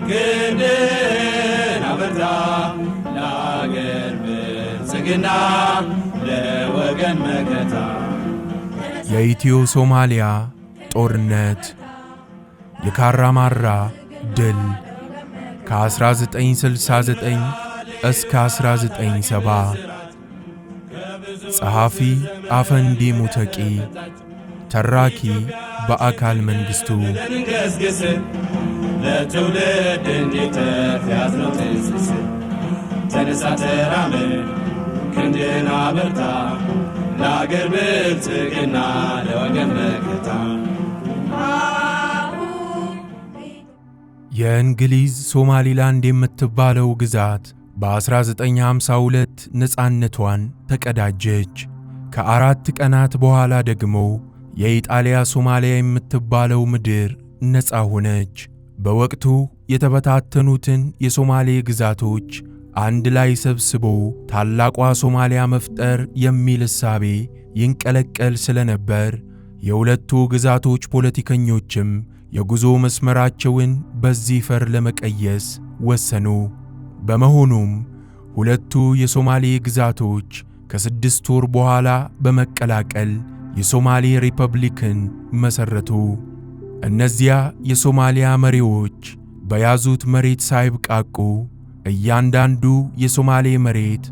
ክንድን አበርታ ለአገር ብልጽግና ለወገን መከታ። የኢትዮ ሶማሊያ ጦርነት የካራማራ ድል ከ1969 እስከ 1970። ጸሐፊ አፈንዲ ሙተቂ፣ ተራኪ በአካል መንግሥቱ። እንገስግስ ለትውልድ እንዲተርፍ ያዝነው ትስስር። ተነሳ ተራመድ ክንድን አበርታ ለአገር ብልጽግና ለወገን መከታ። የእንግሊዝ ሶማሊላንድ የምትባለው ግዛት በ1952 ነፃነቷን ተቀዳጀች። ከ4 ቀናት በኋላ ደግሞ የኢጣሊያ ሶማሊያ የምትባለው ምድር ነፃ ሆነች። በወቅቱ የተበታተኑትን የሶማሌ ግዛቶች አንድ ላይ ሰብስቦ ታላቋ ሶማሊያ መፍጠር የሚል እሳቤ ይንቀለቀል ስለነበር የሁለቱ ግዛቶች ፖለቲከኞችም የጉዞ መስመራቸውን በዚህ ፈር ለመቀየስ ወሰኑ። በመሆኑም ሁለቱ የሶማሌ ግዛቶች ከ6 ወር በኋላ በመቀላቀል የሶማሌ ሪፐብሊክን መሠረቱ። እነዚያ የሶማሊያ መሪዎች በያዙት መሬት ሳይብቃቁ እያንዳንዱ የሶማሌ መሬት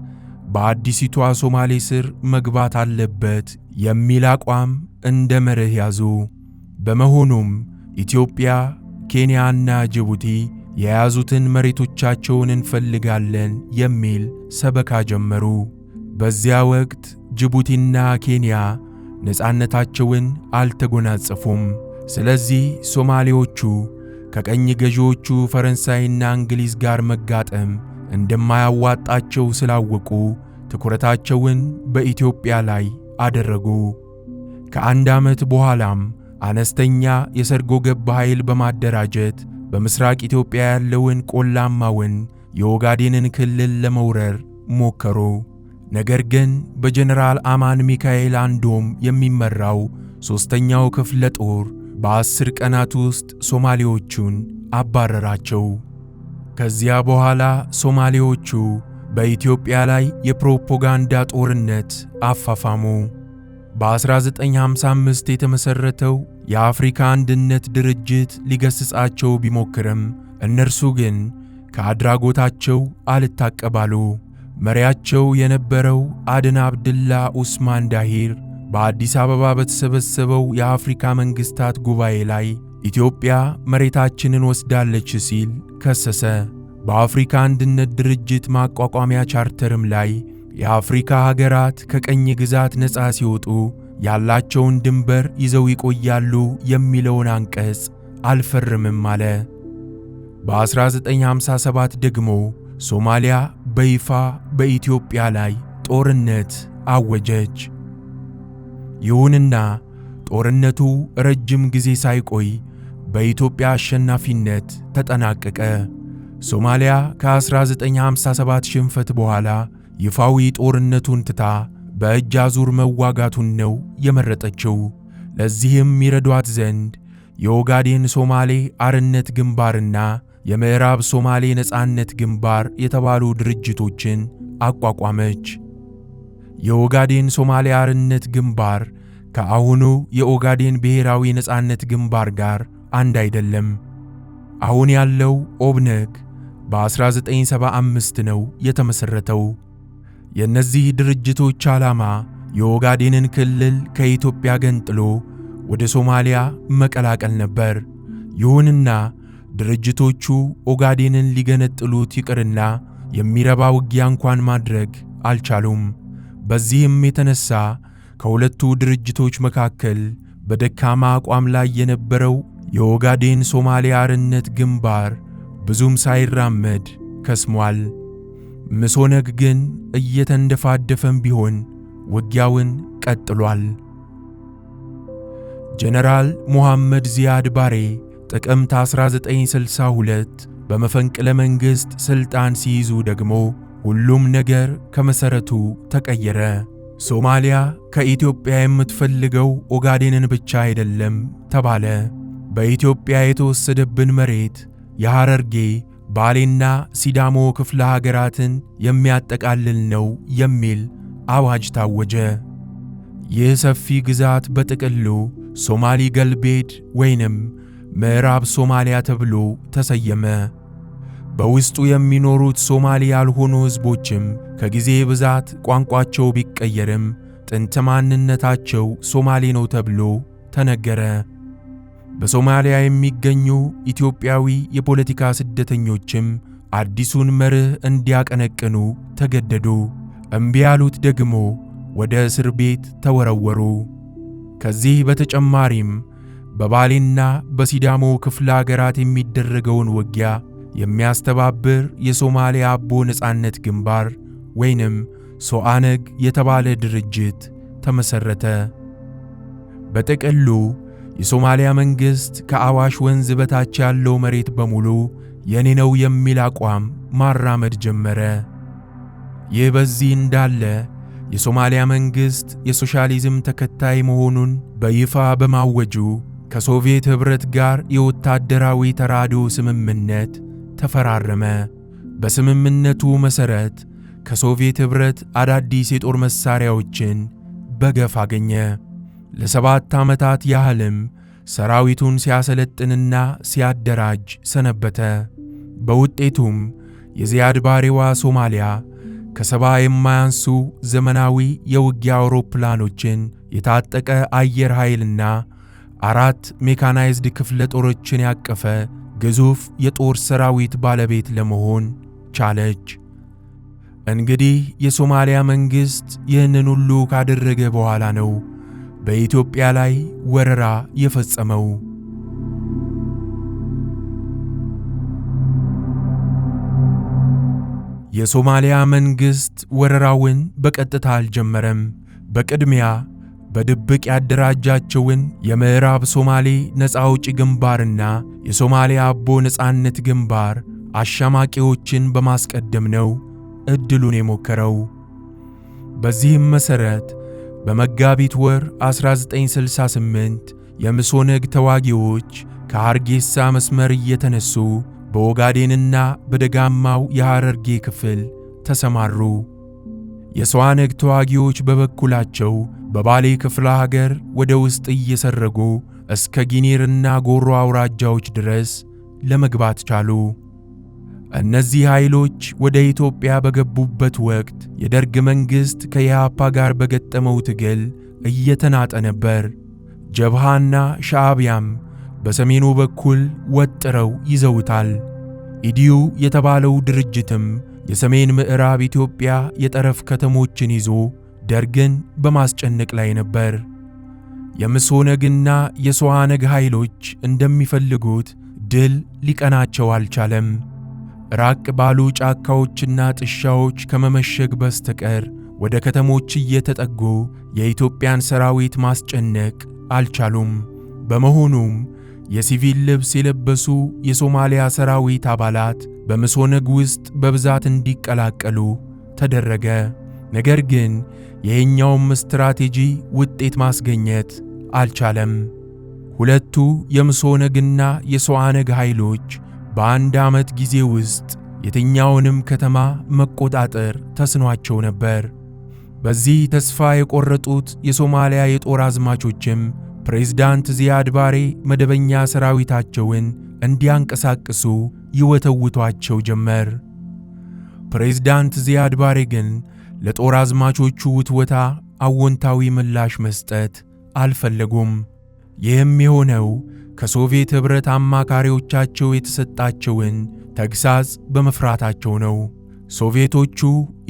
በአዲሲቷ ሶማሌ ስር መግባት አለበት የሚል አቋም እንደ መርህ ያዙ። በመሆኑም ኢትዮጵያ፣ ኬንያና ጅቡቲ የያዙትን መሬቶቻቸውን እንፈልጋለን የሚል ሰበካ ጀመሩ። በዚያ ወቅት ጅቡቲና ኬንያ ነፃነታቸውን አልተጎናጸፉም። ስለዚህ ሶማሌዎቹ ከቀኝ ገዢዎቹ ፈረንሳይና እንግሊዝ ጋር መጋጠም እንደማያዋጣቸው ስላወቁ ትኩረታቸውን በኢትዮጵያ ላይ አደረጉ። ከአንድ ዓመት በኋላም አነስተኛ የሰርጎ ገብ ኃይል በማደራጀት በምስራቅ ኢትዮጵያ ያለውን ቆላማውን የኦጋዴንን ክልል ለመውረር ሞከሩ። ነገር ግን በጀነራል አማን ሚካኤል አንዶም የሚመራው 3ኛው ክፍለ ጦር በ10 ቀናት ውስጥ ሶማሌዎቹን አባረራቸው። ከዚያ በኋላ ሶማሌዎቹ በኢትዮጵያ ላይ የፕሮፓጋንዳ ጦርነት አፋፋሙ። በ1955 የተመሠረተው የአፍሪካ አንድነት ድርጅት ሊገስጻቸው ቢሞክርም እነርሱ ግን ከአድራጎታቸው አልታቀባሉ። መሪያቸው የነበረው አደን አብድላ ኡስማን ዳሂር በአዲስ አበባ በተሰበሰበው የአፍሪካ መንግሥታት ጉባኤ ላይ ኢትዮጵያ መሬታችንን ወስዳለች ሲል ከሰሰ። በአፍሪካ አንድነት ድርጅት ማቋቋሚያ ቻርተርም ላይ የአፍሪካ ሀገራት ከቀኝ ግዛት ነፃ ሲወጡ ያላቸውን ድንበር ይዘው ይቆያሉ የሚለውን አንቀጽ አልፈርምም አለ። በ1957 ደግሞ ሶማሊያ በይፋ በኢትዮጵያ ላይ ጦርነት አወጀች። ይሁንና ጦርነቱ ረጅም ጊዜ ሳይቆይ በኢትዮጵያ አሸናፊነት ተጠናቀቀ። ሶማሊያ ከ1957 ሽንፈት በኋላ ይፋዊ ጦርነቱን ትታ በእጅ አዙር መዋጋቱን ነው የመረጠችው። ለዚህም ይረዷት ዘንድ የኦጋዴን ሶማሌ አርነት ግንባርና የምዕራብ ሶማሌ ነፃነት ግንባር የተባሉ ድርጅቶችን አቋቋመች። የኦጋዴን ሶማሌ አርነት ግንባር ከአሁኑ የኦጋዴን ብሔራዊ ነፃነት ግንባር ጋር አንድ አይደለም። አሁን ያለው ኦብነግ በ1975 ነው የተመሠረተው። የእነዚህ ድርጅቶች ዓላማ የኦጋዴንን ክልል ከኢትዮጵያ ገንጥሎ ወደ ሶማሊያ መቀላቀል ነበር። ይሁንና ድርጅቶቹ ኦጋዴንን ሊገነጥሉት ይቅርና የሚረባ ውጊያ እንኳን ማድረግ አልቻሉም። በዚህም የተነሳ ከሁለቱ ድርጅቶች መካከል በደካማ አቋም ላይ የነበረው የኦጋዴን ሶማሌ አርነት ግንባር ብዙም ሳይራመድ ከስሟል። ምሶነግ ግን እየተንደፋደፈም ቢሆን ውጊያውን ቀጥሏል። ጀነራል ሙሐመድ ዚያድ ባሬ ጥቅምት 1962 በመፈንቅለ መንግሥት ሥልጣን ሲይዙ ደግሞ ሁሉም ነገር ከመሠረቱ ተቀየረ። ሶማሊያ ከኢትዮጵያ የምትፈልገው ኦጋዴንን ብቻ አይደለም ተባለ። በኢትዮጵያ የተወሰደብን መሬት የሐረርጌ፣ ባሌና ሲዳሞ ክፍለ ሀገራትን የሚያጠቃልል ነው የሚል አዋጅ ታወጀ። ይህ ሰፊ ግዛት በጥቅሉ ሶማሊ ገልቤድ ወይንም ምዕራብ ሶማሊያ ተብሎ ተሰየመ። በውስጡ የሚኖሩት ሶማሊ ያልሆኑ ሕዝቦችም ከጊዜ ብዛት ቋንቋቸው ቢቀየርም ጥንት ማንነታቸው ሶማሌ ነው ተብሎ ተነገረ። በሶማሊያ የሚገኙ ኢትዮጵያዊ የፖለቲካ ስደተኞችም አዲሱን መርህ እንዲያቀነቅኑ ተገደዱ። እምቢ ያሉት ደግሞ ወደ እስር ቤት ተወረወሩ። ከዚህ በተጨማሪም በባሌና በሲዳሞ ክፍለ ሀገራት የሚደረገውን ውጊያ የሚያስተባብር የሶማሊያ አቦ ነጻነት ግንባር ወይንም ሶአነግ የተባለ ድርጅት ተመሰረተ። በጥቅሉ የሶማሊያ መንግስት ከአዋሽ ወንዝ በታች ያለው መሬት በሙሉ የኔ ነው የሚል አቋም ማራመድ ጀመረ። ይህ በዚህ እንዳለ የሶማሊያ መንግስት የሶሻሊዝም ተከታይ መሆኑን በይፋ በማወጁ ከሶቪየት ኅብረት ጋር የወታደራዊ ተራድኦ ስምምነት ተፈራረመ። በስምምነቱ መሠረት ከሶቪየት ኅብረት አዳዲስ የጦር መሣሪያዎችን በገፍ አገኘ። ለ7 ዓመታት ያህልም ሰራዊቱን ሲያሰለጥንና ሲያደራጅ ሰነበተ። በውጤቱም የዚያድ ባሬዋ ሶማሊያ ከ70 የማያንሱ ዘመናዊ የውጊያ አውሮፕላኖችን የታጠቀ አየር ኃይልና 4 ሜካናይዝድ ክፍለ ጦሮችን ያቀፈ ግዙፍ የጦር ሰራዊት ባለቤት ለመሆን ቻለች። እንግዲህ የሶማሊያ መንግስት ይህንን ሁሉ ካደረገ በኋላ ነው በኢትዮጵያ ላይ ወረራ የፈጸመው። የሶማሊያ መንግስት ወረራውን በቀጥታ አልጀመረም። በቅድሚያ በድብቅ ያደራጃቸውን የምዕራብ ሶማሌ ነፃ አውጪ ግንባርና የሶማሊያ አቦ ነጻነት ግንባር አሻማቂዎችን በማስቀደም ነው ዕድሉን የሞከረው። በዚህም መሠረት በመጋቢት ወር 1968 የምሶነግ ተዋጊዎች ከሐርጌሳ መስመር እየተነሱ በኦጋዴንና በደጋማው የሐረርጌ ክፍል ተሰማሩ። የሶአነግ ተዋጊዎች በበኩላቸው በባሌ ክፍለ ሀገር ወደ ውስጥ እየሰረጉ እስከ ጊኒርና ጎሮ አውራጃዎች ድረስ ለመግባት ቻሉ። እነዚህ ኃይሎች ወደ ኢትዮጵያ በገቡበት ወቅት የደርግ መንግሥት ከኢህአፓ ጋር በገጠመው ትግል እየተናጠ ነበር። ጀብሃና ሻዕቢያም በሰሜኑ በኩል ወጥረው ይዘውታል። ኢዲዩ የተባለው ድርጅትም የሰሜን ምዕራብ ኢትዮጵያ የጠረፍ ከተሞችን ይዞ ደርግን በማስጨነቅ ላይ ነበር። የምሶነግና የሶአነግ ኃይሎች እንደሚፈልጉት ድል ሊቀናቸው አልቻለም። ራቅ ባሉ ጫካዎችና ጥሻዎች ከመመሸግ በስተቀር ወደ ከተሞች እየተጠጉ የኢትዮጵያን ሰራዊት ማስጨነቅ አልቻሉም። በመሆኑም የሲቪል ልብስ የለበሱ የሶማሊያ ሰራዊት አባላት በምሶነግ ውስጥ በብዛት እንዲቀላቀሉ ተደረገ። ነገር ግን ይህኛውም ስትራቴጂ ውጤት ማስገኘት አልቻለም። ሁለቱ የምሶነግና የሶአነግ ኃይሎች በአንድ ዓመት ጊዜ ውስጥ የትኛውንም ከተማ መቆጣጠር ተስኗቸው ነበር። በዚህ ተስፋ የቆረጡት የሶማሊያ የጦር አዝማቾችም ፕሬዝዳንት ዚያድ ባሬ መደበኛ ሰራዊታቸውን እንዲያንቀሳቅሱ ይወተውቷቸው ጀመር። ፕሬዝዳንት ዚያድ ባሬ ግን ለጦር አዝማቾቹ ውትወታ አዎንታዊ ምላሽ መስጠት አልፈለጉም። ይህም የሆነው ከሶቪየት ኅብረት አማካሪዎቻቸው የተሰጣቸውን ተግሳጽ በመፍራታቸው ነው። ሶቪየቶቹ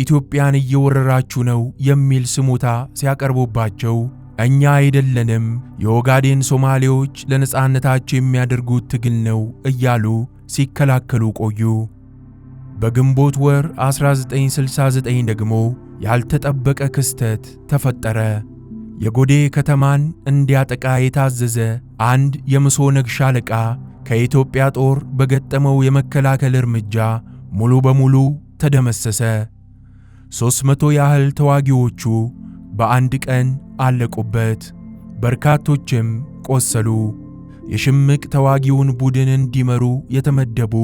ኢትዮጵያን እየወረራችሁ ነው የሚል ስሞታ ሲያቀርቡባቸው እኛ አይደለንም፣ የኦጋዴን ሶማሌዎች ለነጻነታቸው የሚያደርጉት ትግል ነው እያሉ ሲከላከሉ ቆዩ። በግንቦት ወር 1969 ደግሞ ያልተጠበቀ ክስተት ተፈጠረ። የጎዴ ከተማን እንዲያጠቃ የታዘዘ አንድ የምሶነግ ሻለቃ ከኢትዮጵያ ጦር በገጠመው የመከላከል እርምጃ ሙሉ በሙሉ ተደመሰሰ። 300 ያህል ተዋጊዎቹ በአንድ ቀን አለቁበት። በርካቶችም ቆሰሉ። የሽምቅ ተዋጊውን ቡድን እንዲመሩ የተመደቡ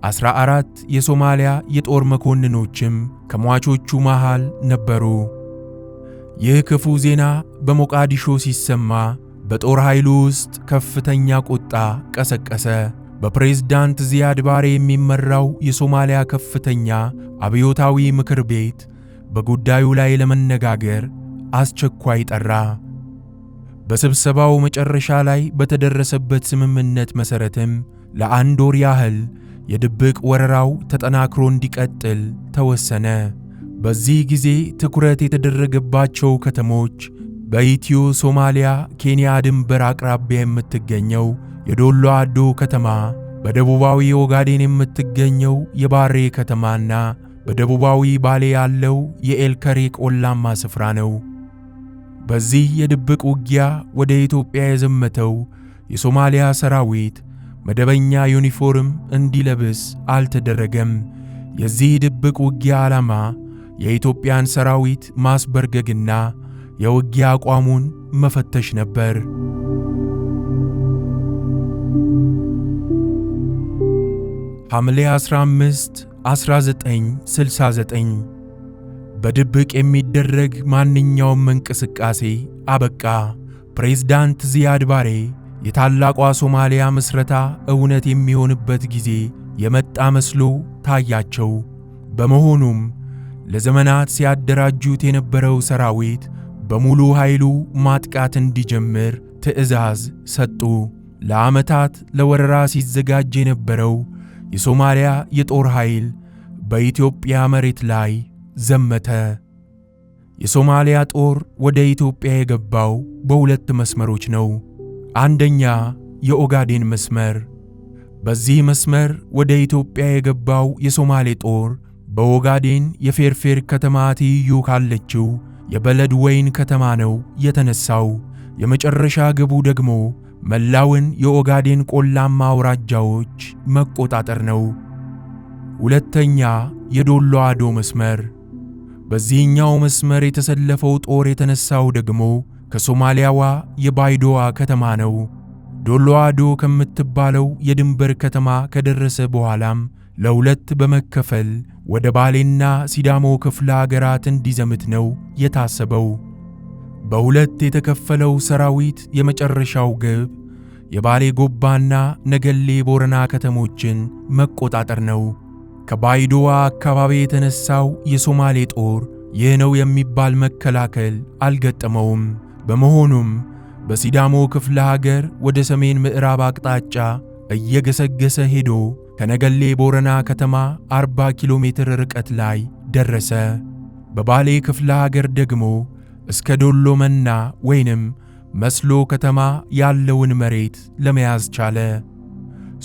14 የሶማሊያ የጦር መኮንኖችም ከሟቾቹ መሃል ነበሩ። ይህ ክፉ ዜና በሞቃዲሾ ሲሰማ በጦር ኃይሉ ውስጥ ከፍተኛ ቁጣ ቀሰቀሰ። በፕሬዝዳንት ዚያድ ባሬ የሚመራው የሶማሊያ ከፍተኛ አብዮታዊ ምክር ቤት በጉዳዩ ላይ ለመነጋገር አስቸኳይ ጠራ። በስብሰባው መጨረሻ ላይ በተደረሰበት ስምምነት መሠረትም ለአንድ ወር ያህል የድብቅ ወረራው ተጠናክሮ እንዲቀጥል ተወሰነ። በዚህ ጊዜ ትኩረት የተደረገባቸው ከተሞች በኢትዮ ሶማሊያ ኬንያ ድንበር አቅራቢያ የምትገኘው የዶሎ አዶ ከተማ፣ በደቡባዊ ኦጋዴን የምትገኘው የባሬ ከተማና በደቡባዊ ባሌ ያለው የኤልከሬ ቆላማ ስፍራ ነው። በዚህ የድብቅ ውጊያ ወደ ኢትዮጵያ የዘመተው የሶማሊያ ሰራዊት መደበኛ ዩኒፎርም እንዲለብስ አልተደረገም። የዚህ ድብቅ ውጊያ ዓላማ የኢትዮጵያን ሰራዊት ማስበርገግና የውጊያ አቋሙን መፈተሽ ነበር። ሐምሌ 15 1969 በድብቅ የሚደረግ ማንኛውም እንቅስቃሴ አበቃ። ፕሬዝዳንት ዚያድ ባሬ የታላቋ ሶማሊያ ምስረታ እውነት የሚሆንበት ጊዜ የመጣ መስሎ ታያቸው። በመሆኑም ለዘመናት ሲያደራጁት የነበረው ሰራዊት በሙሉ ኃይሉ ማጥቃት እንዲጀምር ትዕዛዝ ሰጡ። ለዓመታት ለወረራ ሲዘጋጅ የነበረው የሶማሊያ የጦር ኃይል በኢትዮጵያ መሬት ላይ ዘመተ። የሶማሊያ ጦር ወደ ኢትዮጵያ የገባው በሁለት መስመሮች ነው። አንደኛ የኦጋዴን መስመር። በዚህ መስመር ወደ ኢትዮጵያ የገባው የሶማሌ ጦር በኦጋዴን የፌርፌር ከተማ ትይዩ ካለችው የበለድ ወይን ከተማ ነው የተነሳው። የመጨረሻ ግቡ ደግሞ መላውን የኦጋዴን ቆላማ አውራጃዎች መቆጣጠር ነው። ሁለተኛ የዶሎ አዶ መስመር። በዚህኛው መስመር የተሰለፈው ጦር የተነሳው ደግሞ ከሶማሊያዋ የባይዶዋ ከተማ ነው። ዶሎ አዶ ከምትባለው የድንበር ከተማ ከደረሰ በኋላም ለሁለት በመከፈል ወደ ባሌና ሲዳሞ ክፍለ ሀገራት እንዲዘምት ነው የታሰበው። በሁለት የተከፈለው ሰራዊት የመጨረሻው ግብ የባሌ ጎባና ነገሌ ቦረና ከተሞችን መቆጣጠር ነው። ከባይዶዋ አካባቢ የተነሳው የሶማሌ ጦር ይህ ነው የሚባል መከላከል አልገጠመውም። በመሆኑም በሲዳሞ ክፍለ ሀገር ወደ ሰሜን ምዕራብ አቅጣጫ እየገሰገሰ ሄዶ ከነገሌ ቦረና ከተማ 40 ኪሎ ሜትር ርቀት ላይ ደረሰ። በባሌ ክፍለ ሀገር ደግሞ እስከ ዶሎ መና ወይንም መስሎ ከተማ ያለውን መሬት ለመያዝ ቻለ።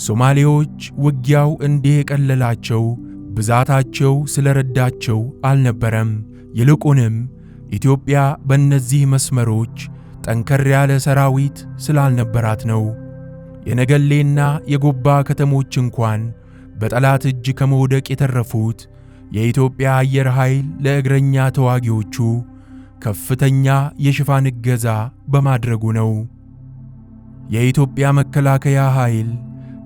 ሶማሌዎች ውጊያው እንዲህ የቀለላቸው ብዛታቸው ስለረዳቸው አልነበረም። ይልቁንም ኢትዮጵያ በእነዚህ መስመሮች ጠንከር ያለ ሰራዊት ስላልነበራት ነው። የነገሌና የጎባ ከተሞች እንኳን በጠላት እጅ ከመውደቅ የተረፉት የኢትዮጵያ አየር ኃይል ለእግረኛ ተዋጊዎቹ ከፍተኛ የሽፋን እገዛ በማድረጉ ነው። የኢትዮጵያ መከላከያ ኃይል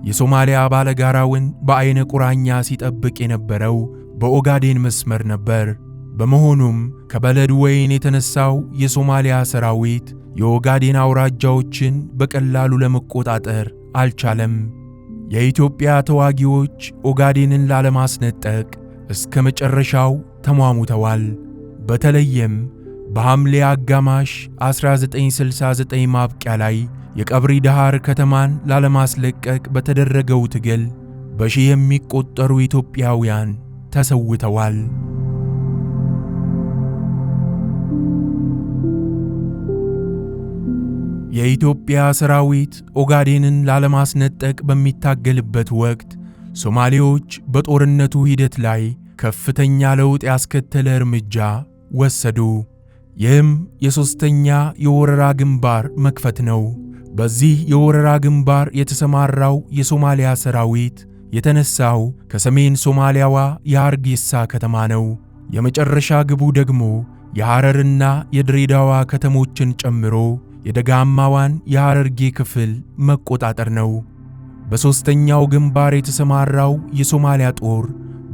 የሶማሊያ ባለጋራውን በአይነ ቁራኛ ሲጠብቅ የነበረው በኦጋዴን መስመር ነበር። በመሆኑም ከበለድ ወይን የተነሳው የሶማሊያ ሰራዊት የኦጋዴን አውራጃዎችን በቀላሉ ለመቆጣጠር አልቻለም። የኢትዮጵያ ተዋጊዎች ኦጋዴንን ላለማስነጠቅ እስከ መጨረሻው ተሟሙተዋል። በተለይም በሐምሌ አጋማሽ 1969 ማብቂያ ላይ የቀብሪ ዳሃር ከተማን ላለማስለቀቅ በተደረገው ትግል በሺህ የሚቆጠሩ ኢትዮጵያውያን ተሰውተዋል። የኢትዮጵያ ሰራዊት ኦጋዴንን ላለማስነጠቅ በሚታገልበት ወቅት ሶማሌዎች በጦርነቱ ሂደት ላይ ከፍተኛ ለውጥ ያስከተለ እርምጃ ወሰዱ። ይህም የሦስተኛ የወረራ ግንባር መክፈት ነው። በዚህ የወረራ ግንባር የተሰማራው የሶማሊያ ሰራዊት የተነሳው ከሰሜን ሶማሊያዋ የሐርጌሳ ከተማ ነው። የመጨረሻ ግቡ ደግሞ የሐረርና የድሬዳዋ ከተሞችን ጨምሮ የደጋማዋን የሐረርጌ ክፍል መቆጣጠር ነው። በሦስተኛው ግንባር የተሰማራው የሶማሊያ ጦር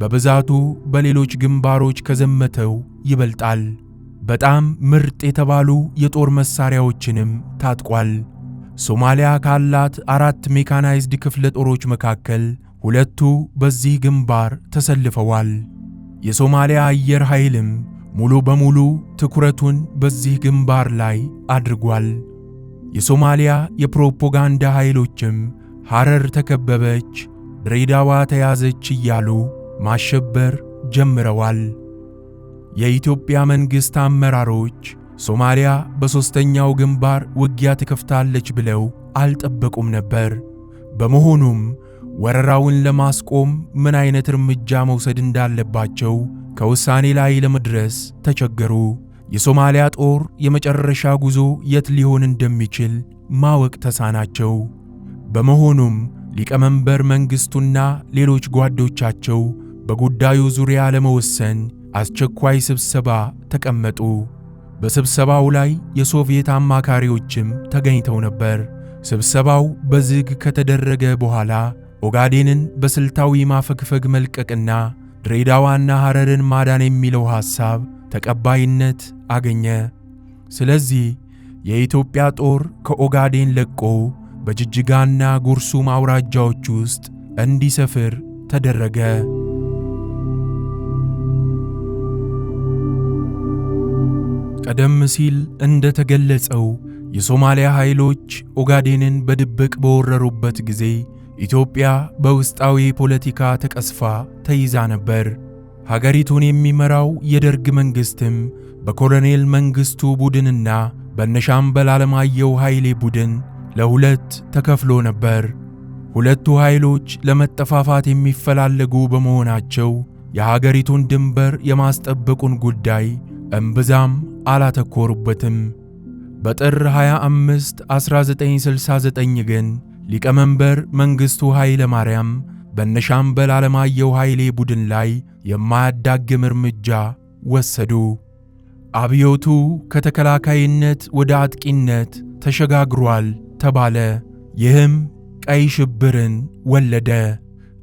በብዛቱ በሌሎች ግንባሮች ከዘመተው ይበልጣል። በጣም ምርጥ የተባሉ የጦር መሳሪያዎችንም ታጥቋል። ሶማሊያ ካላት 4 ሜካናይዝድ ክፍለ ጦሮች መካከል 2ቱ በዚህ ግንባር ተሰልፈዋል። የሶማሊያ አየር ኃይልም ሙሉ በሙሉ ትኩረቱን በዚህ ግንባር ላይ አድርጓል። የሶማሊያ የፕሮፓጋንዳ ኃይሎችም ሐረር ተከበበች፣ ድሬዳዋ ተያዘች እያሉ ማሸበር ጀምረዋል። የኢትዮጵያ መንግሥት አመራሮች ሶማሊያ በሦስተኛው ግንባር ውጊያ ትከፍታለች ብለው አልጠበቁም ነበር። በመሆኑም ወረራውን ለማስቆም ምን ዓይነት እርምጃ መውሰድ እንዳለባቸው ከውሳኔ ላይ ለመድረስ ተቸገሩ። የሶማሊያ ጦር የመጨረሻ ጉዞ የት ሊሆን እንደሚችል ማወቅ ተሳናቸው። በመሆኑም ሊቀመንበር መንግሥቱና ሌሎች ጓዶቻቸው በጉዳዩ ዙሪያ ለመወሰን አስቸኳይ ስብሰባ ተቀመጡ። በስብሰባው ላይ የሶቪየት አማካሪዎችም ተገኝተው ነበር። ስብሰባው በዝግ ከተደረገ በኋላ ኦጋዴንን በስልታዊ ማፈግፈግ መልቀቅና ድሬዳዋና ሐረርን ማዳን የሚለው ሐሳብ ተቀባይነት አገኘ። ስለዚህ የኢትዮጵያ ጦር ከኦጋዴን ለቆ በጅጅጋና ጉርሱም አውራጃዎች ውስጥ እንዲሰፍር ተደረገ። ቀደም ሲል እንደተገለጸው የሶማሊያ ኃይሎች ኦጋዴንን በድብቅ በወረሩበት ጊዜ ኢትዮጵያ በውስጣዊ ፖለቲካ ተቀስፋ ተይዛ ነበር። ሀገሪቱን የሚመራው የደርግ መንግሥትም በኮሎኔል መንግሥቱ ቡድንና በነሻምበል ዓለማየሁ ኃይሌ ቡድን ለሁለት ተከፍሎ ነበር። ሁለቱ ኃይሎች ለመጠፋፋት የሚፈላለጉ በመሆናቸው የሀገሪቱን ድንበር የማስጠበቁን ጉዳይ እምብዛም አላተኮሩበትም። በጥር 25 1969 ግን ሊቀመንበር መንግሥቱ ኃይለ ማርያም በነሻምበል ዓለማየሁ ኃይሌ ቡድን ላይ የማያዳግም እርምጃ ወሰዱ። አብዮቱ ከተከላካይነት ወደ አጥቂነት ተሸጋግሯል ተባለ። ይህም ቀይ ሽብርን ወለደ።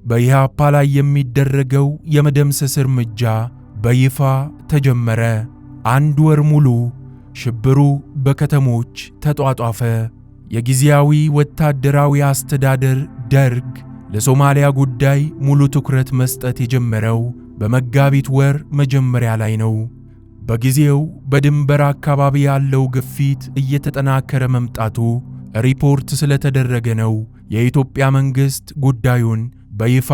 በኢህአፓ ላይ የሚደረገው የመደምሰስ እርምጃ በይፋ ተጀመረ። 1 ወር ሙሉ ሽብሩ በከተሞች ተጧጧፈ። የጊዜያዊ ወታደራዊ አስተዳደር ደርግ ለሶማሊያ ጉዳይ ሙሉ ትኩረት መስጠት የጀመረው በመጋቢት ወር መጀመሪያ ላይ ነው። በጊዜው በድንበር አካባቢ ያለው ግፊት እየተጠናከረ መምጣቱ ሪፖርት ስለተደረገ ነው የኢትዮጵያ መንግሥት ጉዳዩን በይፋ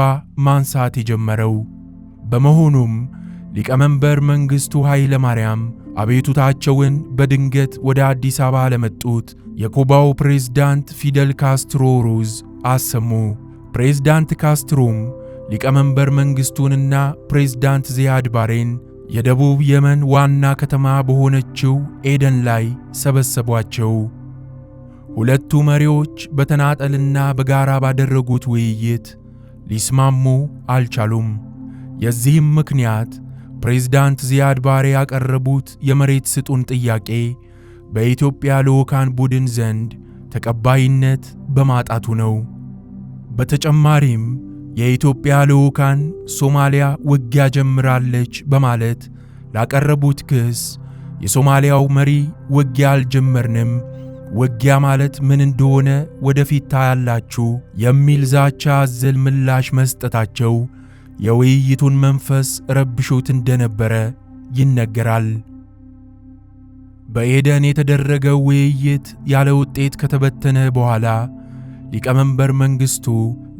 ማንሳት የጀመረው። በመሆኑም ሊቀመንበር መንግሥቱ ኃይለ ማርያም አቤቱታቸውን በድንገት ወደ አዲስ አበባ ለመጡት የኩባው ፕሬዝዳንት ፊደል ካስትሮ ሩዝ አሰሙ። ፕሬዝዳንት ካስትሮም ሊቀመንበር መንግሥቱንና ፕሬዝዳንት ዚያድ ባሬን የደቡብ የመን ዋና ከተማ በሆነችው ኤደን ላይ ሰበሰቧቸው። ሁለቱ መሪዎች በተናጠልና በጋራ ባደረጉት ውይይት ሊስማሙ አልቻሉም። የዚህም ምክንያት ፕሬዝዳንት ዚያድ ባሬ ያቀረቡት የመሬት ስጡን ጥያቄ በኢትዮጵያ ልዑካን ቡድን ዘንድ ተቀባይነት በማጣቱ ነው። በተጨማሪም የኢትዮጵያ ልዑካን ሶማሊያ ውጊያ ጀምራለች በማለት ላቀረቡት ክስ የሶማሊያው መሪ ውጊያ አልጀመርንም፣ ውጊያ ማለት ምን እንደሆነ ወደፊት ታያላችሁ የሚል ዛቻ አዘል ምላሽ መስጠታቸው የውይይቱን መንፈስ ረብሾት እንደነበረ ይነገራል። በኤደን የተደረገው ውይይት ያለ ውጤት ከተበተነ በኋላ ሊቀመንበር መንግሥቱ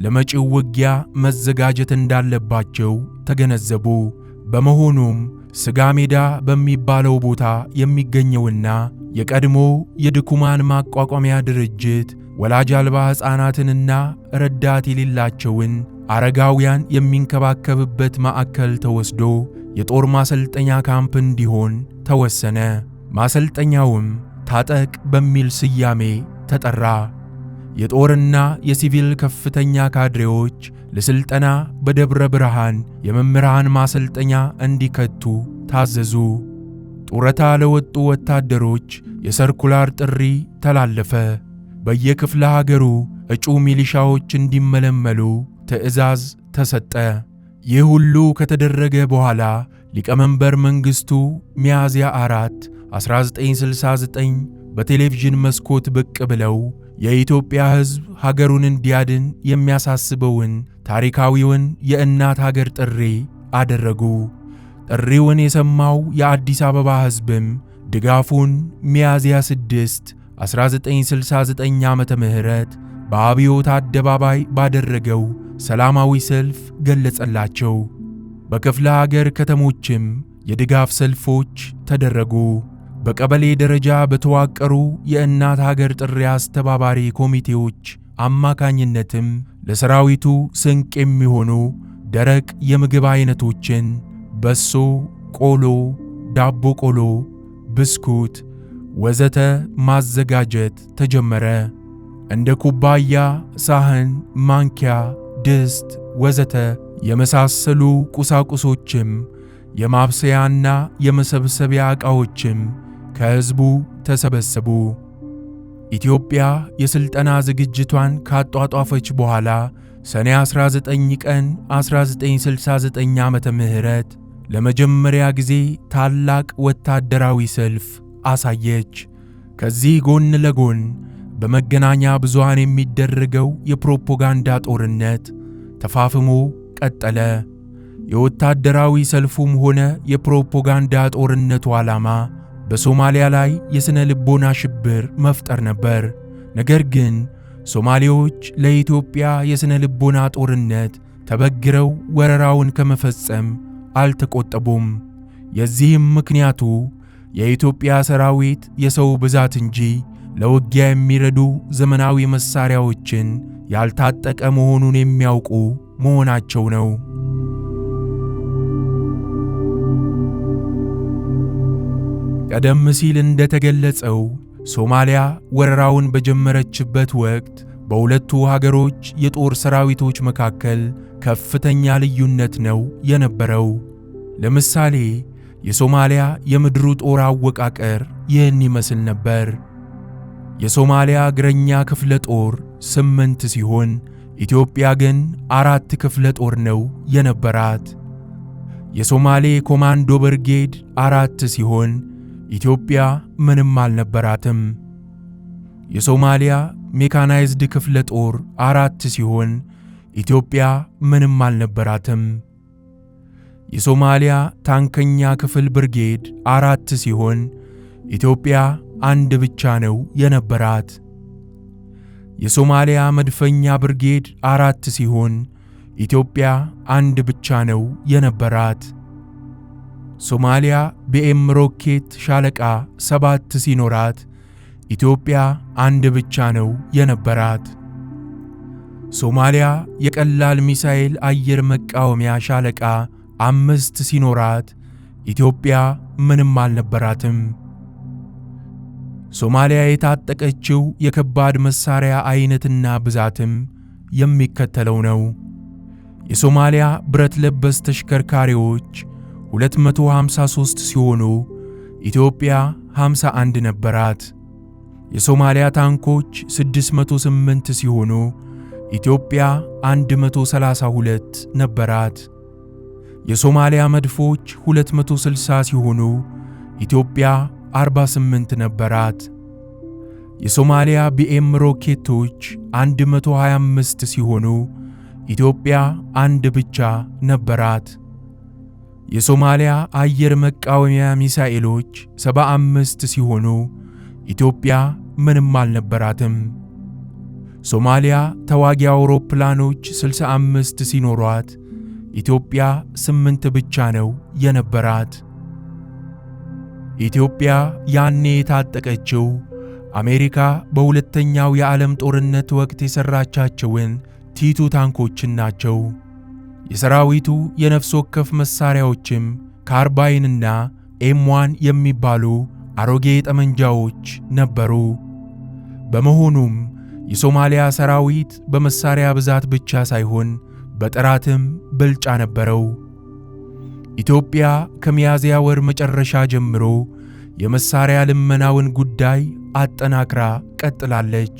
ለመጪው ውጊያ መዘጋጀት እንዳለባቸው ተገነዘቡ። በመሆኑም ስጋ ሜዳ በሚባለው ቦታ የሚገኘውና የቀድሞ የድኩማን ማቋቋሚያ ድርጅት ወላጅ አልባ ሕፃናትንና ረዳት የሌላቸውን አረጋውያን የሚንከባከብበት ማዕከል ተወስዶ የጦር ማሰልጠኛ ካምፕ እንዲሆን ተወሰነ። ማሰልጠኛውም ታጠቅ በሚል ስያሜ ተጠራ። የጦርና የሲቪል ከፍተኛ ካድሬዎች ለስልጠና በደብረ ብርሃን የመምህራን ማሰልጠኛ እንዲከቱ ታዘዙ። ጡረታ ለወጡ ወታደሮች የሰርኩላር ጥሪ ተላለፈ። በየክፍለ ሀገሩ እጩ ሚሊሻዎች እንዲመለመሉ ትዕዛዝ ተሰጠ። ይህ ሁሉ ከተደረገ በኋላ ሊቀመንበር መንግስቱ ሚያዝያ 4 1969 በቴሌቪዥን መስኮት ብቅ ብለው የኢትዮጵያ ሕዝብ ሀገሩን እንዲያድን የሚያሳስበውን ታሪካዊውን የእናት ሀገር ጥሪ አደረጉ። ጥሪውን የሰማው የአዲስ አበባ ሕዝብም ድጋፉን ሚያዝያ 6 1969 ዓመተ ምህረት በአብዮት አደባባይ ባደረገው ሰላማዊ ሰልፍ ገለጸላቸው። በክፍለ ሀገር ከተሞችም የድጋፍ ሰልፎች ተደረጉ። በቀበሌ ደረጃ በተዋቀሩ የእናት ሀገር ጥሪ አስተባባሪ ኮሚቴዎች አማካኝነትም ለሰራዊቱ ስንቅ የሚሆኑ ደረቅ የምግብ አይነቶችን በሶ፣ ቆሎ፣ ዳቦ ቆሎ፣ ብስኩት ወዘተ ማዘጋጀት ተጀመረ። እንደ ኩባያ፣ ሳህን፣ ማንኪያ፣ ድስት ወዘተ የመሳሰሉ ቁሳቁሶችም የማብሰያና የመሰብሰቢያ ዕቃዎችም ከሕዝቡ ተሰበሰቡ። ኢትዮጵያ የሥልጠና ዝግጅቷን ካጧጧፈች በኋላ ሰኔ 19 ቀን 1969 ዓመተ ምህረት ለመጀመሪያ ጊዜ ታላቅ ወታደራዊ ሰልፍ አሳየች። ከዚህ ጎን ለጎን በመገናኛ ብዙሃን የሚደረገው የፕሮፓጋንዳ ጦርነት ተፋፍሞ ቀጠለ። የወታደራዊ ሰልፉም ሆነ የፕሮፓጋንዳ ጦርነቱ ዓላማ በሶማሊያ ላይ የሥነ ልቦና ሽብር መፍጠር ነበር። ነገር ግን ሶማሌዎች ለኢትዮጵያ የሥነ ልቦና ጦርነት ተበግረው ወረራውን ከመፈጸም አልተቆጠቡም። የዚህም ምክንያቱ የኢትዮጵያ ሰራዊት የሰው ብዛት እንጂ ለውጊያ የሚረዱ ዘመናዊ መሳሪያዎችን ያልታጠቀ መሆኑን የሚያውቁ መሆናቸው ነው። ቀደም ሲል እንደተገለጸው ሶማሊያ ወረራውን በጀመረችበት ወቅት በሁለቱ ሀገሮች የጦር ሰራዊቶች መካከል ከፍተኛ ልዩነት ነው የነበረው። ለምሳሌ የሶማሊያ የምድሩ ጦር አወቃቀር ይህን ይመስል ነበር። የሶማሊያ እግረኛ ክፍለ ጦር 8 ሲሆን ኢትዮጵያ ግን 4 ክፍለ ጦር ነው የነበራት። የሶማሌ ኮማንዶ ብርጌድ 4 ሲሆን ኢትዮጵያ ምንም አልነበራትም። የሶማሊያ ሜካናይዝድ ክፍለ ጦር 4 ሲሆን ኢትዮጵያ ምንም አልነበራትም። የሶማሊያ ታንከኛ ክፍል ብርጌድ 4 ሲሆን ኢትዮጵያ 1 ብቻ ነው የነበራት። የሶማሊያ መድፈኛ ብርጌድ 4 ሲሆን ኢትዮጵያ 1 ብቻ ነው የነበራት። ሶማሊያ ቢኤም ሮኬት ሻለቃ 7 ሲኖራት ኢትዮጵያ 1 ብቻ ነው የነበራት። ሶማሊያ የቀላል ሚሳኤል አየር መቃወሚያ ሻለቃ 5 ሲኖራት ኢትዮጵያ ምንም አልነበራትም። ሶማሊያ የታጠቀችው የከባድ መሳሪያ አይነትና ብዛትም የሚከተለው ነው። የሶማሊያ ብረት ለበስ ተሽከርካሪዎች 253 ሲሆኑ ኢትዮጵያ 51 ነበራት። የሶማሊያ ታንኮች 608 ሲሆኑ ኢትዮጵያ 132 ነበራት። የሶማሊያ መድፎች 260 ሲሆኑ ኢትዮጵያ 48 ነበራት። የሶማሊያ ቢኤም ሮኬቶች 125 ሲሆኑ ኢትዮጵያ 1 ብቻ ነበራት። የሶማሊያ አየር መቃወሚያ ሚሳኤሎች 75 ሲሆኑ ኢትዮጵያ ምንም አልነበራትም። ሶማሊያ ተዋጊ አውሮፕላኖች 65 ሲኖሯት ኢትዮጵያ 8 ብቻ ነው የነበራት። ኢትዮጵያ ያኔ የታጠቀችው አሜሪካ በሁለተኛው የዓለም ጦርነት ወቅት የሰራቻቸውን ቲቱ ታንኮችን ናቸው። የሰራዊቱ የነፍስ ወከፍ መሳሪያዎችም ካርባይንና ኤም1 የሚባሉ አሮጌ ጠመንጃዎች ነበሩ። በመሆኑም የሶማሊያ ሰራዊት በመሳሪያ ብዛት ብቻ ሳይሆን በጥራትም ብልጫ ነበረው። ኢትዮጵያ ከሚያዝያ ወር መጨረሻ ጀምሮ የመሳሪያ ልመናውን ጉዳይ አጠናክራ ቀጥላለች።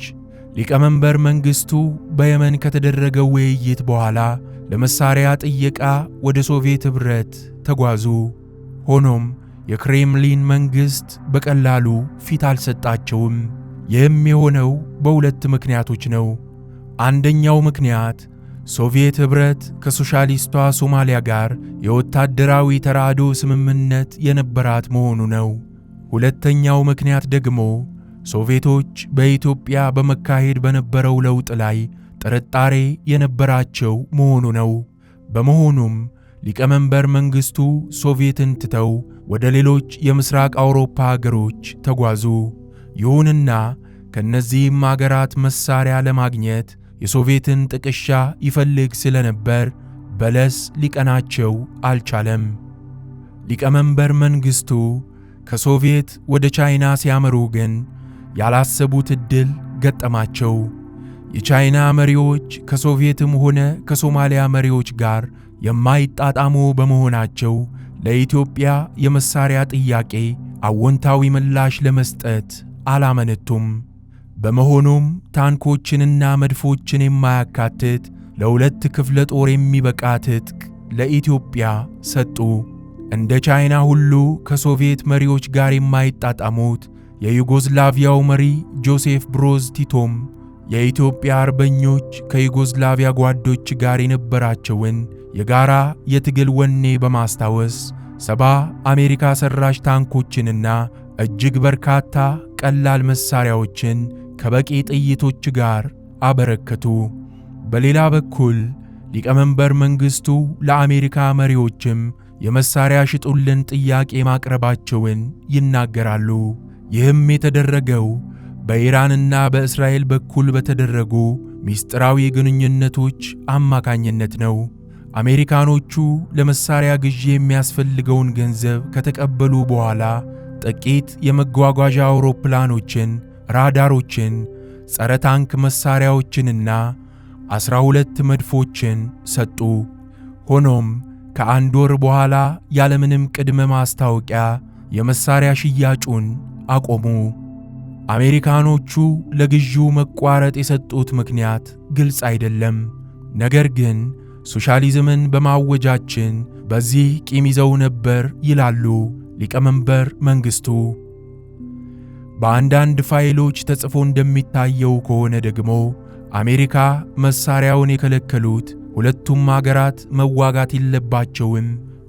ሊቀመንበር መንግስቱ በየመን ከተደረገው ውይይት በኋላ ለመሳሪያ ጥየቃ ወደ ሶቪየት ኅብረት ተጓዙ። ሆኖም የክሬምሊን መንግስት በቀላሉ ፊት አልሰጣቸውም። ይህም የሆነው በሁለት ምክንያቶች ነው። አንደኛው ምክንያት ሶቪየት ኅብረት ከሶሻሊስቷ ሶማሊያ ጋር የወታደራዊ ተራድኦ ስምምነት የነበራት መሆኑ ነው። ሁለተኛው ምክንያት ደግሞ ሶቪየቶች በኢትዮጵያ በመካሄድ በነበረው ለውጥ ላይ ጥርጣሬ የነበራቸው መሆኑ ነው። በመሆኑም ሊቀመንበር መንግስቱ ሶቪየትን ትተው ወደ ሌሎች የምስራቅ አውሮፓ ሀገሮች ተጓዙ። ይሁንና ከነዚህም አገራት መሳሪያ ለማግኘት የሶቪየትን ጥቅሻ ይፈልግ ስለነበር በለስ ሊቀናቸው አልቻለም። ሊቀመንበር መንግስቱ ከሶቪየት ወደ ቻይና ሲያመሩ ግን ያላሰቡት ዕድል ገጠማቸው። የቻይና መሪዎች ከሶቪየትም ሆነ ከሶማሊያ መሪዎች ጋር የማይጣጣሙ በመሆናቸው ለኢትዮጵያ የመሳሪያ ጥያቄ አዎንታዊ ምላሽ ለመስጠት አላመነቱም። በመሆኑም ታንኮችንና መድፎችን የማያካትት ለሁለት ክፍለ ጦር የሚበቃ ትጥቅ ለኢትዮጵያ ሰጡ። እንደ ቻይና ሁሉ ከሶቪየት መሪዎች ጋር የማይጣጣሙት የዩጎዝላቪያው መሪ ጆሴፍ ብሮዝ ቲቶም የኢትዮጵያ አርበኞች ከዩጎዝላቪያ ጓዶች ጋር የነበራቸውን የጋራ የትግል ወኔ በማስታወስ 70 አሜሪካ ሰራሽ ታንኮችንና እጅግ በርካታ ቀላል መሳሪያዎችን ከበቂ ጥይቶች ጋር አበረከቱ። በሌላ በኩል ሊቀመንበር መንግስቱ ለአሜሪካ መሪዎችም የመሳሪያ ሽጡልን ጥያቄ ማቅረባቸውን ይናገራሉ። ይህም የተደረገው በኢራንና በእስራኤል በኩል በተደረጉ ሚስጥራዊ ግንኙነቶች አማካኝነት ነው። አሜሪካኖቹ ለመሳሪያ ግዢ የሚያስፈልገውን ገንዘብ ከተቀበሉ በኋላ ጥቂት የመጓጓዣ አውሮፕላኖችን፣ ራዳሮችን፣ ጸረ ታንክ መሳሪያዎችንና 12 መድፎችን ሰጡ። ሆኖም ከአንድ ወር በኋላ ያለምንም ቅድመ ማስታወቂያ የመሳሪያ ሽያጩን አቆሙ። አሜሪካኖቹ ለግዢው መቋረጥ የሰጡት ምክንያት ግልጽ አይደለም። ነገር ግን ሶሻሊዝምን በማወጃችን በዚህ ቂም ይዘው ነበር ይላሉ ሊቀመንበር መንግስቱ። በአንዳንድ ፋይሎች ተጽፎ እንደሚታየው ከሆነ ደግሞ አሜሪካ መሳሪያውን የከለከሉት ሁለቱም አገራት መዋጋት የለባቸውም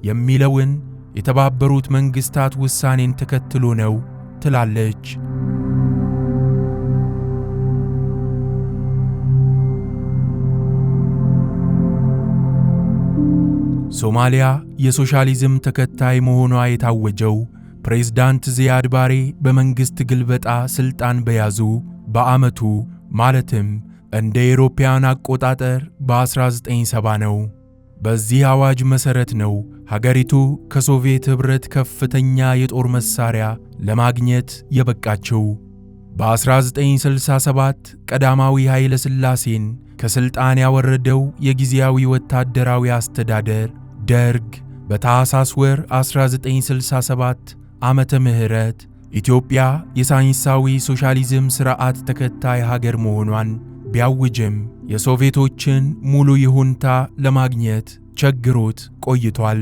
የሚለውን የተባበሩት መንግስታት ውሳኔን ተከትሎ ነው ትላለች። ሶማሊያ የሶሻሊዝም ተከታይ መሆኗ የታወጀው ፕሬዝዳንት ዚያድ ባሬ በመንግስት ግልበጣ ስልጣን በያዙ በዓመቱ ማለትም እንደ አውሮፓውያን አቆጣጠር በ1970 ነው። በዚህ አዋጅ መሰረት ነው ሀገሪቱ ከሶቪየት ኅብረት ከፍተኛ የጦር መሳሪያ ለማግኘት የበቃቸው። በ1967 ቀዳማዊ ኃይለ ሥላሴን ከስልጣን ያወረደው የጊዜያዊ ወታደራዊ አስተዳደር ደርግ በታኅሳስ ወር 1967 ዓመተ ምህረት ኢትዮጵያ የሳይንሳዊ ሶሻሊዝም ሥርዓት ተከታይ ሀገር መሆኗን ቢያውጅም የሶቪየቶችን ሙሉ ይሁንታ ለማግኘት ቸግሮት ቆይቷል።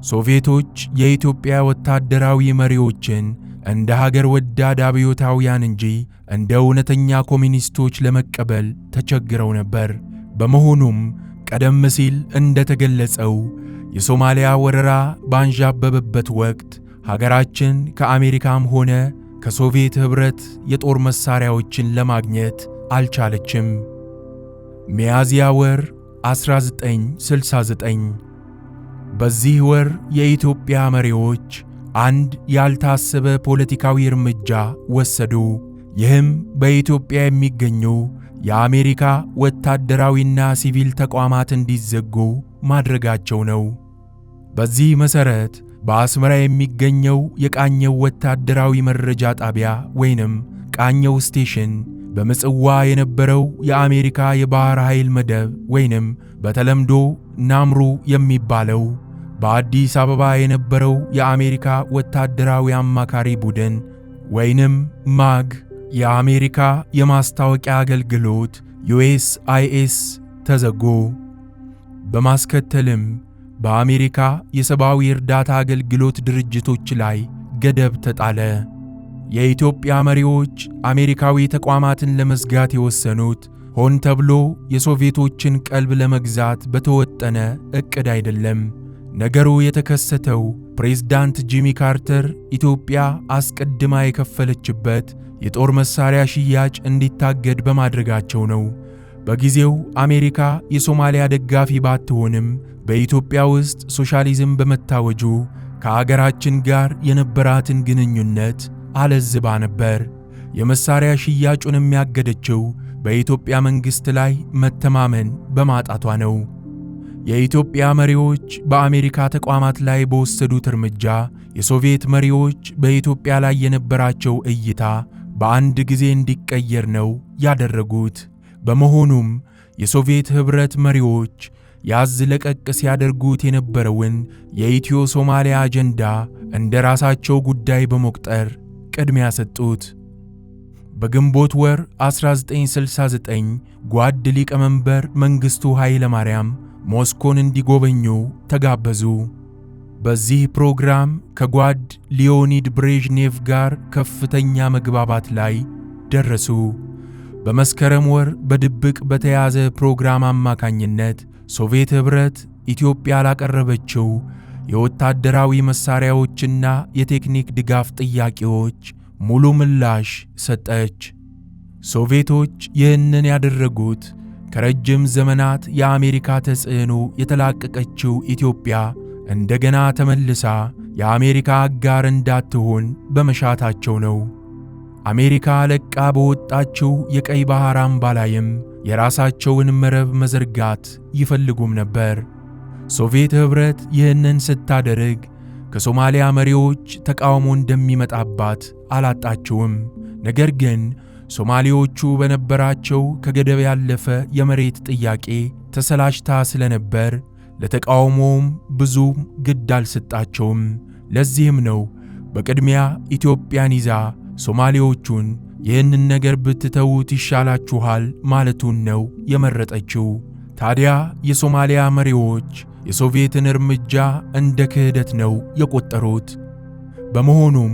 ሶቪየቶች የኢትዮጵያ ወታደራዊ መሪዎችን እንደ ሀገር ወዳድ አብዮታውያን እንጂ እንደ እውነተኛ ኮሚኒስቶች ለመቀበል ተቸግረው ነበር። በመሆኑም ቀደም ሲል እንደተገለጸው የሶማሊያ ወረራ ባንዣበበበት ወቅት ሀገራችን ከአሜሪካም ሆነ ከሶቪየት ኅብረት የጦር መሳሪያዎችን ለማግኘት አልቻለችም። ሚያዝያ ወር 1969 በዚህ ወር የኢትዮጵያ መሪዎች አንድ ያልታሰበ ፖለቲካዊ እርምጃ ወሰዱ። ይህም በኢትዮጵያ የሚገኙ የአሜሪካ ወታደራዊና ሲቪል ተቋማት እንዲዘጉ ማድረጋቸው ነው። በዚህ መሰረት በአስመራ የሚገኘው የቃኘው ወታደራዊ መረጃ ጣቢያ ወይንም ቃኘው ስቴሽን በምጽዋ የነበረው የአሜሪካ የባህር ኃይል መደብ ወይንም በተለምዶ ናምሩ የሚባለው በአዲስ አበባ የነበረው የአሜሪካ ወታደራዊ አማካሪ ቡድን ወይንም ማግ የአሜሪካ የማስታወቂያ አገልግሎት USIS ተዘጎ። በማስከተልም በአሜሪካ የሰብአዊ እርዳታ አገልግሎት ድርጅቶች ላይ ገደብ ተጣለ። የኢትዮጵያ መሪዎች አሜሪካዊ ተቋማትን ለመዝጋት የወሰኑት ሆን ተብሎ የሶቪየቶችን ቀልብ ለመግዛት በተወጠነ ዕቅድ አይደለም። ነገሩ የተከሰተው ፕሬዝዳንት ጂሚ ካርተር ኢትዮጵያ አስቀድማ የከፈለችበት የጦር መሳሪያ ሽያጭ እንዲታገድ በማድረጋቸው ነው። በጊዜው አሜሪካ የሶማሊያ ደጋፊ ባትሆንም በኢትዮጵያ ውስጥ ሶሻሊዝም በመታወጁ ከአገራችን ጋር የነበራትን ግንኙነት አለዝባ ነበር። የመሳሪያ ሽያጩን የሚያገደችው በኢትዮጵያ መንግሥት ላይ መተማመን በማጣቷ ነው። የኢትዮጵያ መሪዎች በአሜሪካ ተቋማት ላይ በወሰዱት እርምጃ የሶቪየት መሪዎች በኢትዮጵያ ላይ የነበራቸው እይታ በአንድ ጊዜ እንዲቀየር ነው ያደረጉት። በመሆኑም የሶቪየት ኅብረት መሪዎች ያዝ ለቀቅ ሲያደርጉት የነበረውን የኢትዮ ሶማሊያ አጀንዳ እንደ ራሳቸው ጉዳይ በመቁጠር ቅድሚያ ሰጡት። በግንቦት ወር 1969 ጓድ ሊቀመንበር መንግሥቱ ኃይለ ማርያም ሞስኮን እንዲጎበኙ ተጋበዙ። በዚህ ፕሮግራም ከጓድ ሊዮኒድ ብሬዥኔቭ ጋር ከፍተኛ መግባባት ላይ ደረሱ። በመስከረም ወር በድብቅ በተያዘ ፕሮግራም አማካኝነት ሶቪየት ኅብረት ኢትዮጵያ ላቀረበችው የወታደራዊ መሳሪያዎችና የቴክኒክ ድጋፍ ጥያቄዎች ሙሉ ምላሽ ሰጠች። ሶቪየቶች ይህንን ያደረጉት ከረጅም ዘመናት የአሜሪካ ተጽዕኖ የተላቀቀችው ኢትዮጵያ እንደገና ተመልሳ የአሜሪካ አጋር እንዳትሆን በመሻታቸው ነው። አሜሪካ ለቃ በወጣችው የቀይ ባህር አምባ ላይም የራሳቸውን መረብ መዘርጋት ይፈልጉም ነበር። ሶቪየት ኅብረት ይህንን ስታደርግ ከሶማሊያ መሪዎች ተቃውሞ እንደሚመጣባት አላጣችውም። ነገር ግን ሶማሌዎቹ በነበራቸው ከገደብ ያለፈ የመሬት ጥያቄ ተሰላችታ ስለነበር ለተቃውሞውም ብዙም ግድ አልሰጣቸውም። ለዚህም ነው በቅድሚያ ኢትዮጵያን ይዛ ሶማሌዎቹን ይህንን ነገር ብትተዉት ይሻላችኋል ማለቱን ነው የመረጠችው። ታዲያ የሶማሊያ መሪዎች የሶቪየትን እርምጃ እንደ ክህደት ነው የቆጠሩት። በመሆኑም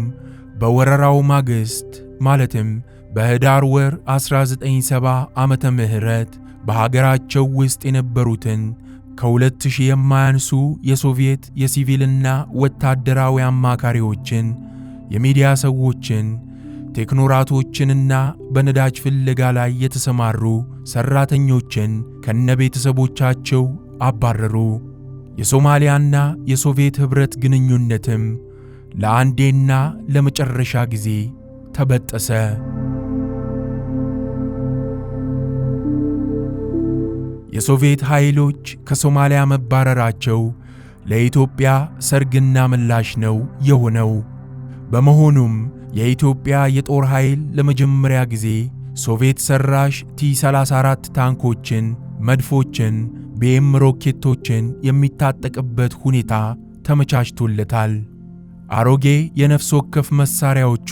በወረራው ማግስት ማለትም በህዳር ወር 1970 ዓመተ ምህረት በሀገራቸው ውስጥ የነበሩትን ከ2000 የማያንሱ የሶቪየት የሲቪልና ወታደራዊ አማካሪዎችን፣ የሚዲያ ሰዎችን፣ ቴክኖራቶችንና በነዳጅ ፍለጋ ላይ የተሰማሩ ሰራተኞችን ከነቤተሰቦቻቸው አባረሩ። የሶማሊያና የሶቪየት ኅብረት ግንኙነትም ለአንዴና ለመጨረሻ ጊዜ ተበጠሰ። የሶቪየት ኃይሎች ከሶማሊያ መባረራቸው ለኢትዮጵያ ሰርግና ምላሽ ነው የሆነው። በመሆኑም የኢትዮጵያ የጦር ኃይል ለመጀመሪያ ጊዜ ሶቪየት ሰራሽ T-34 ታንኮችን፣ መድፎችን፣ BM ሮኬቶችን የሚታጠቅበት ሁኔታ ተመቻችቶለታል። አሮጌ የነፍስ ወከፍ መሳሪያዎቹ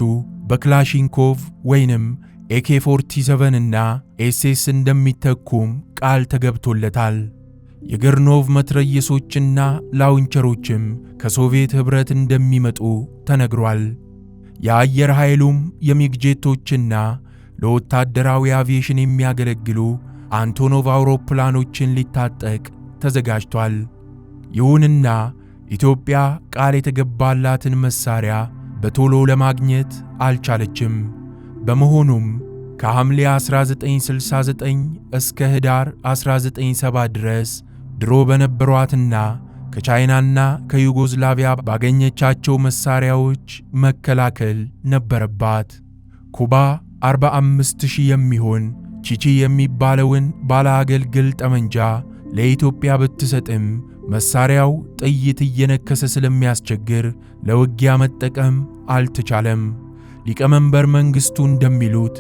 በክላሽንኮቭ ወይንም AK-47 እና SS እንደሚተኩም ቃል ተገብቶለታል። የገርኖቭ መትረየሶችና ላውንቸሮችም ከሶቪየት ኅብረት እንደሚመጡ ተነግሯል። የአየር ኃይሉም የሚግ ጄቶችና ለወታደራዊ አቪዬሽን የሚያገለግሉ አንቶኖቭ አውሮፕላኖችን ሊታጠቅ ተዘጋጅቷል። ይሁንና ኢትዮጵያ ቃል የተገባላትን መሳሪያ በቶሎ ለማግኘት አልቻለችም። በመሆኑም ከሐምሌ 1969 እስከ ህዳር 1970 ድረስ ድሮ በነበሯትና ከቻይናና ከዩጎዝላቪያ ባገኘቻቸው መሳሪያዎች መከላከል ነበረባት። ኩባ 45000 የሚሆን ቺቺ የሚባለውን ባለአገልግል ጠመንጃ ለኢትዮጵያ ብትሰጥም መሳሪያው ጥይት እየነከሰ ስለሚያስቸግር ለውጊያ መጠቀም አልተቻለም። ሊቀመንበር መንግሥቱ እንደሚሉት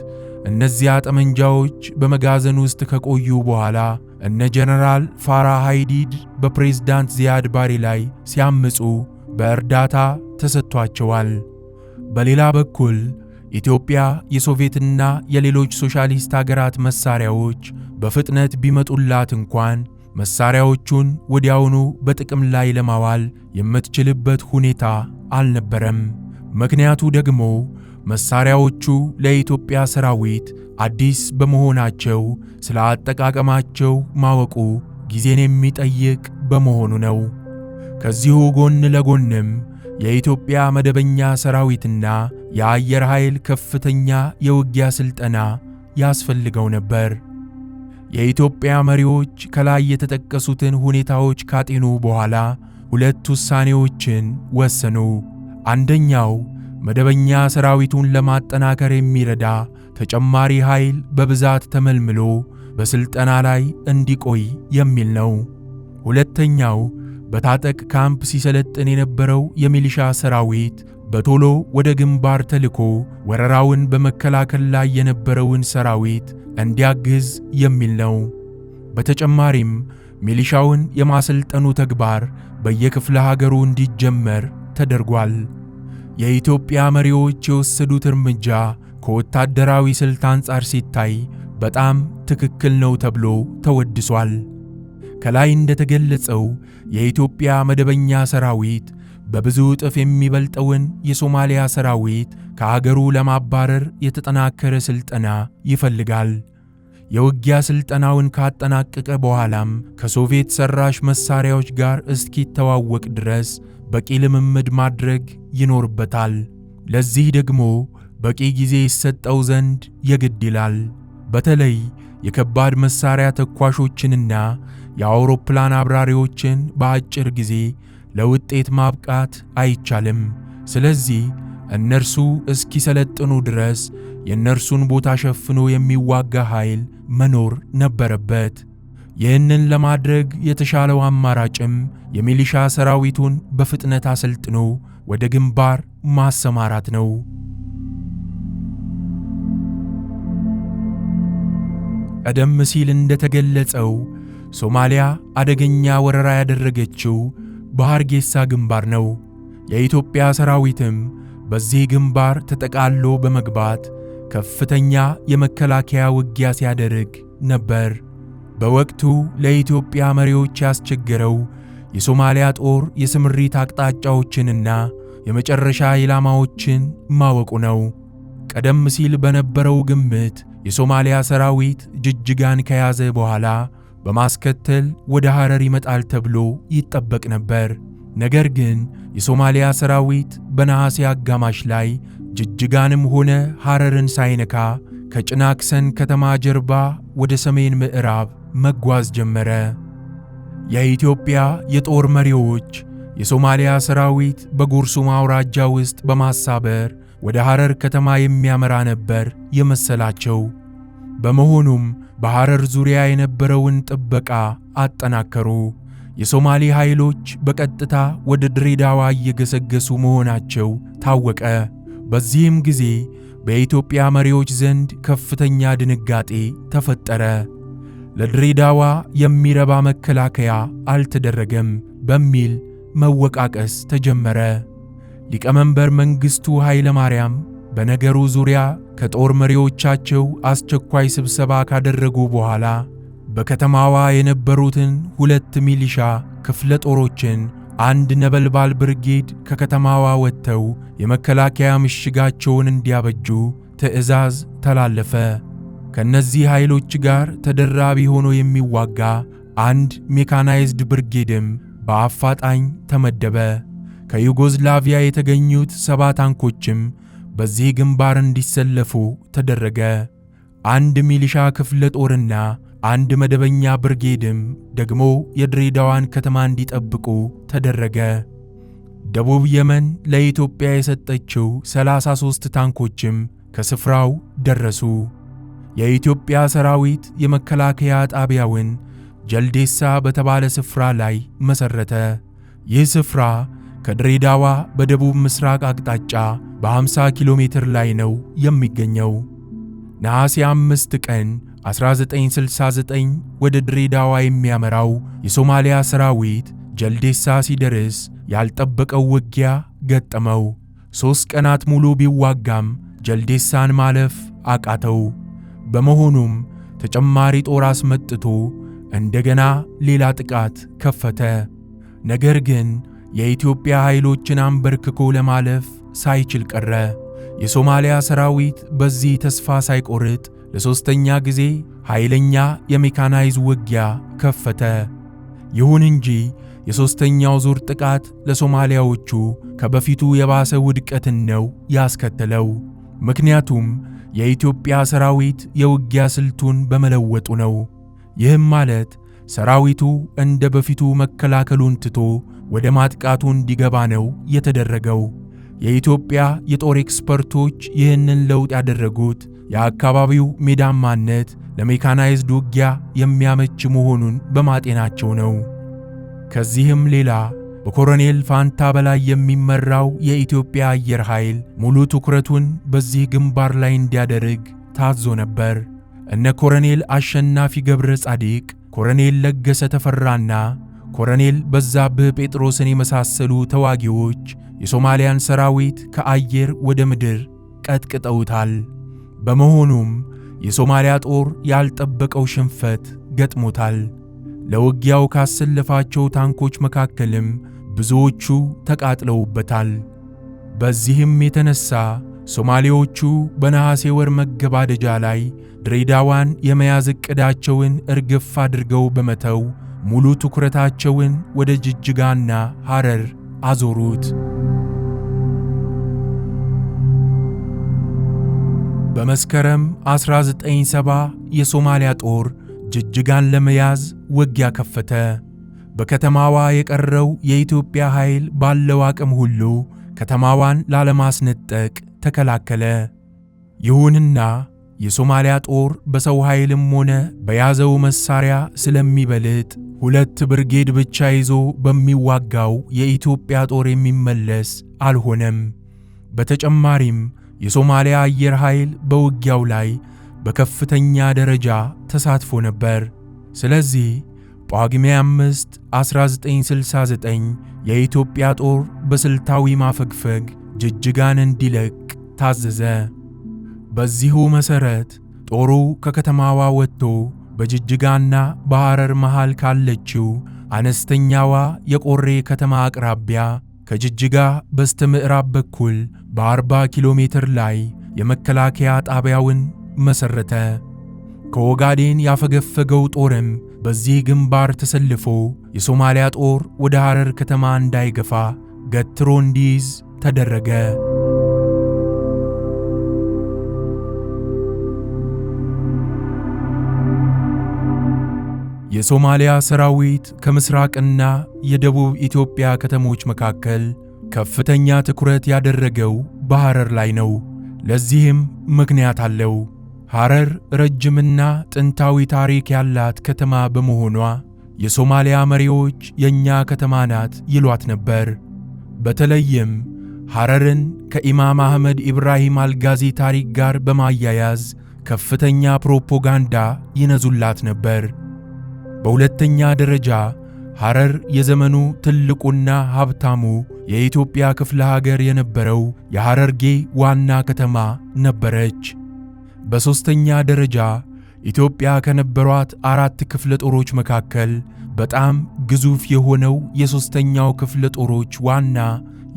እነዚያ ጠመንጃዎች በመጋዘን ውስጥ ከቆዩ በኋላ እነ ጀነራል ፋራህ ሃይዲድ በፕሬዝዳንት ዚያድ ባሬ ላይ ሲያምፁ በእርዳታ ተሰጥቷቸዋል። በሌላ በኩል ኢትዮጵያ የሶቪየትና የሌሎች ሶሻሊስት ሀገራት መሳሪያዎች በፍጥነት ቢመጡላት እንኳን መሳሪያዎቹን ወዲያውኑ በጥቅም ላይ ለማዋል የምትችልበት ሁኔታ አልነበረም። ምክንያቱ ደግሞ መሳሪያዎቹ ለኢትዮጵያ ሰራዊት አዲስ በመሆናቸው ስለ አጠቃቀማቸው ማወቁ ጊዜን የሚጠይቅ በመሆኑ ነው። ከዚሁ ጎን ለጎንም የኢትዮጵያ መደበኛ ሰራዊትና የአየር ኃይል ከፍተኛ የውጊያ ስልጠና ያስፈልገው ነበር። የኢትዮጵያ መሪዎች ከላይ የተጠቀሱትን ሁኔታዎች ካጤኑ በኋላ ሁለት ውሳኔዎችን ወሰኑ። አንደኛው መደበኛ ሰራዊቱን ለማጠናከር የሚረዳ ተጨማሪ ኃይል በብዛት ተመልምሎ በስልጠና ላይ እንዲቆይ የሚል ነው። ሁለተኛው በታጠቅ ካምፕ ሲሰለጥን የነበረው የሚሊሻ ሰራዊት በቶሎ ወደ ግንባር ተልኮ ወረራውን በመከላከል ላይ የነበረውን ሰራዊት እንዲያግዝ የሚል ነው። በተጨማሪም ሚሊሻውን የማሰልጠኑ ተግባር በየክፍለ ሀገሩ እንዲጀመር ተደርጓል። የኢትዮጵያ መሪዎች የወሰዱት እርምጃ ከወታደራዊ ስልት አንጻር ሲታይ በጣም ትክክል ነው ተብሎ ተወድሷል። ከላይ እንደተገለጸው የኢትዮጵያ መደበኛ ሰራዊት በብዙ እጥፍ የሚበልጠውን የሶማሊያ ሰራዊት ከአገሩ ለማባረር የተጠናከረ ስልጠና ይፈልጋል። የውጊያ ስልጠናውን ካጠናቀቀ በኋላም ከሶቪየት ሰራሽ መሳሪያዎች ጋር እስኪተዋወቅ ድረስ በቂ ልምምድ ማድረግ ይኖርበታል። ለዚህ ደግሞ በቂ ጊዜ ይሰጠው ዘንድ የግድ ይላል። በተለይ የከባድ መሳሪያ ተኳሾችንና የአውሮፕላን አብራሪዎችን በአጭር ጊዜ ለውጤት ማብቃት አይቻልም። ስለዚህ እነርሱ እስኪሰለጥኑ ድረስ የእነርሱን ቦታ ሸፍኖ የሚዋጋ ኃይል መኖር ነበረበት። ይህንን ለማድረግ የተሻለው አማራጭም የሚሊሻ ሰራዊቱን በፍጥነት አሰልጥኖ ወደ ግንባር ማሰማራት ነው። ቀደም ሲል እንደተገለጸው ሶማሊያ አደገኛ ወረራ ያደረገችው በሐርጌሳ ግንባር ነው። የኢትዮጵያ ሰራዊትም በዚህ ግንባር ተጠቃሎ በመግባት ከፍተኛ የመከላከያ ውጊያ ሲያደርግ ነበር። በወቅቱ ለኢትዮጵያ መሪዎች ያስቸገረው የሶማሊያ ጦር የስምሪት አቅጣጫዎችንና የመጨረሻ ኢላማዎችን ማወቁ ነው። ቀደም ሲል በነበረው ግምት የሶማሊያ ሰራዊት ጅጅጋን ከያዘ በኋላ በማስከተል ወደ ሐረር ይመጣል ተብሎ ይጠበቅ ነበር። ነገር ግን የሶማሊያ ሰራዊት በነሐሴ አጋማሽ ላይ ጅጅጋንም ሆነ ሐረርን ሳይነካ ከጭናክሰን ከተማ ጀርባ ወደ ሰሜን ምዕራብ መጓዝ ጀመረ። የኢትዮጵያ የጦር መሪዎች የሶማሊያ ሰራዊት በጉርሱም አውራጃ ውስጥ በማሳበር ወደ ሐረር ከተማ የሚያመራ ነበር የመሰላቸው። በመሆኑም በሐረር ዙሪያ የነበረውን ጥበቃ አጠናከሩ። የሶማሌ ኃይሎች በቀጥታ ወደ ድሬዳዋ እየገሰገሱ መሆናቸው ታወቀ። በዚህም ጊዜ በኢትዮጵያ መሪዎች ዘንድ ከፍተኛ ድንጋጤ ተፈጠረ። ለድሬዳዋ የሚረባ መከላከያ አልተደረገም በሚል መወቃቀስ ተጀመረ። ሊቀመንበር መንግስቱ ኃይለ ማርያም በነገሩ ዙሪያ ከጦር መሪዎቻቸው አስቸኳይ ስብሰባ ካደረጉ በኋላ በከተማዋ የነበሩትን 2 ሚሊሻ ክፍለ ጦሮችን አንድ ነበልባል ብርጌድ ከከተማዋ ወጥተው የመከላከያ ምሽጋቸውን እንዲያበጁ ትዕዛዝ ተላለፈ። ከነዚህ ኃይሎች ጋር ተደራቢ ሆኖ የሚዋጋ አንድ ሜካናይዝድ ብርጌድም በአፋጣኝ ተመደበ። ከዩጎዝላቪያ የተገኙት 7 ታንኮችም በዚህ ግንባር እንዲሰለፉ ተደረገ። አንድ ሚሊሻ ክፍለ ጦርና አንድ መደበኛ ብርጌድም ደግሞ የድሬዳዋን ከተማ እንዲጠብቁ ተደረገ። ደቡብ የመን ለኢትዮጵያ የሰጠችው 33 ታንኮችም ከስፍራው ደረሱ። የኢትዮጵያ ሰራዊት የመከላከያ ጣቢያውን ጀልዴሳ በተባለ ስፍራ ላይ መሰረተ። ይህ ስፍራ ከድሬዳዋ በደቡብ ምስራቅ አቅጣጫ በ50 ኪሎ ሜትር ላይ ነው የሚገኘው። ነሐሴ 5 ቀን 1969 ወደ ድሬዳዋ የሚያመራው የሶማሊያ ሰራዊት ጀልዴሳ ሲደርስ ያልጠበቀው ውጊያ ገጠመው። 3 ቀናት ሙሉ ቢዋጋም ጀልዴሳን ማለፍ አቃተው። በመሆኑም ተጨማሪ ጦር አስመጥቶ እንደገና ሌላ ጥቃት ከፈተ። ነገር ግን የኢትዮጵያ ኃይሎችን አንበርክኮ ለማለፍ ሳይችል ቀረ። የሶማሊያ ሰራዊት በዚህ ተስፋ ሳይቆርጥ ለሶስተኛ ጊዜ ኃይለኛ የሜካናይዝ ውጊያ ከፈተ። ይሁን እንጂ የሶስተኛው ዙር ጥቃት ለሶማሊያዎቹ ከበፊቱ የባሰ ውድቀትን ነው ያስከተለው። ምክንያቱም የኢትዮጵያ ሰራዊት የውጊያ ስልቱን በመለወጡ ነው። ይህም ማለት ሰራዊቱ እንደ በፊቱ መከላከሉን ትቶ ወደ ማጥቃቱ እንዲገባ ነው የተደረገው። የኢትዮጵያ የጦር ኤክስፐርቶች ይህንን ለውጥ ያደረጉት የአካባቢው ሜዳማነት ለሜካናይዝድ ውጊያ የሚያመች መሆኑን በማጤናቸው ነው። ከዚህም ሌላ በኮሎኔል ፋንታ በላይ የሚመራው የኢትዮጵያ አየር ኃይል ሙሉ ትኩረቱን በዚህ ግንባር ላይ እንዲያደርግ ታዞ ነበር። እነ ኮሎኔል አሸናፊ ገብረ ጻዲቅ፣ ኮሎኔል ለገሰ ተፈራና ኮሎኔል በዛብህ ጴጥሮስን የመሳሰሉ ተዋጊዎች የሶማሊያን ሰራዊት ከአየር ወደ ምድር ቀጥቅጠውታል። በመሆኑም የሶማሊያ ጦር ያልጠበቀው ሽንፈት ገጥሞታል። ለውጊያው ካሰለፋቸው ታንኮች መካከልም ብዙዎቹ ተቃጥለውበታል። በዚህም የተነሳ ሶማሌዎቹ በነሐሴ ወር መገባደጃ ላይ ድሬዳዋን የመያዝ ዕቅዳቸውን እርግፍ አድርገው በመተው ሙሉ ትኩረታቸውን ወደ ጅጅጋና ሐረር አዞሩት። በመስከረም 1970 የሶማሊያ ጦር ጅጅጋን ለመያዝ ውጊያ ከፈተ። በከተማዋ የቀረው የኢትዮጵያ ኃይል ባለው አቅም ሁሉ ከተማዋን ላለማስነጠቅ ተከላከለ። ይሁንና የሶማሊያ ጦር በሰው ኃይልም ሆነ በያዘው መሳሪያ ስለሚበልጥ 2 ብርጌድ ብቻ ይዞ በሚዋጋው የኢትዮጵያ ጦር የሚመለስ አልሆነም። በተጨማሪም የሶማሊያ አየር ኃይል በውጊያው ላይ በከፍተኛ ደረጃ ተሳትፎ ነበር። ስለዚህ ጳጉሜ 5 1969 የኢትዮጵያ ጦር በስልታዊ ማፈግፈግ ጅጅጋን እንዲለቅ ታዘዘ። በዚሁ መሰረት ጦሩ ከከተማዋ ወጥቶ በጅጅጋና በሐረር መሃል ካለችው አነስተኛዋ የቆሬ ከተማ አቅራቢያ ከጅጅጋ በስተምዕራብ በኩል በ40 ኪሎ ሜትር ላይ የመከላከያ ጣቢያውን መሰረተ። ከኦጋዴን ያፈገፈገው ጦርም በዚህ ግንባር ተሰልፎ የሶማሊያ ጦር ወደ ሐረር ከተማ እንዳይገፋ ገትሮ እንዲይዝ ተደረገ። የሶማሊያ ሰራዊት ከምስራቅና የደቡብ ኢትዮጵያ ከተሞች መካከል ከፍተኛ ትኩረት ያደረገው በሐረር ላይ ነው። ለዚህም ምክንያት አለው። ሐረር ረጅምና ጥንታዊ ታሪክ ያላት ከተማ በመሆኗ የሶማሊያ መሪዎች የኛ ከተማ ናት ይሏት ነበር። በተለይም ሐረርን ከኢማም አህመድ ኢብራሂም አልጋዚ ታሪክ ጋር በማያያዝ ከፍተኛ ፕሮፓጋንዳ ይነዙላት ነበር። በሁለተኛ ደረጃ ሐረር የዘመኑ ትልቁና ሀብታሙ የኢትዮጵያ ክፍለ ሀገር የነበረው የሐረርጌ ዋና ከተማ ነበረች። በሦስተኛ ደረጃ ኢትዮጵያ ከነበሯት 4 ክፍለ ጦሮች መካከል በጣም ግዙፍ የሆነው የሦስተኛው ክፍለ ጦሮች ዋና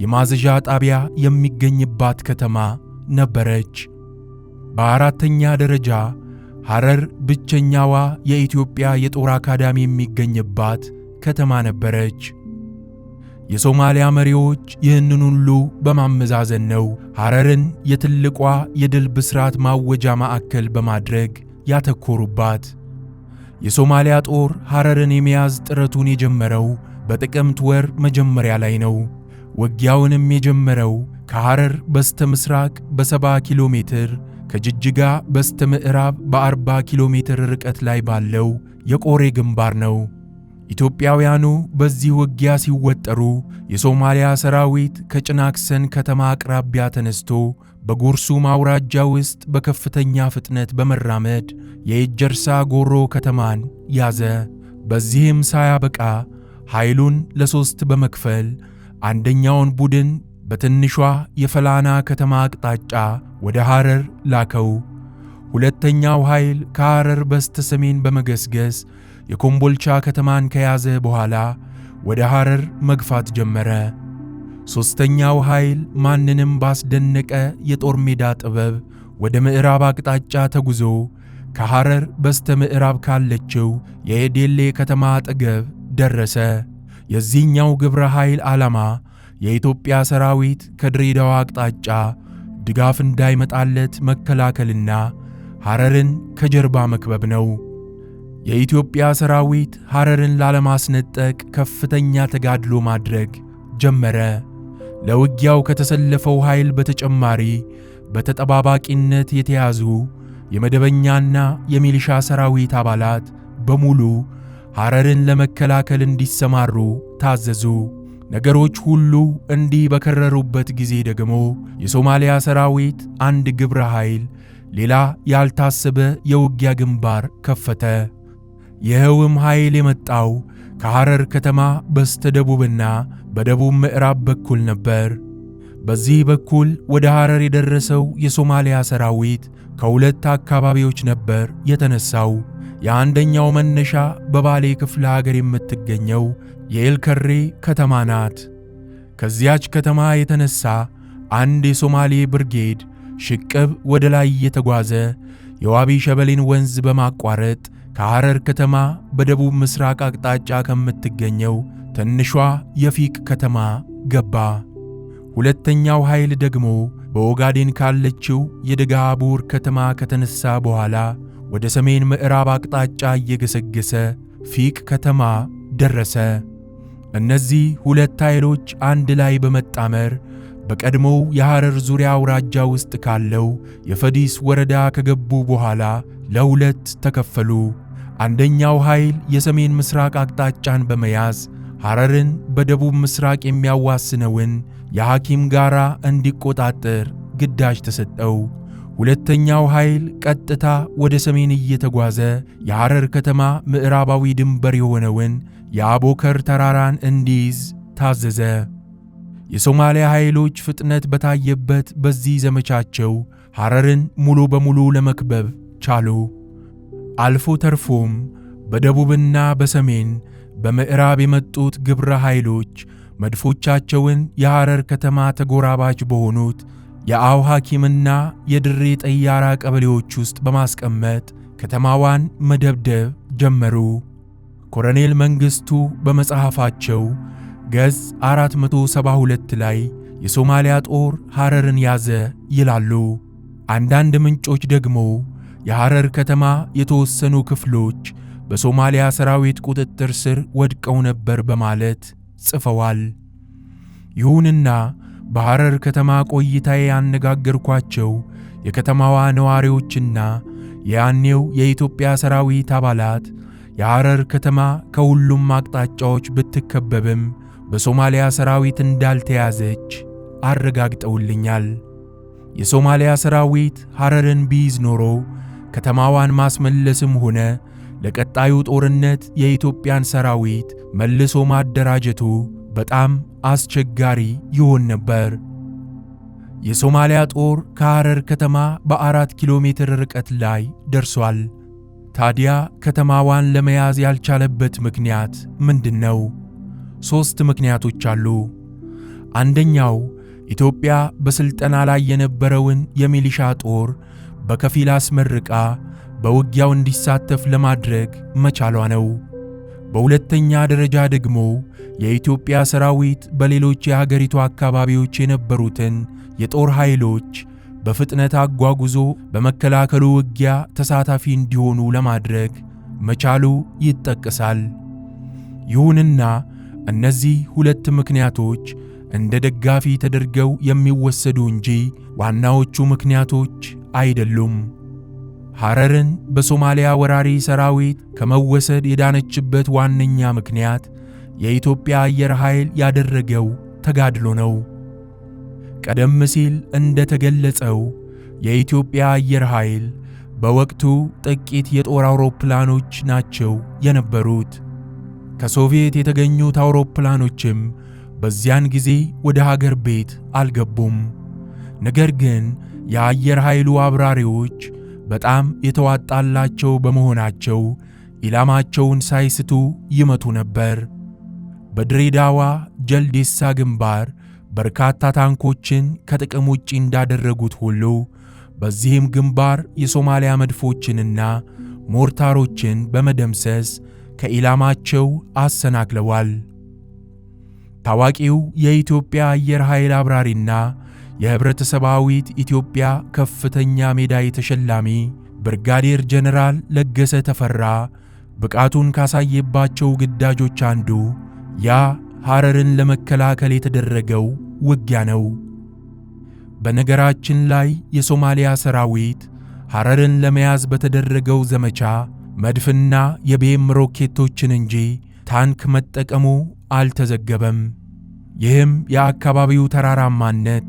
የማዘዣ ጣቢያ የሚገኝባት ከተማ ነበረች። በአራተኛ ደረጃ ሐረር ብቸኛዋ የኢትዮጵያ የጦር አካዳሚ የሚገኝባት ከተማ ነበረች። የሶማሊያ መሪዎች ይህንን ሁሉ በማመዛዘን ነው ሐረርን የትልቋ የድል ብስራት ማወጃ ማዕከል በማድረግ ያተኮሩባት። የሶማሊያ ጦር ሐረርን የመያዝ ጥረቱን የጀመረው በጥቅምት ወር መጀመሪያ ላይ ነው። ውጊያውንም የጀመረው ከሐረር በስተ ምስራቅ በ70 ኪሎ ሜትር ከጅጅጋ በስተ ምዕራብ በ40 ኪሎ ሜትር ርቀት ላይ ባለው የቆሬ ግንባር ነው። ኢትዮጵያውያኑ በዚህ ውጊያ ሲወጠሩ የሶማሊያ ሰራዊት ከጭናክሰን ከተማ አቅራቢያ ተነስቶ በጉርሱም አውራጃ ውስጥ በከፍተኛ ፍጥነት በመራመድ የኤጀርሳ ጎሮ ከተማን ያዘ። በዚህም ሳያበቃ ኃይሉን ለ3 በመክፈል አንደኛውን ቡድን በትንሿ የፈላና ከተማ አቅጣጫ ወደ ሐረር ላከው። ሁለተኛው ኃይል ከሐረር በስተ ሰሜን በመገስገስ የኮምቦልቻ ከተማን ከያዘ በኋላ ወደ ሐረር መግፋት ጀመረ። ሦስተኛው ኃይል ማንንም ባስደነቀ የጦር ሜዳ ጥበብ ወደ ምዕራብ አቅጣጫ ተጉዞ ከሐረር በስተ ምዕራብ ካለችው የኤዴሌ ከተማ አጠገብ ደረሰ። የዚህኛው ግብረ ኃይል ዓላማ የኢትዮጵያ ሰራዊት ከድሬዳዋ አቅጣጫ ድጋፍ እንዳይመጣለት መከላከልና ሐረርን ከጀርባ መክበብ ነው። የኢትዮጵያ ሰራዊት ሐረርን ላለማስነጠቅ ከፍተኛ ተጋድሎ ማድረግ ጀመረ። ለውጊያው ከተሰለፈው ኃይል በተጨማሪ በተጠባባቂነት የተያዙ የመደበኛና የሚሊሻ ሰራዊት አባላት በሙሉ ሐረርን ለመከላከል እንዲሰማሩ ታዘዙ። ነገሮች ሁሉ እንዲህ በከረሩበት ጊዜ ደግሞ የሶማሊያ ሰራዊት አንድ ግብረ ኃይል ሌላ ያልታሰበ የውጊያ ግንባር ከፈተ። ይኸውም ኃይል የመጣው ከሐረር ከተማ በስተደቡብና በደቡብ ምዕራብ በኩል ነበር። በዚህ በኩል ወደ ሐረር የደረሰው የሶማሊያ ሰራዊት ከሁለት አካባቢዎች ነበር የተነሳው። የአንደኛው መነሻ በባሌ ክፍለ ሀገር የምትገኘው የኤልከሬ ከተማ ናት። ከዚያች ከተማ የተነሳ አንድ የሶማሌ ብርጌድ ሽቅብ ወደ ላይ እየተጓዘ የዋቢ ሸበሌን ወንዝ በማቋረጥ ከሐረር ከተማ በደቡብ ምስራቅ አቅጣጫ ከምትገኘው ትንሿ የፊቅ ከተማ ገባ። ሁለተኛው ኃይል ደግሞ በኦጋዴን ካለችው የደጋቡር ከተማ ከተነሳ በኋላ ወደ ሰሜን ምዕራብ አቅጣጫ እየገሰገሰ ፊቅ ከተማ ደረሰ። እነዚህ ሁለት ኃይሎች አንድ ላይ በመጣመር በቀድሞው የሐረር ዙሪያ አውራጃ ውስጥ ካለው የፈዲስ ወረዳ ከገቡ በኋላ ለሁለት ተከፈሉ። አንደኛው ኃይል የሰሜን ምስራቅ አቅጣጫን በመያዝ ሐረርን በደቡብ ምስራቅ የሚያዋስነውን የሐኪም ጋራ እንዲቆጣጠር ግዳጅ ተሰጠው። ሁለተኛው ኃይል ቀጥታ ወደ ሰሜን እየተጓዘ የሐረር ከተማ ምዕራባዊ ድንበር የሆነውን የአቦከር ተራራን እንዲይዝ ታዘዘ። የሶማሊያ ኃይሎች ፍጥነት በታየበት በዚህ ዘመቻቸው ሐረርን ሙሉ በሙሉ ለመክበብ ቻሉ። አልፎ ተርፎም በደቡብና በሰሜን በምዕራብ የመጡት ግብረ ኃይሎች መድፎቻቸውን የሐረር ከተማ ተጎራባች በሆኑት የአው ሐኪምና የድሬ ጠያራ ቀበሌዎች ውስጥ በማስቀመጥ ከተማዋን መደብደብ ጀመሩ። ኮሎኔል መንግሥቱ በመጽሐፋቸው ገጽ 472 ላይ የሶማሊያ ጦር ሐረርን ያዘ ይላሉ። አንዳንድ ምንጮች ደግሞ የሐረር ከተማ የተወሰኑ ክፍሎች በሶማሊያ ሰራዊት ቁጥጥር ስር ወድቀው ነበር በማለት ጽፈዋል። ይሁንና በሐረር ከተማ ቆይታዬ ያነጋገርኳቸው የከተማዋ ነዋሪዎችና የያኔው የኢትዮጵያ ሰራዊት አባላት የሐረር ከተማ ከሁሉም አቅጣጫዎች ብትከበብም በሶማሊያ ሰራዊት እንዳልተያዘች አረጋግጠውልኛል። የሶማሊያ ሰራዊት ሐረርን ቢይዝ ኖሮ ከተማዋን ማስመለስም ሆነ ለቀጣዩ ጦርነት የኢትዮጵያን ሰራዊት መልሶ ማደራጀቱ በጣም አስቸጋሪ ይሆን ነበር። የሶማሊያ ጦር ከሐረር ከተማ በ4 ኪሎ ሜትር ርቀት ላይ ደርሷል። ታዲያ ከተማዋን ለመያዝ ያልቻለበት ምክንያት ምንድነው? 3 ምክንያቶች አሉ። አንደኛው ኢትዮጵያ በስልጠና ላይ የነበረውን የሚሊሻ ጦር በከፊል አስመርቃ በውጊያው እንዲሳተፍ ለማድረግ መቻሏ ነው። በሁለተኛ ደረጃ ደግሞ የኢትዮጵያ ሰራዊት በሌሎች የሀገሪቱ አካባቢዎች የነበሩትን የጦር ኃይሎች በፍጥነት አጓጉዞ በመከላከሉ ውጊያ ተሳታፊ እንዲሆኑ ለማድረግ መቻሉ ይጠቀሳል። ይሁንና እነዚህ 2 ምክንያቶች እንደ ደጋፊ ተደርገው የሚወሰዱ እንጂ ዋናዎቹ ምክንያቶች አይደሉም። ሐረርን በሶማሊያ ወራሪ ሰራዊት ከመወሰድ የዳነችበት ዋነኛ ምክንያት የኢትዮጵያ አየር ኃይል ያደረገው ተጋድሎ ነው። ቀደም ሲል እንደተገለጸው የኢትዮጵያ አየር ኃይል በወቅቱ ጥቂት የጦር አውሮፕላኖች ናቸው የነበሩት። ከሶቪየት የተገኙት አውሮፕላኖችም በዚያን ጊዜ ወደ ሀገር ቤት አልገቡም። ነገር ግን የአየር ኃይሉ አብራሪዎች በጣም የተዋጣላቸው በመሆናቸው ኢላማቸውን ሳይስቱ ይመቱ ነበር። በድሬዳዋ ጀልዴሳ ግንባር በርካታ ታንኮችን ከጥቅም ውጪ እንዳደረጉት ሁሉ በዚህም ግንባር የሶማሊያ መድፎችንና ሞርታሮችን በመደምሰስ ከኢላማቸው አሰናክለዋል። ታዋቂው የኢትዮጵያ አየር ኃይል አብራሪና የህብረተሰባዊት ኢትዮጵያ ከፍተኛ ሜዳይ ተሸላሚ ብርጋዴር ጀነራል ለገሰ ተፈራ ብቃቱን ካሳየባቸው ግዳጆች አንዱ ያ ሐረርን ለመከላከል የተደረገው ውጊያ ነው። በነገራችን ላይ የሶማሊያ ሰራዊት ሐረርን ለመያዝ በተደረገው ዘመቻ መድፍና የቤም ሮኬቶችን እንጂ ታንክ መጠቀሙ አልተዘገበም። ይህም የአካባቢው ተራራማነት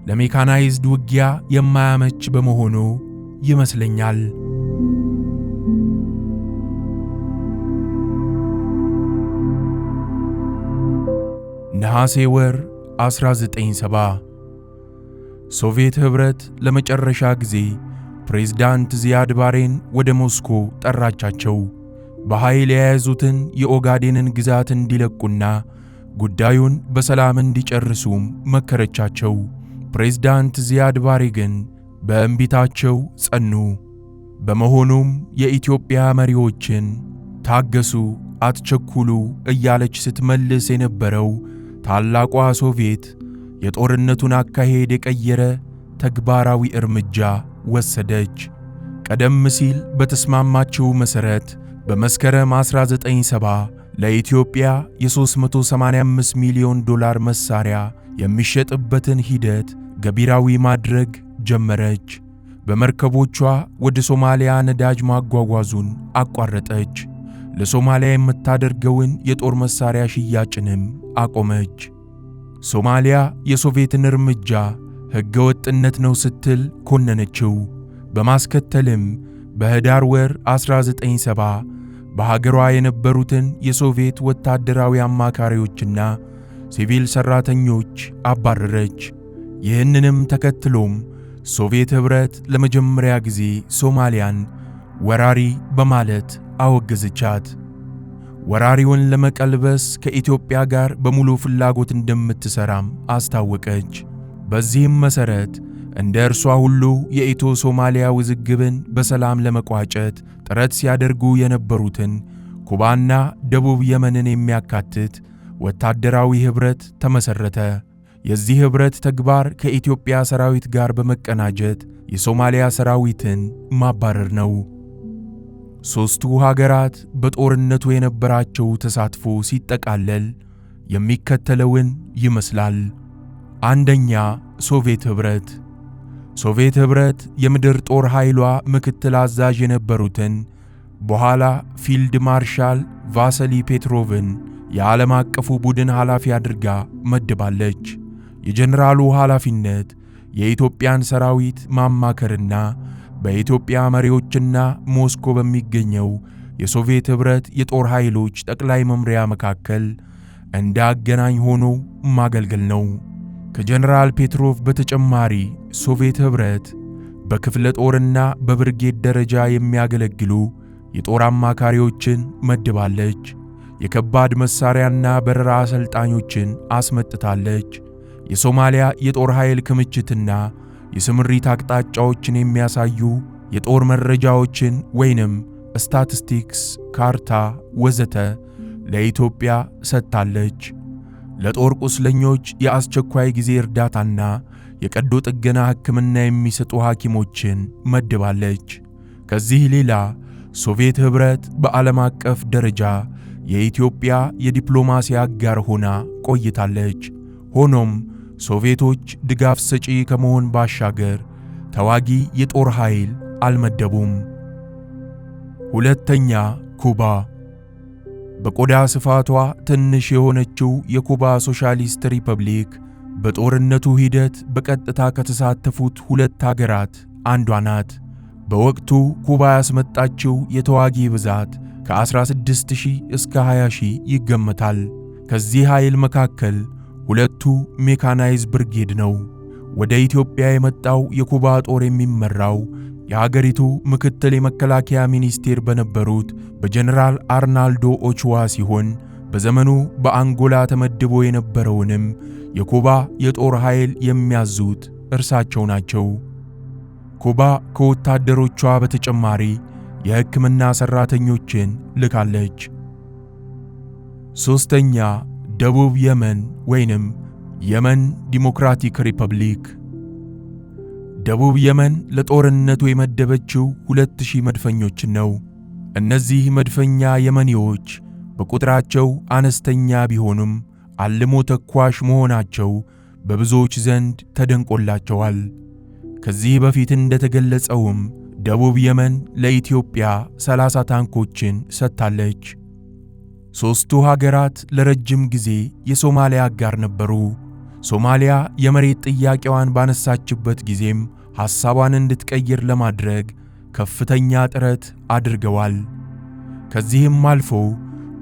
ለሜካናይዝድ ውጊያ የማያመች በመሆኑ ይመስለኛል። ነሐሴ ወር 1970 ሶቪየት ኅብረት ለመጨረሻ ጊዜ ፕሬዝዳንት ዚያድ ባሬን ወደ ሞስኮ ጠራቻቸው። በኃይል የያዙትን የኦጋዴንን ግዛት እንዲለቁና ጉዳዩን በሰላም እንዲጨርሱም መከረቻቸው። ፕሬዝዳንት ዚያድ ባሬ ግን በእንቢታቸው ጸኑ። በመሆኑም የኢትዮጵያ መሪዎችን ታገሱ፣ አትቸኩሉ እያለች ስትመልስ የነበረው ታላቋ ሶቪየት የጦርነቱን አካሄድ የቀየረ ተግባራዊ እርምጃ ወሰደች። ቀደም ሲል በተስማማችው መሠረት በመስከረም 1970 ለኢትዮጵያ የ$385 ሚሊዮን መሳሪያ የሚሸጥበትን ሂደት ገቢራዊ ማድረግ ጀመረች። በመርከቦቿ ወደ ሶማሊያ ነዳጅ ማጓጓዙን አቋረጠች። ለሶማሊያ የምታደርገውን የጦር መሳሪያ ሽያጭንም አቆመች። ሶማሊያ የሶቪየትን እርምጃ ሕገ ወጥነት ነው ስትል ኮነነችው። በማስከተልም በህዳር ወር 1970 በሀገሯ የነበሩትን የሶቪየት ወታደራዊ አማካሪዎችና ሲቪል ሰራተኞች አባረረች። ይህንንም ተከትሎም ሶቪየት ኅብረት ለመጀመሪያ ጊዜ ሶማሊያን ወራሪ በማለት አወገዘቻት። ወራሪውን ለመቀልበስ ከኢትዮጵያ ጋር በሙሉ ፍላጎት እንደምትሰራም አስታወቀች። በዚህም መሠረት እንደ እርሷ ሁሉ የኢትዮ ሶማሊያ ውዝግብን በሰላም ለመቋጨት ጥረት ሲያደርጉ የነበሩትን ኩባና ደቡብ የመንን የሚያካትት ወታደራዊ ኅብረት ተመሠረተ። የዚህ ኅብረት ተግባር ከኢትዮጵያ ሰራዊት ጋር በመቀናጀት የሶማሊያ ሰራዊትን ማባረር ነው። ሦስቱ ሀገራት በጦርነቱ የነበራቸው ተሳትፎ ሲጠቃለል የሚከተለውን ይመስላል። አንደኛ፣ ሶቪየት ኅብረት። ሶቪየት ኅብረት የምድር ጦር ኃይሏ ምክትል አዛዥ የነበሩትን በኋላ ፊልድ ማርሻል ቫሰሊ ፔትሮቭን የዓለም አቀፉ ቡድን ኃላፊ አድርጋ መድባለች። የጀነራሉ ኃላፊነት የኢትዮጵያን ሰራዊት ማማከርና በኢትዮጵያ መሪዎችና ሞስኮ በሚገኘው የሶቪየት ኅብረት የጦር ኃይሎች ጠቅላይ መምሪያ መካከል እንደ አገናኝ ሆኖ ማገልገል ነው። ከጀነራል ፔትሮቭ በተጨማሪ ሶቪየት ኅብረት በክፍለ ጦርና በብርጌድ ደረጃ የሚያገለግሉ የጦር አማካሪዎችን መድባለች። የከባድ መሳሪያና በረራ አሰልጣኞችን አስመጥታለች። የሶማሊያ የጦር ኃይል ክምችትና የስምሪት አቅጣጫዎችን የሚያሳዩ የጦር መረጃዎችን ወይንም ስታቲስቲክስ፣ ካርታ ወዘተ ለኢትዮጵያ ሰጥታለች። ለጦር ቁስለኞች የአስቸኳይ ጊዜ እርዳታና የቀዶ ጥገና ሕክምና የሚሰጡ ሐኪሞችን መድባለች። ከዚህ ሌላ ሶቪየት ኅብረት በዓለም አቀፍ ደረጃ የኢትዮጵያ የዲፕሎማሲ አጋር ሆና ቆይታለች። ሆኖም ሶቪየቶች ድጋፍ ሰጪ ከመሆን ባሻገር ተዋጊ የጦር ኃይል አልመደቡም። ሁለተኛ፣ ኩባ። በቆዳ ስፋቷ ትንሽ የሆነችው የኩባ ሶሻሊስት ሪፐብሊክ በጦርነቱ ሂደት በቀጥታ ከተሳተፉት ሁለት አገራት አንዷ ናት። በወቅቱ ኩባ ያስመጣችው የተዋጊ ብዛት ከ16000 እስከ 20000 ይገመታል። ከዚህ ኃይል መካከል ሁለቱ ሜካናይዝ ብርጌድ ነው። ወደ ኢትዮጵያ የመጣው የኩባ ጦር የሚመራው የሀገሪቱ ምክትል የመከላከያ ሚኒስቴር በነበሩት በጀነራል አርናልዶ ኦቹዋ ሲሆን በዘመኑ በአንጎላ ተመድቦ የነበረውንም የኩባ የጦር ኃይል የሚያዙት እርሳቸው ናቸው። ኩባ ከወታደሮቿ በተጨማሪ የሕክምና ሠራተኞችን ልካለች። ሦስተኛ፣ ደቡብ የመን ወይንም የመን ዲሞክራቲክ ሪፐብሊክ። ደቡብ የመን ለጦርነቱ የመደበችው 2000 መድፈኞችን ነው። እነዚህ መድፈኛ የመኒዎች በቁጥራቸው አነስተኛ ቢሆኑም አልሞ ተኳሽ መሆናቸው በብዙዎች ዘንድ ተደንቆላቸዋል። ከዚህ በፊት እንደተገለጸውም ደቡብ የመን ለኢትዮጵያ 30 ታንኮችን ሰጥታለች። ሦስቱ ሀገራት ለረጅም ጊዜ የሶማሊያ አጋር ነበሩ። ሶማሊያ የመሬት ጥያቄዋን ባነሳችበት ጊዜም ሐሳቧን እንድትቀይር ለማድረግ ከፍተኛ ጥረት አድርገዋል። ከዚህም አልፎ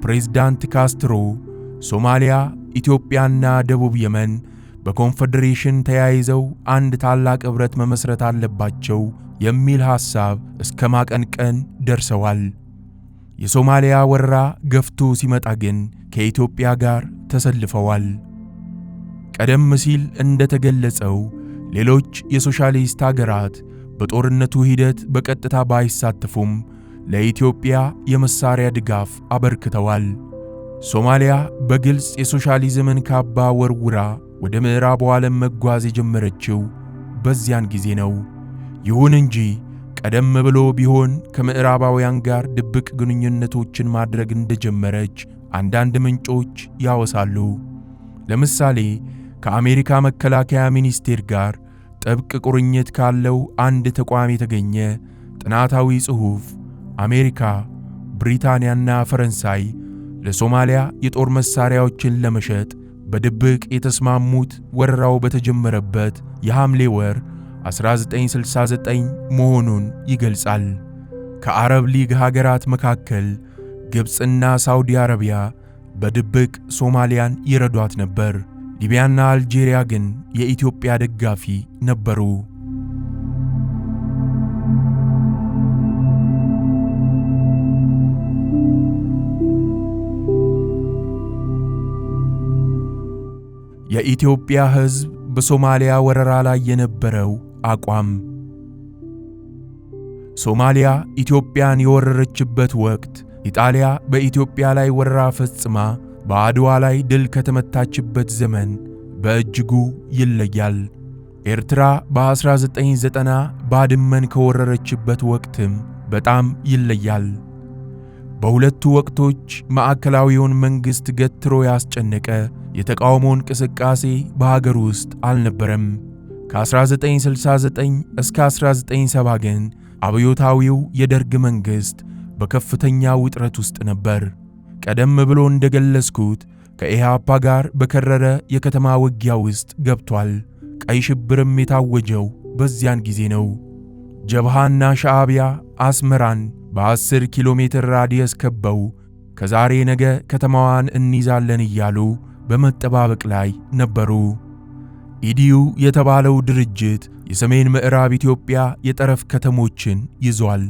ፕሬዝዳንት ካስትሮ ሶማሊያ፣ ኢትዮጵያና ደቡብ የመን በኮንፌዴሬሽን ተያይዘው አንድ ታላቅ ኅብረት መመስረት አለባቸው የሚል ሐሳብ እስከ ማቀንቀን ደርሰዋል። የሶማሊያ ወረራ ገፍቶ ሲመጣ ግን ከኢትዮጵያ ጋር ተሰልፈዋል። ቀደም ሲል እንደተገለጸው ሌሎች የሶሻሊስት አገራት በጦርነቱ ሂደት በቀጥታ ባይሳተፉም ለኢትዮጵያ የመሳሪያ ድጋፍ አበርክተዋል። ሶማሊያ በግልጽ የሶሻሊዝምን ካባ ወርውራ ወደ ምዕራቡ ዓለም መጓዝ የጀመረችው በዚያን ጊዜ ነው። ይሁን እንጂ ቀደም ብሎ ቢሆን ከምዕራባውያን ጋር ድብቅ ግንኙነቶችን ማድረግ እንደጀመረች አንዳንድ ምንጮች ያወሳሉ። ለምሳሌ ከአሜሪካ መከላከያ ሚኒስቴር ጋር ጥብቅ ቁርኝት ካለው አንድ ተቋም የተገኘ ጥናታዊ ጽሑፍ አሜሪካ፣ ብሪታንያና ፈረንሳይ ለሶማሊያ የጦር መሳሪያዎችን ለመሸጥ በድብቅ የተስማሙት ወረራው በተጀመረበት የሐምሌ ወር 1969 መሆኑን ይገልጻል። ከአረብ ሊግ ሀገራት መካከል ግብፅና ሳውዲ አረቢያ በድብቅ ሶማሊያን ይረዷት ነበር። ሊቢያና አልጄሪያ ግን የኢትዮጵያ ደጋፊ ነበሩ። የኢትዮጵያ ሕዝብ በሶማሊያ ወረራ ላይ የነበረው አቋም። ሶማሊያ ኢትዮጵያን የወረረችበት ወቅት ኢጣሊያ በኢትዮጵያ ላይ ወረራ ፈጽማ በአድዋ ላይ ድል ከተመታችበት ዘመን በእጅጉ ይለያል። ኤርትራ በ1990 ባድመን ከወረረችበት ወቅትም በጣም ይለያል። በሁለቱ ወቅቶች ማዕከላዊውን መንግሥት ገትሮ ያስጨነቀ የተቃውሞ እንቅስቃሴ በሀገር ውስጥ አልነበረም። ከ1969 እስከ 1970 ግን አብዮታዊው የደርግ መንግሥት በከፍተኛ ውጥረት ውስጥ ነበር። ቀደም ብሎ እንደገለጽኩት ከኢህአፓ ጋር በከረረ የከተማ ውጊያ ውስጥ ገብቷል። ቀይ ሽብርም የታወጀው በዚያን ጊዜ ነው። ጀብሃና ሻዕቢያ አስመራን በ10 ኪሎ ሜትር ራዲየስ ከበው ከዛሬ ነገ ከተማዋን እንይዛለን እያሉ በመጠባበቅ ላይ ነበሩ። ኢዲዩ የተባለው ድርጅት የሰሜን ምዕራብ ኢትዮጵያ የጠረፍ ከተሞችን ይዟል።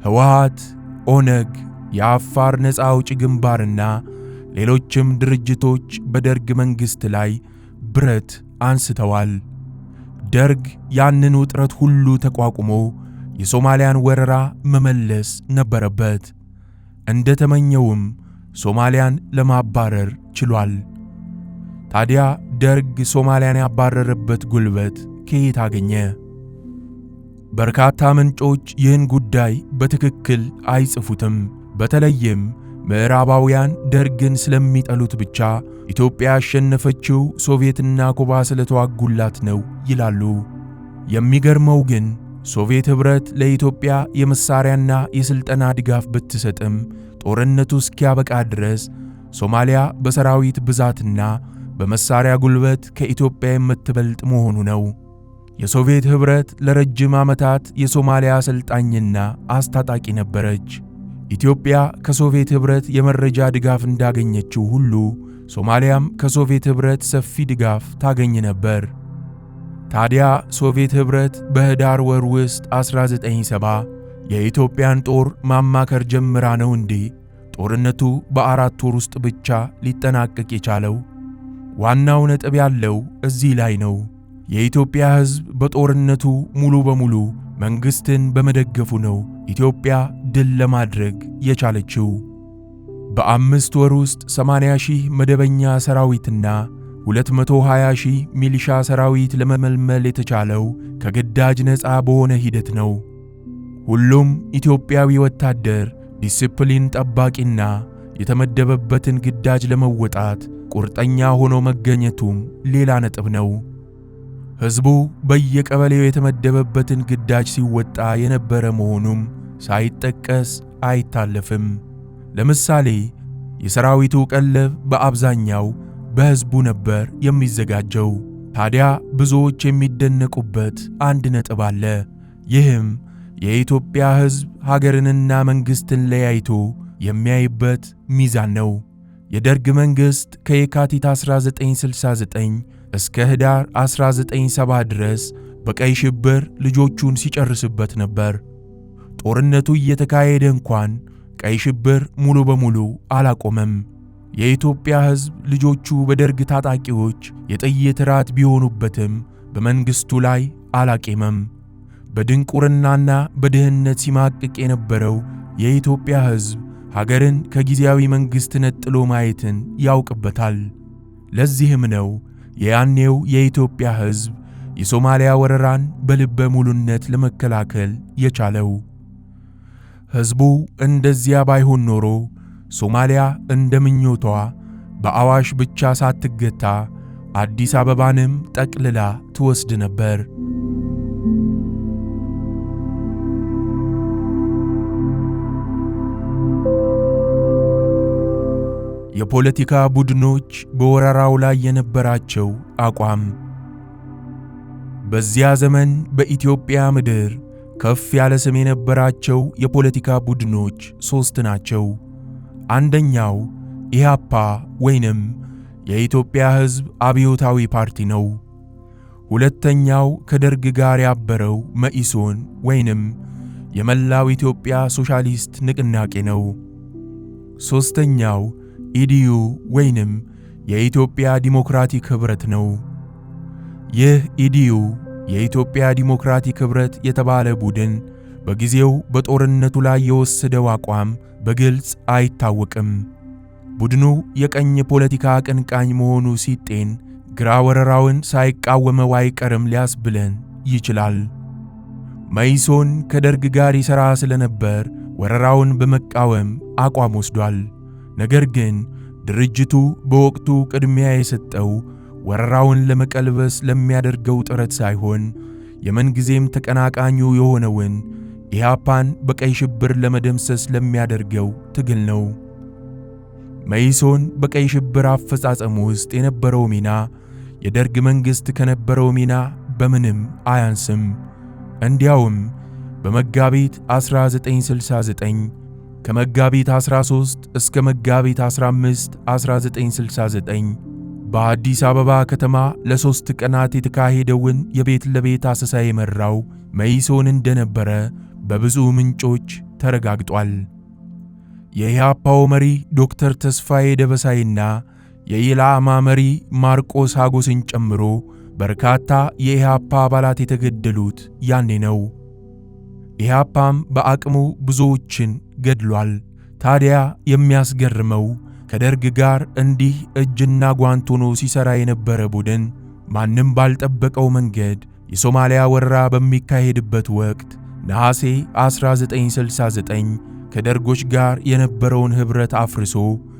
ህወሓት፣ ኦነግ፣ የአፋር ነፃ አውጪ ግንባርና ሌሎችም ድርጅቶች በደርግ መንግሥት ላይ ብረት አንስተዋል። ደርግ ያንን ውጥረት ሁሉ ተቋቁሞ የሶማሊያን ወረራ መመለስ ነበረበት። እንደተመኘውም ሶማሊያን ለማባረር ችሏል። ታዲያ ደርግ ሶማሊያን ያባረረበት ጉልበት ከየት አገኘ? በርካታ ምንጮች ይህን ጉዳይ በትክክል አይጽፉትም። በተለይም ምዕራባውያን ደርግን ስለሚጠሉት ብቻ ኢትዮጵያ ያሸነፈችው ሶቪየትና ኩባ ስለተዋጉላት ነው ይላሉ። የሚገርመው ግን ሶቪየት ኅብረት ለኢትዮጵያ የመሳሪያና የሥልጠና ድጋፍ ብትሰጥም ጦርነቱ እስኪያበቃ ድረስ ሶማሊያ በሰራዊት ብዛትና በመሳሪያ ጉልበት ከኢትዮጵያ የምትበልጥ መሆኑ ነው። የሶቪየት ኅብረት ለረጅም ዓመታት የሶማሊያ አሰልጣኝና አስታጣቂ ነበረች። ኢትዮጵያ ከሶቪየት ኅብረት የመረጃ ድጋፍ እንዳገኘችው ሁሉ ሶማሊያም ከሶቪየት ኅብረት ሰፊ ድጋፍ ታገኝ ነበር። ታዲያ ሶቪየት ኅብረት በህዳር ወር ውስጥ 1970 የኢትዮጵያን ጦር ማማከር ጀምራ ነው እንዴ ጦርነቱ በ4 ወር ውስጥ ብቻ ሊጠናቀቅ የቻለው? ዋናው ነጥብ ያለው እዚህ ላይ ነው። የኢትዮጵያ ሕዝብ በጦርነቱ ሙሉ በሙሉ መንግሥትን በመደገፉ ነው ኢትዮጵያ ድል ለማድረግ የቻለችው። በ5 ወር ውስጥ 80,000 መደበኛ ሰራዊትና 220,000 ሚሊሻ ሰራዊት ለመመልመል የተቻለው ከግዳጅ ነፃ በሆነ ሂደት ነው። ሁሉም ኢትዮጵያዊ ወታደር ዲሲፕሊን ጠባቂና የተመደበበትን ግዳጅ ለመወጣት ቁርጠኛ ሆኖ መገኘቱም ሌላ ነጥብ ነው። ሕዝቡ በየቀበሌው የተመደበበትን ግዳጅ ሲወጣ የነበረ መሆኑም ሳይጠቀስ አይታለፍም። ለምሳሌ የሰራዊቱ ቀለብ በአብዛኛው በሕዝቡ ነበር የሚዘጋጀው። ታዲያ ብዙዎች የሚደነቁበት አንድ ነጥብ አለ። ይህም የኢትዮጵያ ሕዝብ ሀገርንና መንግሥትን ለያይቶ የሚያይበት ሚዛን ነው። የደርግ መንግሥት ከየካቲት 1969 እስከ ህዳር 1970 ድረስ በቀይ ሽብር ልጆቹን ሲጨርስበት ነበር። ጦርነቱ እየተካሄደ እንኳን ቀይ ሽብር ሙሉ በሙሉ አላቆመም። የኢትዮጵያ ሕዝብ ልጆቹ በደርግ ታጣቂዎች የጥይት ራት ቢሆኑበትም በመንግሥቱ ላይ አላቄመም። በድንቁርናና በድህነት ሲማቅቅ የነበረው የኢትዮጵያ ሕዝብ ሀገርን ከጊዜያዊ መንግሥት ነጥሎ ማየትን ያውቅበታል። ለዚህም ነው የያኔው የኢትዮጵያ ሕዝብ የሶማሊያ ወረራን በልበ ሙሉነት ለመከላከል የቻለው። ሕዝቡ እንደዚያ ባይሆን ኖሮ ሶማሊያ እንደ ምኞቷ በአዋሽ ብቻ ሳትገታ አዲስ አበባንም ጠቅልላ ትወስድ ነበር። የፖለቲካ ቡድኖች በወረራው ላይ የነበራቸው አቋም። በዚያ ዘመን በኢትዮጵያ ምድር ከፍ ያለ ስም የነበራቸው የፖለቲካ ቡድኖች 3 ናቸው። አንደኛው ኢህአፓ ወይንም የኢትዮጵያ ሕዝብ አብዮታዊ ፓርቲ ነው። ሁለተኛው ከደርግ ጋር ያበረው መኢሶን ወይንም የመላው ኢትዮጵያ ሶሻሊስት ንቅናቄ ነው። ሦስተኛው ኢዲዩ ወይንም የኢትዮጵያ ዲሞክራቲክ ኅብረት ነው። ይህ ኢዲዩ የኢትዮጵያ ዲሞክራቲክ ኅብረት የተባለ ቡድን በጊዜው በጦርነቱ ላይ የወሰደው አቋም በግልጽ አይታወቅም። ቡድኑ የቀኝ ፖለቲካ አቀንቃኝ መሆኑ ሲጤን ግራ ወረራውን ሳይቃወመው አይቀርም ሊያስብለን ይችላል። መኢሶን ከደርግ ጋር ይሠራ ስለነበር ወረራውን በመቃወም አቋም ወስዷል። ነገር ግን ድርጅቱ በወቅቱ ቅድሚያ የሰጠው ወረራውን ለመቀልበስ ለሚያደርገው ጥረት ሳይሆን የምንጊዜም ተቀናቃኙ የሆነውን ኢህአፓን በቀይ ሽብር ለመደምሰስ ለሚያደርገው ትግል ነው። መኢሶን በቀይ ሽብር አፈጻጸም ውስጥ የነበረው ሚና የደርግ መንግሥት ከነበረው ሚና በምንም አያንስም። እንዲያውም በመጋቢት 1969 ከመጋቢት 13 እስከ መጋቢት 15 1969 በአዲስ አበባ ከተማ ለ3 ቀናት የተካሄደውን የቤት ለቤት አሰሳ የመራው መኢሶን እንደነበረ በብዙ ምንጮች ተረጋግጧል። የኢህአፓው መሪ ዶክተር ተስፋዬ ደበሳይና የኢላማ መሪ ማርቆስ ሀጎስን ጨምሮ በርካታ የኢህአፓ አባላት የተገደሉት ያኔ ነው። ኢህአፓም በአቅሙ ብዙዎችን ገድሏል። ታዲያ የሚያስገርመው ከደርግ ጋር እንዲህ እጅና ጓንት ሆኖ ሲሰራ የነበረ ቡድን ማንም ባልጠበቀው መንገድ የሶማሊያ ወረራ በሚካሄድበት ወቅት ነሐሴ 1969 ከደርጎች ጋር የነበረውን ኅብረት አፍርሶ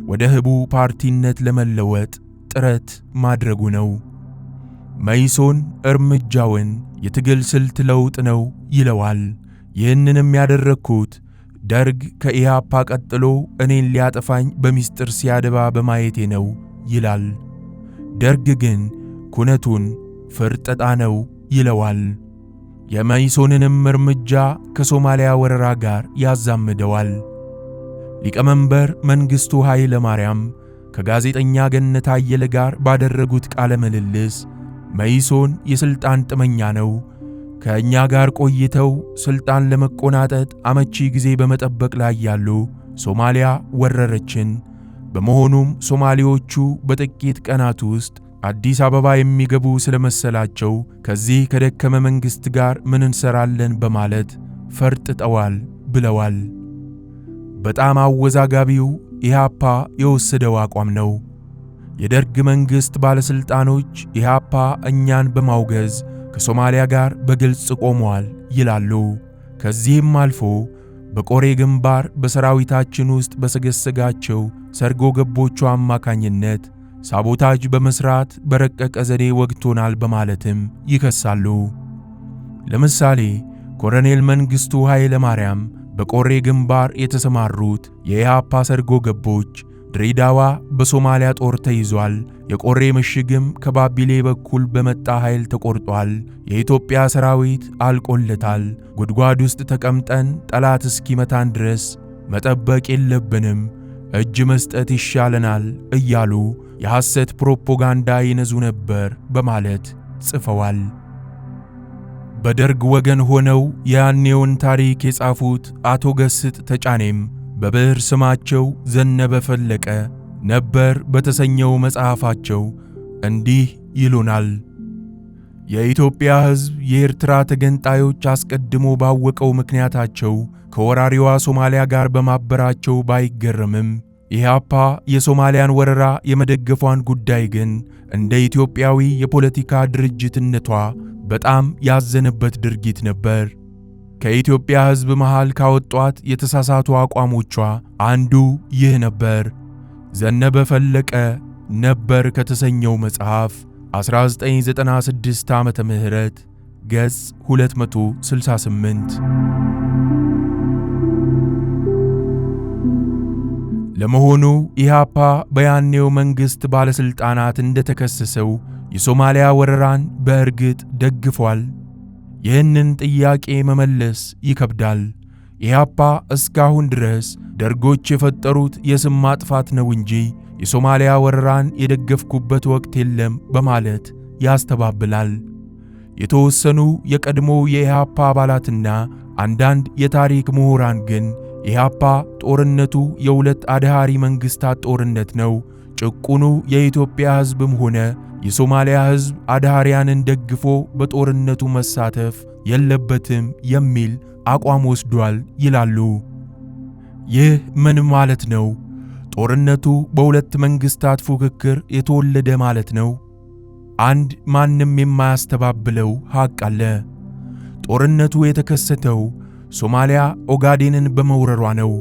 ወደ ህቡ ፓርቲነት ለመለወጥ ጥረት ማድረጉ ነው። መኢሶን እርምጃውን የትግል ስልት ለውጥ ነው ይለዋል። ይህንንም ያደረግኩት ደርግ ከኢህአፓ ቀጥሎ እኔን ሊያጠፋኝ በሚስጥር ሲያደባ በማየቴ ነው ይላል። ደርግ ግን ኩነቱን ፍርጠጣ ነው ይለዋል። የመኢሶንንም እርምጃ ከሶማሊያ ወረራ ጋር ያዛምደዋል። ሊቀመንበር መንግሥቱ ኃይለ ማርያም ከጋዜጠኛ ገነት አየለ ጋር ባደረጉት ቃለ ምልልስ መኢሶን የሥልጣን ጥመኛ ነው፣ ከእኛ ጋር ቆይተው ሥልጣን ለመቆናጠጥ አመቺ ጊዜ በመጠበቅ ላይ ያሉ ሶማሊያ ወረረችን። በመሆኑም ሶማሌዎቹ በጥቂት ቀናት ውስጥ አዲስ አበባ የሚገቡ ስለመሰላቸው ከዚህ ከደከመ መንግሥት ጋር ምን እንሰራለን በማለት ፈርጥጠዋል ብለዋል። በጣም አወዛጋቢው ኢህአፓ የወሰደው አቋም ነው። የደርግ መንግሥት ባለሥልጣኖች ኢህአፓ እኛን በማውገዝ ከሶማሊያ ጋር በግልጽ ቆመዋል ይላሉ። ከዚህም አልፎ በቆሬ ግንባር በሰራዊታችን ውስጥ በሰገሰጋቸው ሰርጎ ገቦቹ አማካኝነት ሳቦታጅ በመስራት በረቀቀ ዘዴ ወግቶናል በማለትም ይከሳሉ። ለምሳሌ ኮሎኔል መንግሥቱ ኃይለ ማርያም በቆሬ ግንባር የተሰማሩት የኢህአፓ ሰርጎ ገቦች ድሬዳዋ በሶማሊያ ጦር ተይዟል፣ የቆሬ ምሽግም ከባቢሌ በኩል በመጣ ኃይል ተቆርጧል፣ የኢትዮጵያ ሰራዊት አልቆለታል፣ ጉድጓድ ውስጥ ተቀምጠን ጠላት እስኪመታን ድረስ መጠበቅ የለብንም፣ እጅ መስጠት ይሻለናል እያሉ የሐሰት ፕሮፓጋንዳ ይነዙ ነበር በማለት ጽፈዋል። በደርግ ወገን ሆነው ያኔውን ታሪክ የጻፉት አቶ ገስጥ ተጫኔም በብዕር ስማቸው ዘነበ ፈለቀ ነበር በተሰኘው መጽሐፋቸው እንዲህ ይሉናል። የኢትዮጵያ ሕዝብ የኤርትራ ተገንጣዮች አስቀድሞ ባወቀው ምክንያታቸው ከወራሪዋ ሶማሊያ ጋር በማበራቸው ባይገረምም ኢህአፓ የሶማሊያን ወረራ የመደገፏን ጉዳይ ግን እንደ ኢትዮጵያዊ የፖለቲካ ድርጅትነቷ በጣም ያዘነበት ድርጊት ነበር። ከኢትዮጵያ ሕዝብ መሃል ካወጧት የተሳሳቱ አቋሞቿ አንዱ ይህ ነበር። ዘነበ ፈለቀ ነበር ከተሰኘው መጽሐፍ 1996 ዓመተ ምህረት ገጽ 268። ለመሆኑ ኢህአፓ በያኔው መንግሥት ባለሥልጣናት እንደተከሰሰው የሶማሊያ ወረራን በእርግጥ ደግፏል? ይህንን ጥያቄ መመለስ ይከብዳል። ኢህአፓ እስካሁን ድረስ ደርጎች የፈጠሩት የስም ማጥፋት ነው እንጂ የሶማሊያ ወረራን የደገፍኩበት ወቅት የለም በማለት ያስተባብላል። የተወሰኑ የቀድሞ የኢህአፓ አባላትና አንዳንድ የታሪክ ምሁራን ግን ኢህአፓ ጦርነቱ የሁለት አድሃሪ መንግሥታት ጦርነት ነው፣ ጭቁኑ የኢትዮጵያ ሕዝብም ሆነ የሶማሊያ ሕዝብ አድሃሪያንን ደግፎ በጦርነቱ መሳተፍ የለበትም የሚል አቋም ወስዷል ይላሉ። ይህ ምን ማለት ነው? ጦርነቱ በሁለት መንግሥታት ፉክክር የተወለደ ማለት ነው? አንድ ማንም የማያስተባብለው ሐቅ አለ። ጦርነቱ የተከሰተው ሶማሊያ ኦጋዴንን በመውረሯ ነው።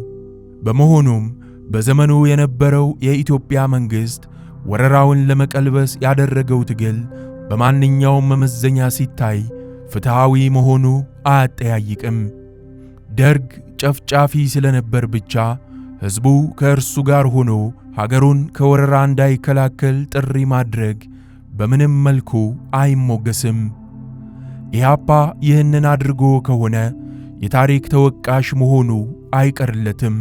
በመሆኑም በዘመኑ የነበረው የኢትዮጵያ መንግሥት ወረራውን ለመቀልበስ ያደረገው ትግል በማንኛውም መመዘኛ ሲታይ ፍትሃዊ መሆኑ አያጠያይቅም። ደርግ ጨፍጫፊ ስለነበር ብቻ ሕዝቡ ከእርሱ ጋር ሆኖ ሀገሩን ከወረራ እንዳይከላከል ጥሪ ማድረግ በምንም መልኩ አይሞገስም። ኢህአፓ ይህንን አድርጎ ከሆነ የታሪክ ተወቃሽ መሆኑ አይቀርለትም።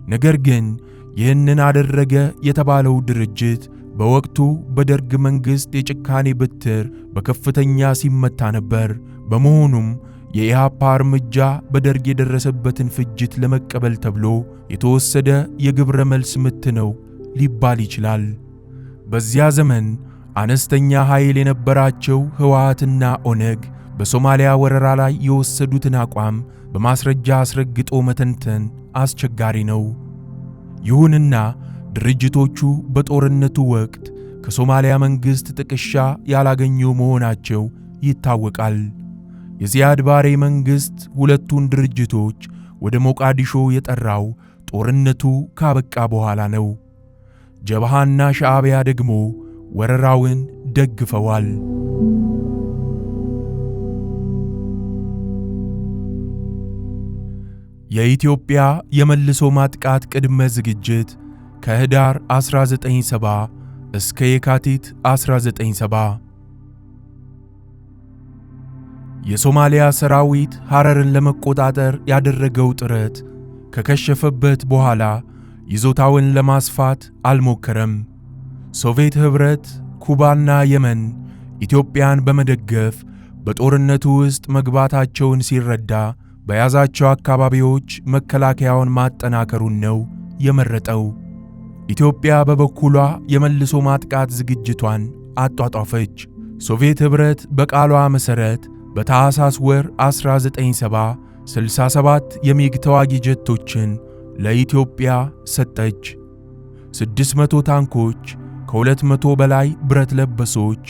ነገር ግን ይህንን አደረገ የተባለው ድርጅት በወቅቱ በደርግ መንግሥት የጭካኔ በትር በከፍተኛ ሲመታ ነበር። በመሆኑም የኢህአፓ እርምጃ በደርግ የደረሰበትን ፍጅት ለመቀበል ተብሎ የተወሰደ የግብረ መልስ ምት ነው ሊባል ይችላል። በዚያ ዘመን አነስተኛ ኃይል የነበራቸው ህወሓትና ኦነግ በሶማሊያ ወረራ ላይ የወሰዱትን አቋም በማስረጃ አስረግጦ መተንተን አስቸጋሪ ነው። ይሁንና ድርጅቶቹ በጦርነቱ ወቅት ከሶማሊያ መንግሥት ጥቅሻ ያላገኙ መሆናቸው ይታወቃል። የዚያድ ባሬ መንግሥት ሁለቱን ድርጅቶች ወደ ሞቃዲሾ የጠራው ጦርነቱ ካበቃ በኋላ ነው። ጀብሃና ሻዕቢያ ደግሞ ወረራውን ደግፈዋል። የኢትዮጵያ የመልሶ ማጥቃት ቅድመ ዝግጅት ከህዳር 1970 እስከ የካቲት 1970። የሶማሊያ ሰራዊት ሐረርን ለመቆጣጠር ያደረገው ጥረት ከከሸፈበት በኋላ ይዞታውን ለማስፋት አልሞከረም። ሶቪየት ኅብረት፣ ኩባና የመን ኢትዮጵያን በመደገፍ በጦርነቱ ውስጥ መግባታቸውን ሲረዳ በያዛቸው አካባቢዎች መከላከያውን ማጠናከሩን ነው የመረጠው። ኢትዮጵያ በበኩሏ የመልሶ ማጥቃት ዝግጅቷን አጧጧፈች። ሶቪየት ኅብረት በቃሏ መሠረት በታኅሳስ ወር 1970 67 የሚግ ተዋጊ ጀቶችን ለኢትዮጵያ ሰጠች። 600 ታንኮች፣ ከ200 በላይ ብረት ለበሶች፣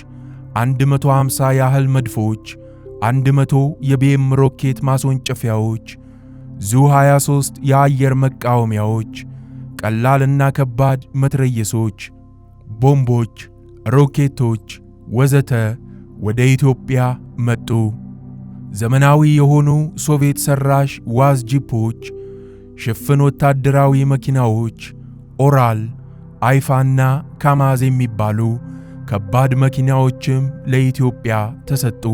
150 ያህል መድፎች፣ 100 የቢኤም ሮኬት ማስወንጨፊያዎች፣ ዙ-23 የአየር መቃወሚያዎች፣ ቀላልና ከባድ መትረየሶች፣ ቦምቦች፣ ሮኬቶች ወዘተ ወደ ኢትዮጵያ መጡ። ዘመናዊ የሆኑ ሶቪየት ሰራሽ ዋዝ ጂፖች፣ ሽፍን ወታደራዊ መኪናዎች፣ ኦራል፣ አይፋና ካማዝ የሚባሉ ከባድ መኪናዎችም ለኢትዮጵያ ተሰጡ።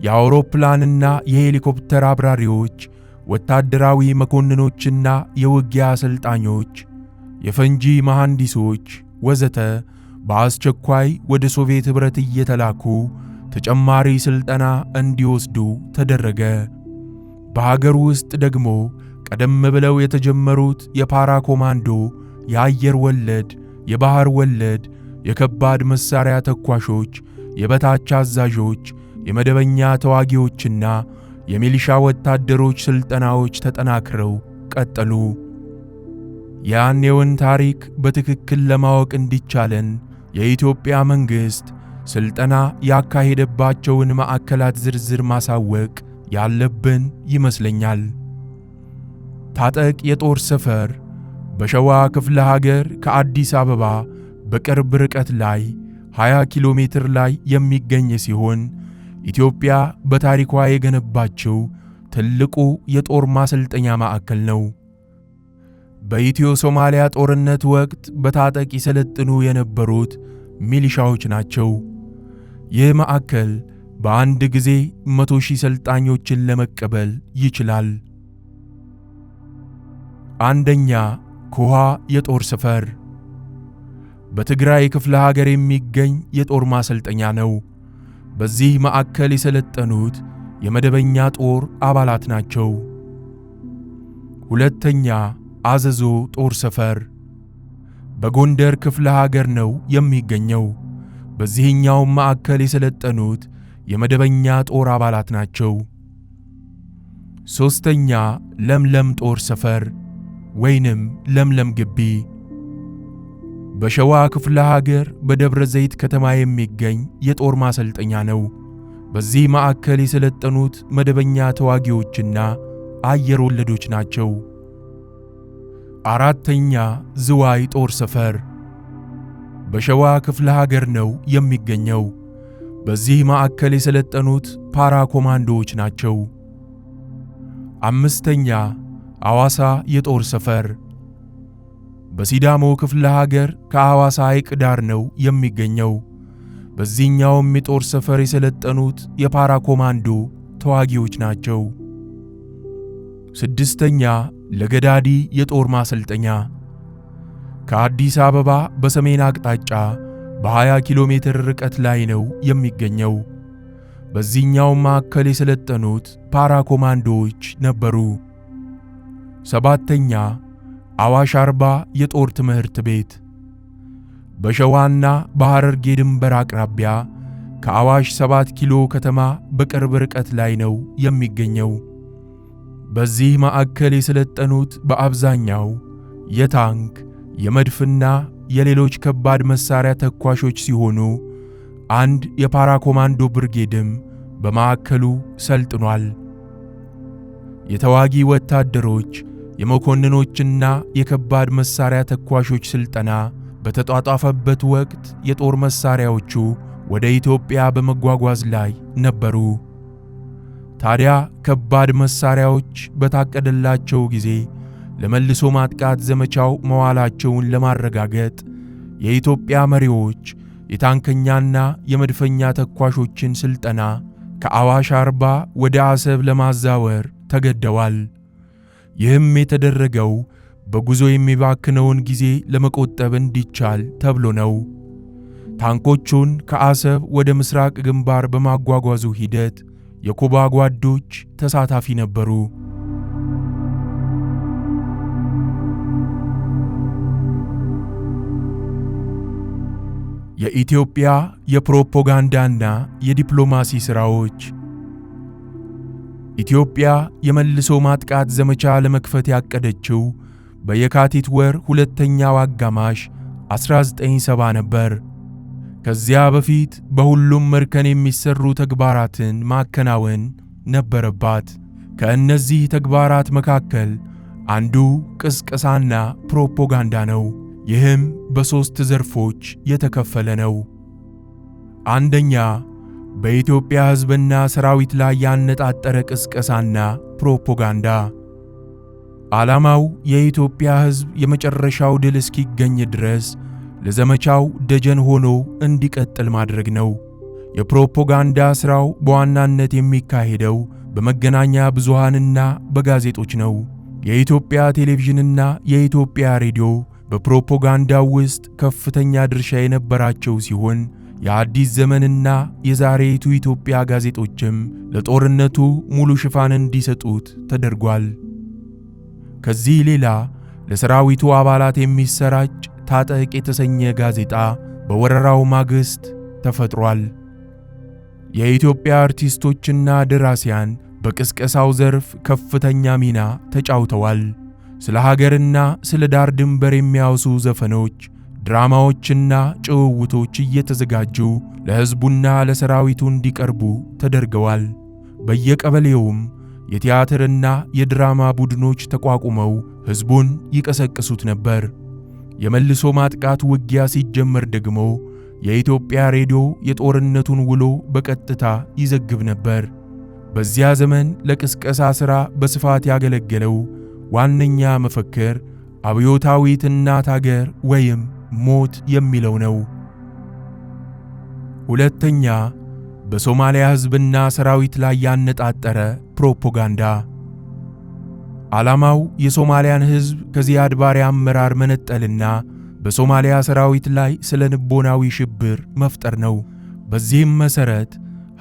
የአውሮፕላንና የሄሊኮፕተር አብራሪዎች፣ ወታደራዊ መኮንኖችና የውጊያ አሰልጣኞች፣ የፈንጂ መሐንዲሶች ወዘተ በአስቸኳይ ወደ ሶቪየት ኅብረት እየተላኩ ተጨማሪ ሥልጠና እንዲወስዱ ተደረገ። በሀገር ውስጥ ደግሞ ቀደም ብለው የተጀመሩት የፓራ ኮማንዶ፣ የአየር ወለድ፣ የባህር ወለድ፣ የከባድ መሳሪያ ተኳሾች፣ የበታች አዛዦች፣ የመደበኛ ተዋጊዎችና የሚሊሻ ወታደሮች ሥልጠናዎች ተጠናክረው ቀጠሉ። ያኔውን ታሪክ በትክክል ለማወቅ እንዲቻለን የኢትዮጵያ መንግሥት ሥልጠና ያካሄደባቸውን ማዕከላት ዝርዝር ማሳወቅ ያለብን ይመስለኛል። ታጠቅ የጦር ሰፈር በሸዋ ክፍለ ሀገር ከአዲስ አበባ በቅርብ ርቀት ላይ 20 ኪሎ ሜትር ላይ የሚገኝ ሲሆን ኢትዮጵያ በታሪኳ የገነባቸው ትልቁ የጦር ማሰልጠኛ ማዕከል ነው። በኢትዮ ሶማሊያ ጦርነት ወቅት በታጠቅ ይሰለጥኑ የነበሩት ሚሊሻዎች ናቸው። ይህ ማዕከል በአንድ ጊዜ 100,000 ሰልጣኞችን ለመቀበል ይችላል። አንደኛ ኩሃ የጦር ሰፈር በትግራይ ክፍለ ሀገር የሚገኝ የጦር ማሰልጠኛ ነው። በዚህ ማዕከል የሰለጠኑት የመደበኛ ጦር አባላት ናቸው። ሁለተኛ አዘዞ ጦር ሰፈር በጎንደር ክፍለ ሀገር ነው የሚገኘው። በዚህኛው ማዕከል የሰለጠኑት የመደበኛ ጦር አባላት ናቸው። ሦስተኛ ለምለም ጦር ሰፈር ወይንም ለምለም ግቢ በሸዋ ክፍለ ሀገር በደብረ ዘይት ከተማ የሚገኝ የጦር ማሰልጠኛ ነው። በዚህ ማዕከል የሰለጠኑት መደበኛ ተዋጊዎችና አየር ወለዶች ናቸው። አራተኛ ዝዋይ ጦር ሰፈር በሸዋ ክፍለ ሀገር ነው የሚገኘው። በዚህ ማዕከል የሰለጠኑት ፓራ ኮማንዶዎች ናቸው። አምስተኛ አዋሳ የጦር ሰፈር በሲዳሞ ክፍለ ሀገር ከአዋሳ ሐይቅ ዳር ነው የሚገኘው። በዚህኛውም የጦር ሰፈር የሰለጠኑት የፓራ ኮማንዶ ተዋጊዎች ናቸው። ስድስተኛ ለገዳዲ የጦር ማሰልጠኛ ከአዲስ አበባ በሰሜን አቅጣጫ በ20 ኪሎ ሜትር ርቀት ላይ ነው የሚገኘው። በዚህኛው ማዕከል የሰለጠኑት ፓራ ኮማንዶዎች ነበሩ። ሰባተኛ አዋሽ አርባ የጦር ትምህርት ቤት በሸዋና በሐረርጌ ድንበር አቅራቢያ ከአዋሽ 7 ኪሎ ከተማ በቅርብ ርቀት ላይ ነው የሚገኘው። በዚህ ማዕከል የሰለጠኑት በአብዛኛው የታንክ፣ የመድፍና የሌሎች ከባድ መሳሪያ ተኳሾች ሲሆኑ አንድ የፓራ ኮማንዶ ብርጌድም በማዕከሉ ሰልጥኗል። የተዋጊ ወታደሮች፣ የመኮንኖችና የከባድ መሳሪያ ተኳሾች ስልጠና በተጧጧፈበት ወቅት የጦር መሳሪያዎቹ ወደ ኢትዮጵያ በመጓጓዝ ላይ ነበሩ። ታዲያ ከባድ መሳሪያዎች በታቀደላቸው ጊዜ ለመልሶ ማጥቃት ዘመቻው መዋላቸውን ለማረጋገጥ የኢትዮጵያ መሪዎች የታንከኛና የመድፈኛ ተኳሾችን ስልጠና ከአዋሽ አርባ ወደ አሰብ ለማዛወር ተገደዋል። ይህም የተደረገው በጉዞ የሚባክነውን ጊዜ ለመቆጠብ እንዲቻል ተብሎ ነው። ታንኮቹን ከአሰብ ወደ ምስራቅ ግንባር በማጓጓዙ ሂደት የኩባ ጓዶች ተሳታፊ ነበሩ። የኢትዮጵያ የፕሮፓጋንዳና የዲፕሎማሲ ሥራዎች። ኢትዮጵያ የመልሶ ማጥቃት ዘመቻ ለመክፈት ያቀደችው በየካቲት ወር ሁለተኛው አጋማሽ 1970 ነበር። ከዚያ በፊት በሁሉም እርከን የሚሰሩ ተግባራትን ማከናወን ነበረባት። ከእነዚህ ተግባራት መካከል አንዱ ቅስቀሳና ፕሮፓጋንዳ ነው። ይህም በሦስት ዘርፎች የተከፈለ ነው። አንደኛ፣ በኢትዮጵያ ሕዝብና ሰራዊት ላይ ያነጣጠረ ቅስቀሳና ፕሮፓጋንዳ። ዓላማው የኢትዮጵያ ሕዝብ የመጨረሻው ድል እስኪገኝ ድረስ ለዘመቻው ደጀን ሆኖ እንዲቀጥል ማድረግ ነው። የፕሮፓጋንዳ ሥራው በዋናነት የሚካሄደው በመገናኛ ብዙሃንና በጋዜጦች ነው። የኢትዮጵያ ቴሌቪዥንና የኢትዮጵያ ሬዲዮ በፕሮፓጋንዳው ውስጥ ከፍተኛ ድርሻ የነበራቸው ሲሆን የአዲስ ዘመንና የዛሬቱ ኢትዮጵያ ጋዜጦችም ለጦርነቱ ሙሉ ሽፋን እንዲሰጡት ተደርጓል። ከዚህ ሌላ ለሰራዊቱ አባላት የሚሰራጭ ታጠቅ የተሰኘ ጋዜጣ በወረራው ማግስት ተፈጥሯል። የኢትዮጵያ አርቲስቶችና ደራሲያን በቅስቀሳው ዘርፍ ከፍተኛ ሚና ተጫውተዋል። ስለ ሀገርና ስለ ዳር ድንበር የሚያወሱ ዘፈኖች፣ ድራማዎችና ጭውውቶች እየተዘጋጁ ለሕዝቡና ለሰራዊቱ እንዲቀርቡ ተደርገዋል። በየቀበሌውም የቲያትርና የድራማ ቡድኖች ተቋቁመው ሕዝቡን ይቀሰቅሱት ነበር። የመልሶ ማጥቃት ውጊያ ሲጀመር ደግሞ የኢትዮጵያ ሬዲዮ የጦርነቱን ውሎ በቀጥታ ይዘግብ ነበር። በዚያ ዘመን ለቅስቀሳ ሥራ በስፋት ያገለገለው ዋነኛ መፈክር አብዮታዊት እናት አገር ወይም ሞት የሚለው ነው። ሁለተኛ፣ በሶማሊያ ሕዝብና ሰራዊት ላይ ያነጣጠረ ፕሮፓጋንዳ። ዓላማው የሶማሊያን ሕዝብ ከዚያድ ባሬ አመራር መነጠልና በሶማሊያ ሰራዊት ላይ ስለ ንቦናዊ ሽብር መፍጠር ነው። በዚህም መሠረት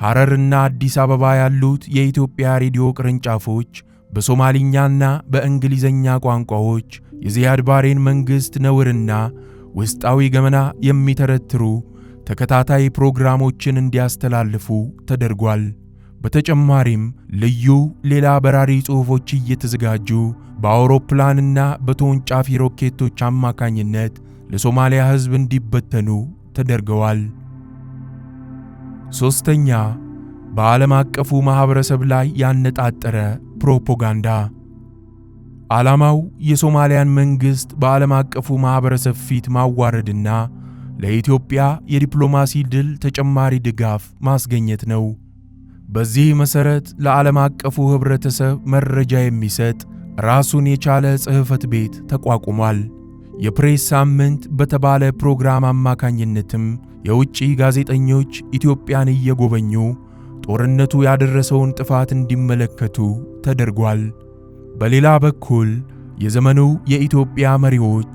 ሐረርና አዲስ አበባ ያሉት የኢትዮጵያ ሬዲዮ ቅርንጫፎች በሶማሊኛና በእንግሊዘኛ ቋንቋዎች የዚያድ ባሬን መንግሥት ነውርና ውስጣዊ ገመና የሚተረትሩ ተከታታይ ፕሮግራሞችን እንዲያስተላልፉ ተደርጓል። በተጨማሪም ልዩ ሌላ በራሪ ጽሑፎች እየተዘጋጁ በአውሮፕላንና በተወንጫፊ ሮኬቶች አማካኝነት ለሶማሊያ ሕዝብ እንዲበተኑ ተደርገዋል። ሦስተኛ፣ በዓለም አቀፉ ማኅበረሰብ ላይ ያነጣጠረ ፕሮፓጋንዳ። ዓላማው የሶማሊያን መንግሥት በዓለም አቀፉ ማኅበረሰብ ፊት ማዋረድና ለኢትዮጵያ የዲፕሎማሲ ድል ተጨማሪ ድጋፍ ማስገኘት ነው። በዚህ መሠረት ለዓለም አቀፉ ኅብረተሰብ መረጃ የሚሰጥ ራሱን የቻለ ጽሕፈት ቤት ተቋቁሟል። የፕሬስ ሳምንት በተባለ ፕሮግራም አማካኝነትም የውጭ ጋዜጠኞች ኢትዮጵያን እየጎበኙ ጦርነቱ ያደረሰውን ጥፋት እንዲመለከቱ ተደርጓል። በሌላ በኩል የዘመኑ የኢትዮጵያ መሪዎች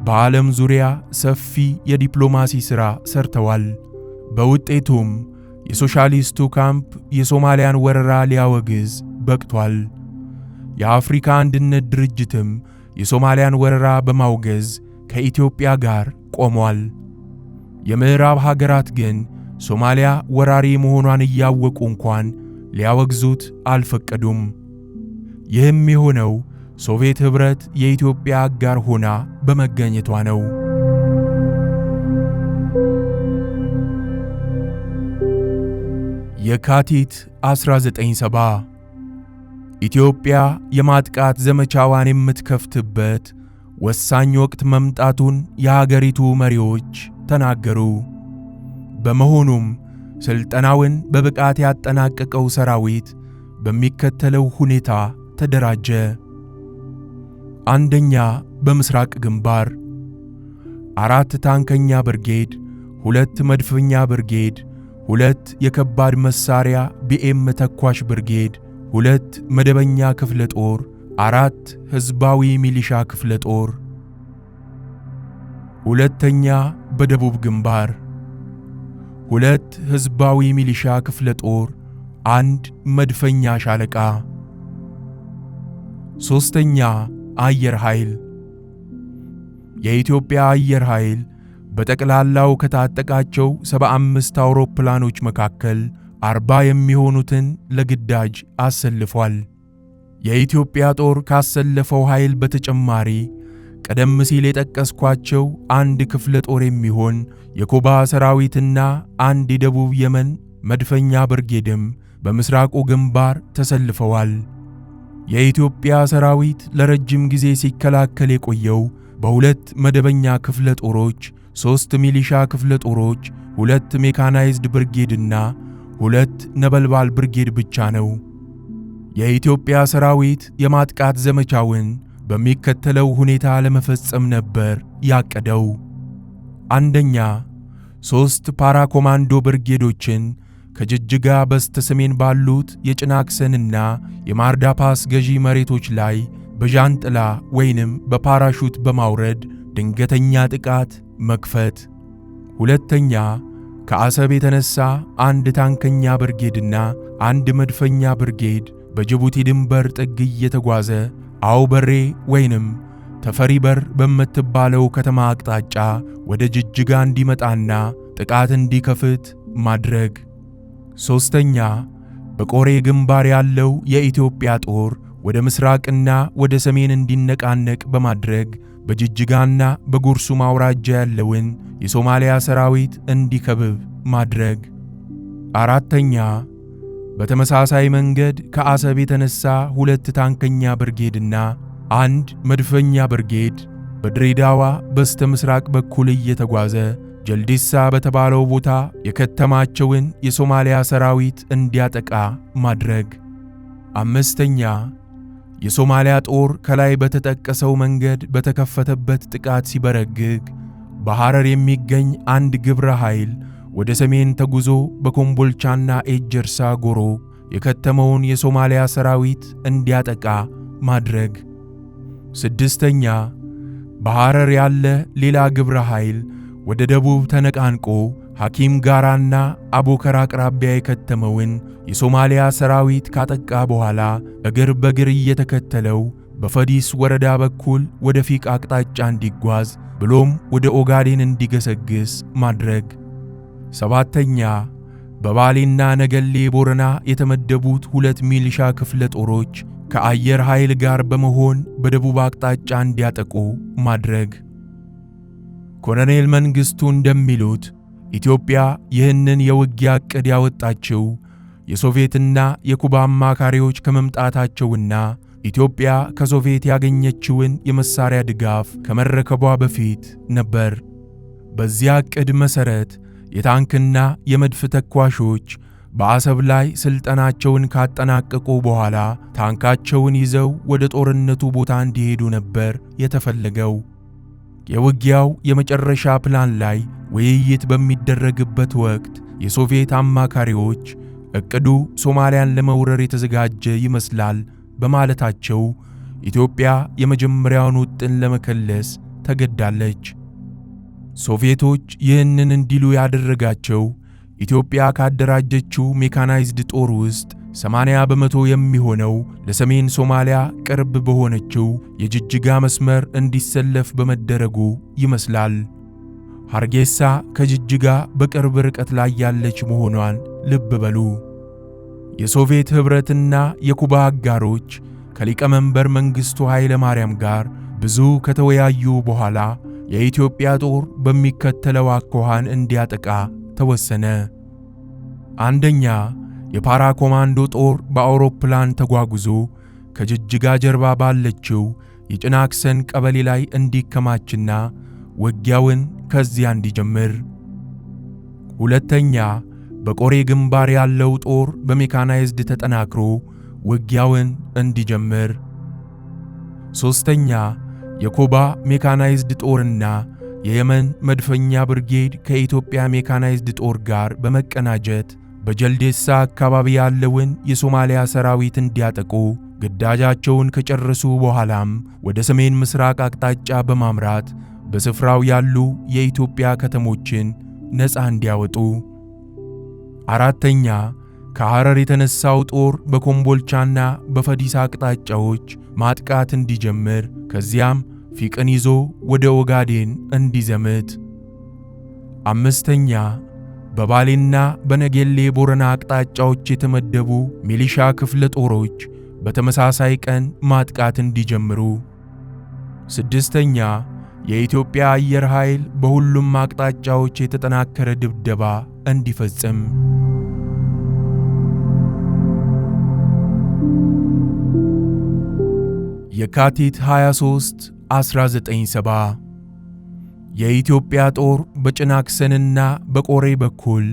በዓለም ዙሪያ ሰፊ የዲፕሎማሲ ሥራ ሰርተዋል። በውጤቱም የሶሻሊስቱ ካምፕ የሶማሊያን ወረራ ሊያወግዝ በቅቷል። የአፍሪካ አንድነት ድርጅትም የሶማሊያን ወረራ በማውገዝ ከኢትዮጵያ ጋር ቆሟል። የምዕራብ ሀገራት ግን ሶማሊያ ወራሪ መሆኗን እያወቁ እንኳን ሊያወግዙት አልፈቀዱም። ይህም የሆነው ሶቪየት ኅብረት የኢትዮጵያ አጋር ሆና በመገኘቷ ነው። የካቲት 1970 ኢትዮጵያ የማጥቃት ዘመቻዋን የምትከፍትበት ወሳኝ ወቅት መምጣቱን የሀገሪቱ መሪዎች ተናገሩ። በመሆኑም ስልጠናውን በብቃት ያጠናቀቀው ሰራዊት በሚከተለው ሁኔታ ተደራጀ። አንደኛ፣ በምስራቅ ግንባር 4 ታንከኛ ብርጌድ፣ 2 መድፈኛ ብርጌድ፣ 2 የከባድ መሳሪያ ቢኤም ተኳሽ ብርጌድ፣ 2 መደበኛ ክፍለ ጦር፣ 4 ሕዝባዊ ሚሊሻ ክፍለ ጦር። ሁለተኛ፣ በደቡብ ግንባር 2 ሕዝባዊ ሚሊሻ ክፍለ ጦር፣ 1 መድፈኛ ሻለቃ። ሦስተኛ፣ አየር ኃይል። የኢትዮጵያ አየር ኃይል በጠቅላላው ከታጠቃቸው 75 አውሮፕላኖች መካከል 40 የሚሆኑትን ለግዳጅ አሰልፏል። የኢትዮጵያ ጦር ካሰለፈው ኃይል በተጨማሪ ቀደም ሲል የጠቀስኳቸው 1 ክፍለ ጦር የሚሆን የኩባ ሰራዊትና 1 የደቡብ የመን መድፈኛ ብርጌድም በምስራቁ ግንባር ተሰልፈዋል። የኢትዮጵያ ሰራዊት ለረጅም ጊዜ ሲከላከል የቆየው በ2 መደበኛ ክፍለ ጦሮች፣ 3 ሚሊሻ ክፍለ ጦሮች፣ 2 ሜካናይዝድ ብርጌድና 2 ነበልባል ብርጌድ ብቻ ነው። የኢትዮጵያ ሰራዊት የማጥቃት ዘመቻውን በሚከተለው ሁኔታ ለመፈጸም ነበር ያቀደው። አንደኛ፣ 3 ፓራ ኮማንዶ ብርጌዶችን ከጅጅጋ በስተ ሰሜን ባሉት የጭናክሰንና የማርዳፓስ ገዢ መሬቶች ላይ በዣንጥላ ወይንም በፓራሹት በማውረድ ድንገተኛ ጥቃት መክፈት። ሁለተኛ፣ ከአሰብ የተነሳ 1 ታንከኛ ብርጌድና 1 መድፈኛ ብርጌድ በጅቡቲ ድንበር ጥግ እየተጓዘ አውበሬ ወይንም ተፈሪ በር በምትባለው ከተማ አቅጣጫ ወደ ጅጅጋ እንዲመጣና ጥቃት እንዲከፍት ማድረግ። ሦስተኛ፣ በቆሬ ግንባር ያለው የኢትዮጵያ ጦር ወደ ምስራቅና ወደ ሰሜን እንዲነቃነቅ በማድረግ በጅጅጋና በጉርሱም አውራጃ ያለውን የሶማሊያ ሰራዊት እንዲከብብ ማድረግ። አራተኛ፣ በተመሳሳይ መንገድ ከአሰብ የተነሳ 2 ታንከኛ ብርጌድና 1 መድፈኛ ብርጌድ በድሬዳዋ በስተ ምስራቅ በኩል እየተጓዘ ጀልዲሳ በተባለው ቦታ የከተማቸውን የሶማሊያ ሰራዊት እንዲያጠቃ ማድረግ። አምስተኛ፣ የሶማሊያ ጦር ከላይ በተጠቀሰው መንገድ በተከፈተበት ጥቃት ሲበረግግ በሐረር የሚገኝ 1 ግብረ ኃይል ወደ ሰሜን ተጉዞ በኮምቦልቻና ኤጀርሳ ጎሮ የከተመውን የሶማሊያ ሰራዊት እንዲያጠቃ ማድረግ። ስድስተኛ፣ በሐረር ያለ ሌላ ግብረ ኃይል ወደ ደቡብ ተነቃንቆ ሐኪም ጋራና አቦከር አቅራቢያ የከተመውን የሶማሊያ ሰራዊት ካጠቃ በኋላ እግር በእግር እየተከተለው በፈዲስ ወረዳ በኩል ወደ ፊቅ አቅጣጫ እንዲጓዝ ብሎም ወደ ኦጋዴን እንዲገሰግስ ማድረግ። ሰባተኛ፣ በባሌና ነገሌ ቦረና የተመደቡት 2 ሚሊሻ ክፍለ ጦሮች ከአየር ኃይል ጋር በመሆን በደቡብ አቅጣጫ እንዲያጠቁ ማድረግ። ኮሎኔል መንግስቱ እንደሚሉት ኢትዮጵያ ይህንን የውጊያ ዕቅድ ያወጣችው የሶቪየትና የኩባ አማካሪዎች ከመምጣታቸውና ኢትዮጵያ ከሶቪየት ያገኘችውን የመሳሪያ ድጋፍ ከመረከቧ በፊት ነበር። በዚያ ዕቅድ መሠረት የታንክና የመድፍ ተኳሾች በአሰብ ላይ ስልጠናቸውን ካጠናቀቁ በኋላ ታንካቸውን ይዘው ወደ ጦርነቱ ቦታ እንዲሄዱ ነበር የተፈለገው። የውጊያው የመጨረሻ ፕላን ላይ ውይይት በሚደረግበት ወቅት የሶቪየት አማካሪዎች ዕቅዱ ሶማሊያን ለመውረር የተዘጋጀ ይመስላል በማለታቸው ኢትዮጵያ የመጀመሪያውን ውጥን ለመከለስ ተገዳለች። ሶቪየቶች ይህንን እንዲሉ ያደረጋቸው ኢትዮጵያ ካደራጀችው ሜካናይዝድ ጦር ውስጥ 80 በመቶ የሚሆነው ለሰሜን ሶማሊያ ቅርብ በሆነችው የጅጅጋ መስመር እንዲሰለፍ በመደረጉ ይመስላል። ሐርጌሳ ከጅጅጋ በቅርብ ርቀት ላይ ያለች መሆኗን ልብ በሉ። የሶቪየት ኅብረትና የኩባ አጋሮች ከሊቀመንበር መንግሥቱ ኃይለ ማርያም ጋር ብዙ ከተወያዩ በኋላ የኢትዮጵያ ጦር በሚከተለው አኳኋን እንዲያጠቃ ተወሰነ። አንደኛ፣ የፓራ ኮማንዶ ጦር በአውሮፕላን ተጓጉዞ ከጅጅጋ ጀርባ ባለችው የጭናክሰን ቀበሌ ላይ እንዲከማችና ውጊያውን ከዚያ እንዲጀምር። ሁለተኛ፣ በቆሬ ግንባር ያለው ጦር በሜካናይዝድ ተጠናክሮ ውጊያውን እንዲጀምር። ሦስተኛ የኮባ ሜካናይዝድ ጦርና የየመን መድፈኛ ብርጌድ ከኢትዮጵያ ሜካናይዝድ ጦር ጋር በመቀናጀት በጀልዴሳ አካባቢ ያለውን የሶማሊያ ሰራዊት እንዲያጠቁ ግዳጃቸውን ከጨረሱ በኋላም ወደ ሰሜን ምስራቅ አቅጣጫ በማምራት በስፍራው ያሉ የኢትዮጵያ ከተሞችን ነፃ እንዲያወጡ። አራተኛ ከሐረር የተነሳው ጦር በኮምቦልቻና በፈዲሳ አቅጣጫዎች ማጥቃት እንዲጀምር ከዚያም ፊቅን ይዞ ወደ ኦጋዴን እንዲዘምት። አምስተኛ በባሌና በነጌሌ ቦረና አቅጣጫዎች የተመደቡ ሚሊሻ ክፍለ ጦሮች በተመሳሳይ ቀን ማጥቃት እንዲጀምሩ። ስድስተኛ የኢትዮጵያ አየር ኃይል በሁሉም አቅጣጫዎች የተጠናከረ ድብደባ እንዲፈጽም። የካቲት 23 1970 የኢትዮጵያ ጦር በጭናክሰንና በቆሬ በኩል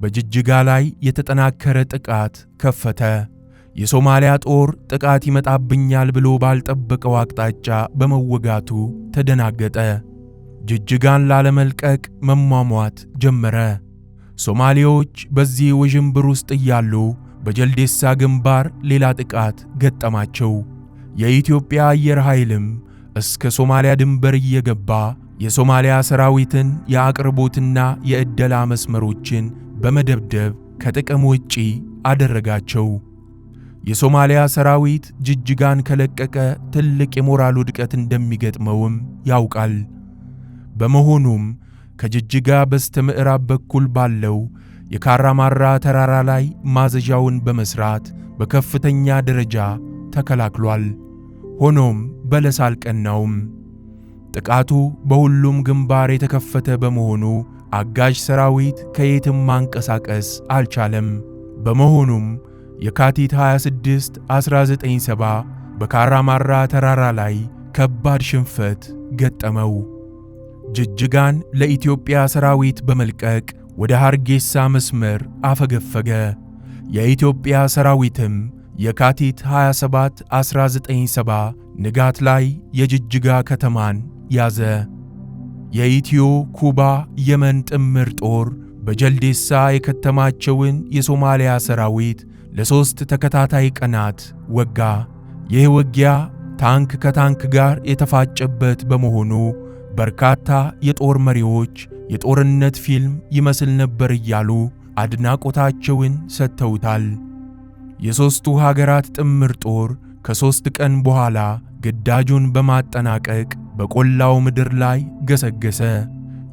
በጅጅጋ ላይ የተጠናከረ ጥቃት ከፈተ። የሶማሊያ ጦር ጥቃት ይመጣብኛል ብሎ ባልጠበቀው አቅጣጫ በመወጋቱ ተደናገጠ። ጅጅጋን ላለመልቀቅ መሟሟት ጀመረ። ሶማሌዎች በዚህ ውዥንብር ውስጥ እያሉ በጀልዴሳ ግንባር ሌላ ጥቃት ገጠማቸው። የኢትዮጵያ አየር ኃይልም እስከ ሶማሊያ ድንበር እየገባ የሶማሊያ ሰራዊትን የአቅርቦትና የዕደላ መስመሮችን በመደብደብ ከጥቅም ውጪ አደረጋቸው። የሶማሊያ ሰራዊት ጅጅጋን ከለቀቀ ትልቅ የሞራል ውድቀት እንደሚገጥመውም ያውቃል። በመሆኑም ከጅጅጋ በስተ ምዕራብ በኩል ባለው የካራማራ ተራራ ላይ ማዘዣውን በመስራት በከፍተኛ ደረጃ ተከላክሏል። ሆኖም በለስ አልቀናውም። ጥቃቱ በሁሉም ግንባር የተከፈተ በመሆኑ አጋዥ ሰራዊት ከየትም ማንቀሳቀስ አልቻለም። በመሆኑም የካቲት 26 1970 በካራማራ ተራራ ላይ ከባድ ሽንፈት ገጠመው። ጅጅጋን ለኢትዮጵያ ሰራዊት በመልቀቅ ወደ ሐርጌሳ መስመር አፈገፈገ። የኢትዮጵያ ሰራዊትም የካቲት 27 1970 ንጋት ላይ የጅጅጋ ከተማን ያዘ። የኢትዮ ኩባ የመን ጥምር ጦር በጀልዴሳ የከተማቸውን የሶማሊያ ሰራዊት ለ3 ተከታታይ ቀናት ወጋ። ይህ ውጊያ ታንክ ከታንክ ጋር የተፋጨበት በመሆኑ በርካታ የጦር መሪዎች የጦርነት ፊልም ይመስል ነበር እያሉ አድናቆታቸውን ሰጥተውታል። የሦስቱ ሀገራት ጥምር ጦር ከ3 ቀን በኋላ ግዳጁን በማጠናቀቅ በቆላው ምድር ላይ ገሰገሰ።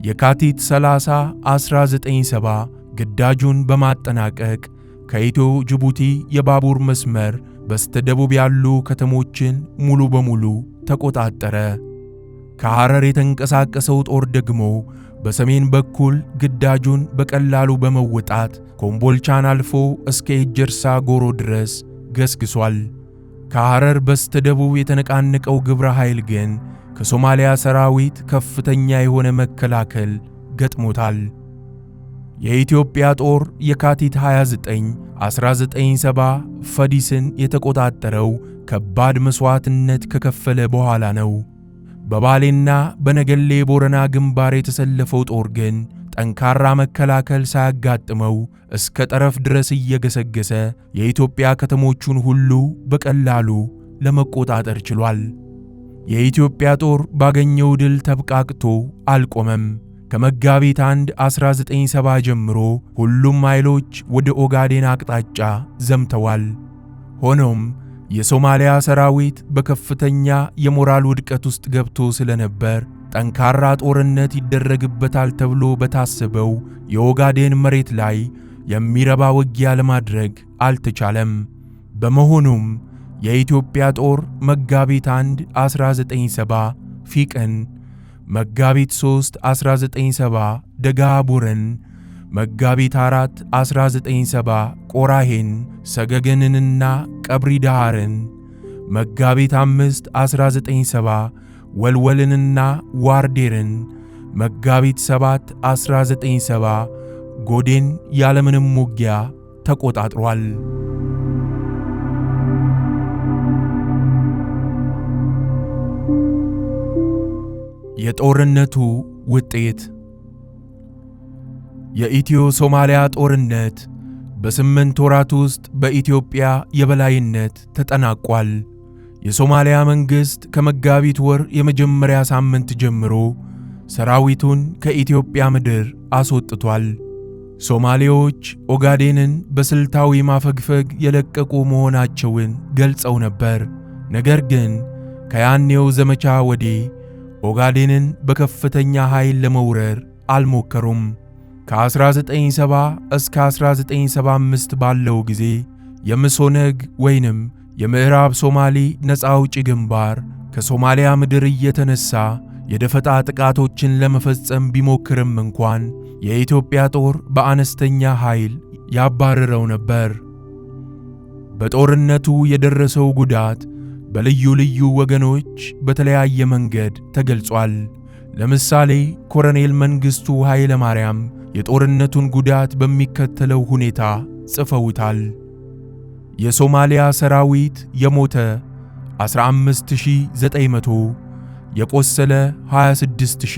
የካቲት 30 1970 ግዳጁን በማጠናቀቅ ከኢትዮ ጅቡቲ የባቡር መስመር በስተደቡብ ያሉ ከተሞችን ሙሉ በሙሉ ተቆጣጠረ። ከሐረር የተንቀሳቀሰው ጦር ደግሞ በሰሜን በኩል ግዳጁን በቀላሉ በመወጣት ኮምቦልቻን አልፎ እስከ ኤጀርሳ ጎሮ ድረስ ገስግሷል። ከሐረር በስተደቡብ የተነቃነቀው ግብረ ኃይል ግን ከሶማሊያ ሰራዊት ከፍተኛ የሆነ መከላከል ገጥሞታል። የኢትዮጵያ ጦር የካቲት 29 1970 ፈዲስን የተቆጣጠረው ከባድ መስዋዕትነት ከከፈለ በኋላ ነው። በባሌና በነገሌ ቦረና ግንባር የተሰለፈው ጦር ግን ጠንካራ መከላከል ሳያጋጥመው እስከ ጠረፍ ድረስ እየገሰገሰ የኢትዮጵያ ከተሞቹን ሁሉ በቀላሉ ለመቆጣጠር ችሏል። የኢትዮጵያ ጦር ባገኘው ድል ተብቃቅቶ አልቆመም። ከመጋቢት 1 1970 ጀምሮ ሁሉም ኃይሎች ወደ ኦጋዴን አቅጣጫ ዘምተዋል። ሆኖም የሶማሊያ ሰራዊት በከፍተኛ የሞራል ውድቀት ውስጥ ገብቶ ስለነበር ጠንካራ ጦርነት ይደረግበታል ተብሎ በታሰበው የኦጋዴን መሬት ላይ የሚረባ ውጊያ ለማድረግ አልተቻለም። በመሆኑም የኢትዮጵያ ጦር መጋቢት 1 1970 ፊቅን፣ መጋቢት 3 1970 ደጋቡርን፣ መጋቢት 4 1970 ቆራሄን፣ ሰገገንንና ቀብሪ ዳሃርን፣ መጋቢት 5 1970 ወልወልንና ዋርዴርን፣ መጋቢት 7 1970 ጎዴን ያለምንም ውጊያ ተቆጣጥሯል። የጦርነቱ ውጤት የኢትዮ ሶማሊያ ጦርነት በ8 ወራት ውስጥ በኢትዮጵያ የበላይነት ተጠናቋል። የሶማሊያ መንግሥት ከመጋቢት ወር የመጀመሪያ ሳምንት ጀምሮ ሰራዊቱን ከኢትዮጵያ ምድር አስወጥቷል። ሶማሌዎች ኦጋዴንን በስልታዊ ማፈግፈግ የለቀቁ መሆናቸውን ገልጸው ነበር። ነገር ግን ከያኔው ዘመቻ ወዲህ ኦጋዴንን በከፍተኛ ኃይል ለመውረር አልሞከሩም። ከ1970 እስከ 1975 ባለው ጊዜ የምሶነግ ወይንም የምዕራብ ሶማሌ ነፃ አውጪ ግንባር ከሶማሊያ ምድር እየተነሳ የደፈጣ ጥቃቶችን ለመፈጸም ቢሞክርም እንኳን የኢትዮጵያ ጦር በአነስተኛ ኃይል ያባረረው ነበር። በጦርነቱ የደረሰው ጉዳት በልዩ ልዩ ወገኖች በተለያየ መንገድ ተገልጿል። ለምሳሌ ኮሎኔል መንግስቱ ኃይለ ማርያም የጦርነቱን ጉዳት በሚከተለው ሁኔታ ጽፈውታል። የሶማሊያ ሰራዊት የሞተ 15900፣ የቆሰለ 26000፣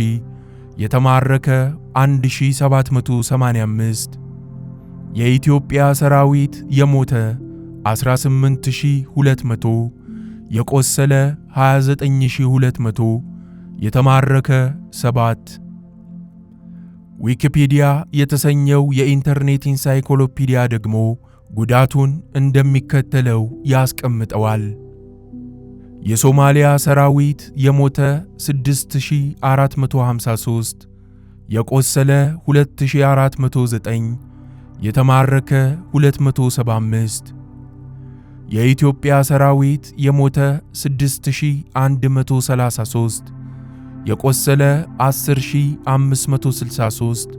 የተማረከ 1785። የኢትዮጵያ ሰራዊት የሞተ 18200፣ የቆሰለ 29200፣ የተማረከ 7። ዊኪፒዲያ የተሰኘው የኢንተርኔት ኢንሳይክሎፒዲያ ደግሞ ጉዳቱን እንደሚከተለው ያስቀምጠዋል። የሶማሊያ ሰራዊት የሞተ 6453፣ የቆሰለ 2409፣ የተማረከ 275። የኢትዮጵያ ሰራዊት የሞተ 6133፣ የቆሰለ 10563፣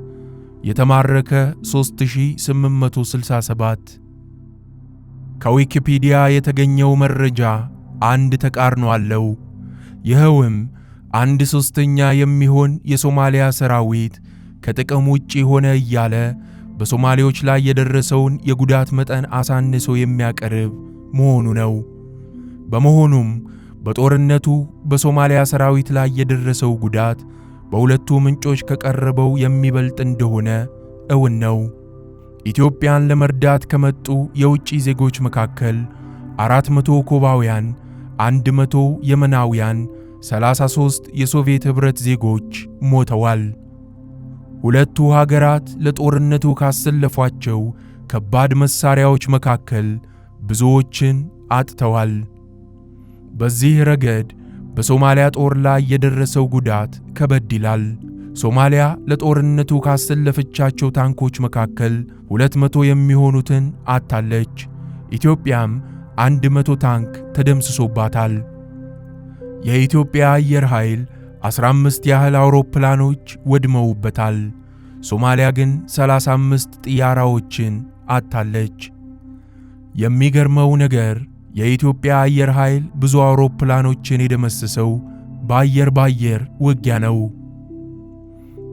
የተማረከ 3867። ከዊኪፒዲያ የተገኘው መረጃ አንድ ተቃርኖ አለው። ይኸውም 1/3 የሚሆን የሶማሊያ ሰራዊት ከጥቅም ውጪ ሆነ እያለ በሶማሌዎች ላይ የደረሰውን የጉዳት መጠን አሳንሶ የሚያቀርብ መሆኑ ነው። በመሆኑም በጦርነቱ በሶማሊያ ሰራዊት ላይ የደረሰው ጉዳት በሁለቱ ምንጮች ከቀረበው የሚበልጥ እንደሆነ እውን ነው። ኢትዮጵያን ለመርዳት ከመጡ የውጭ ዜጎች መካከል 400 ኩባውያን፣ 100 የመናውያን፣ 33 የሶቪየት ኅብረት ዜጎች ሞተዋል። ሁለቱ ሀገራት ለጦርነቱ ካሰለፏቸው ከባድ መሳሪያዎች መካከል ብዙዎችን አጥተዋል። በዚህ ረገድ በሶማሊያ ጦር ላይ የደረሰው ጉዳት ከበድ ይላል። ሶማሊያ ለጦርነቱ ካሰለፈቻቸው ታንኮች መካከል 200 የሚሆኑትን አጥታለች። ኢትዮጵያም 100 ታንክ ተደምስሶባታል። የኢትዮጵያ አየር ኃይል 15 ያህል አውሮፕላኖች ወድመውበታል። ሶማሊያ ግን 35 ጥያራዎችን አጥታለች። የሚገርመው ነገር የኢትዮጵያ አየር ኃይል ብዙ አውሮፕላኖችን የደመሰሰው በአየር ውጊያ ነው።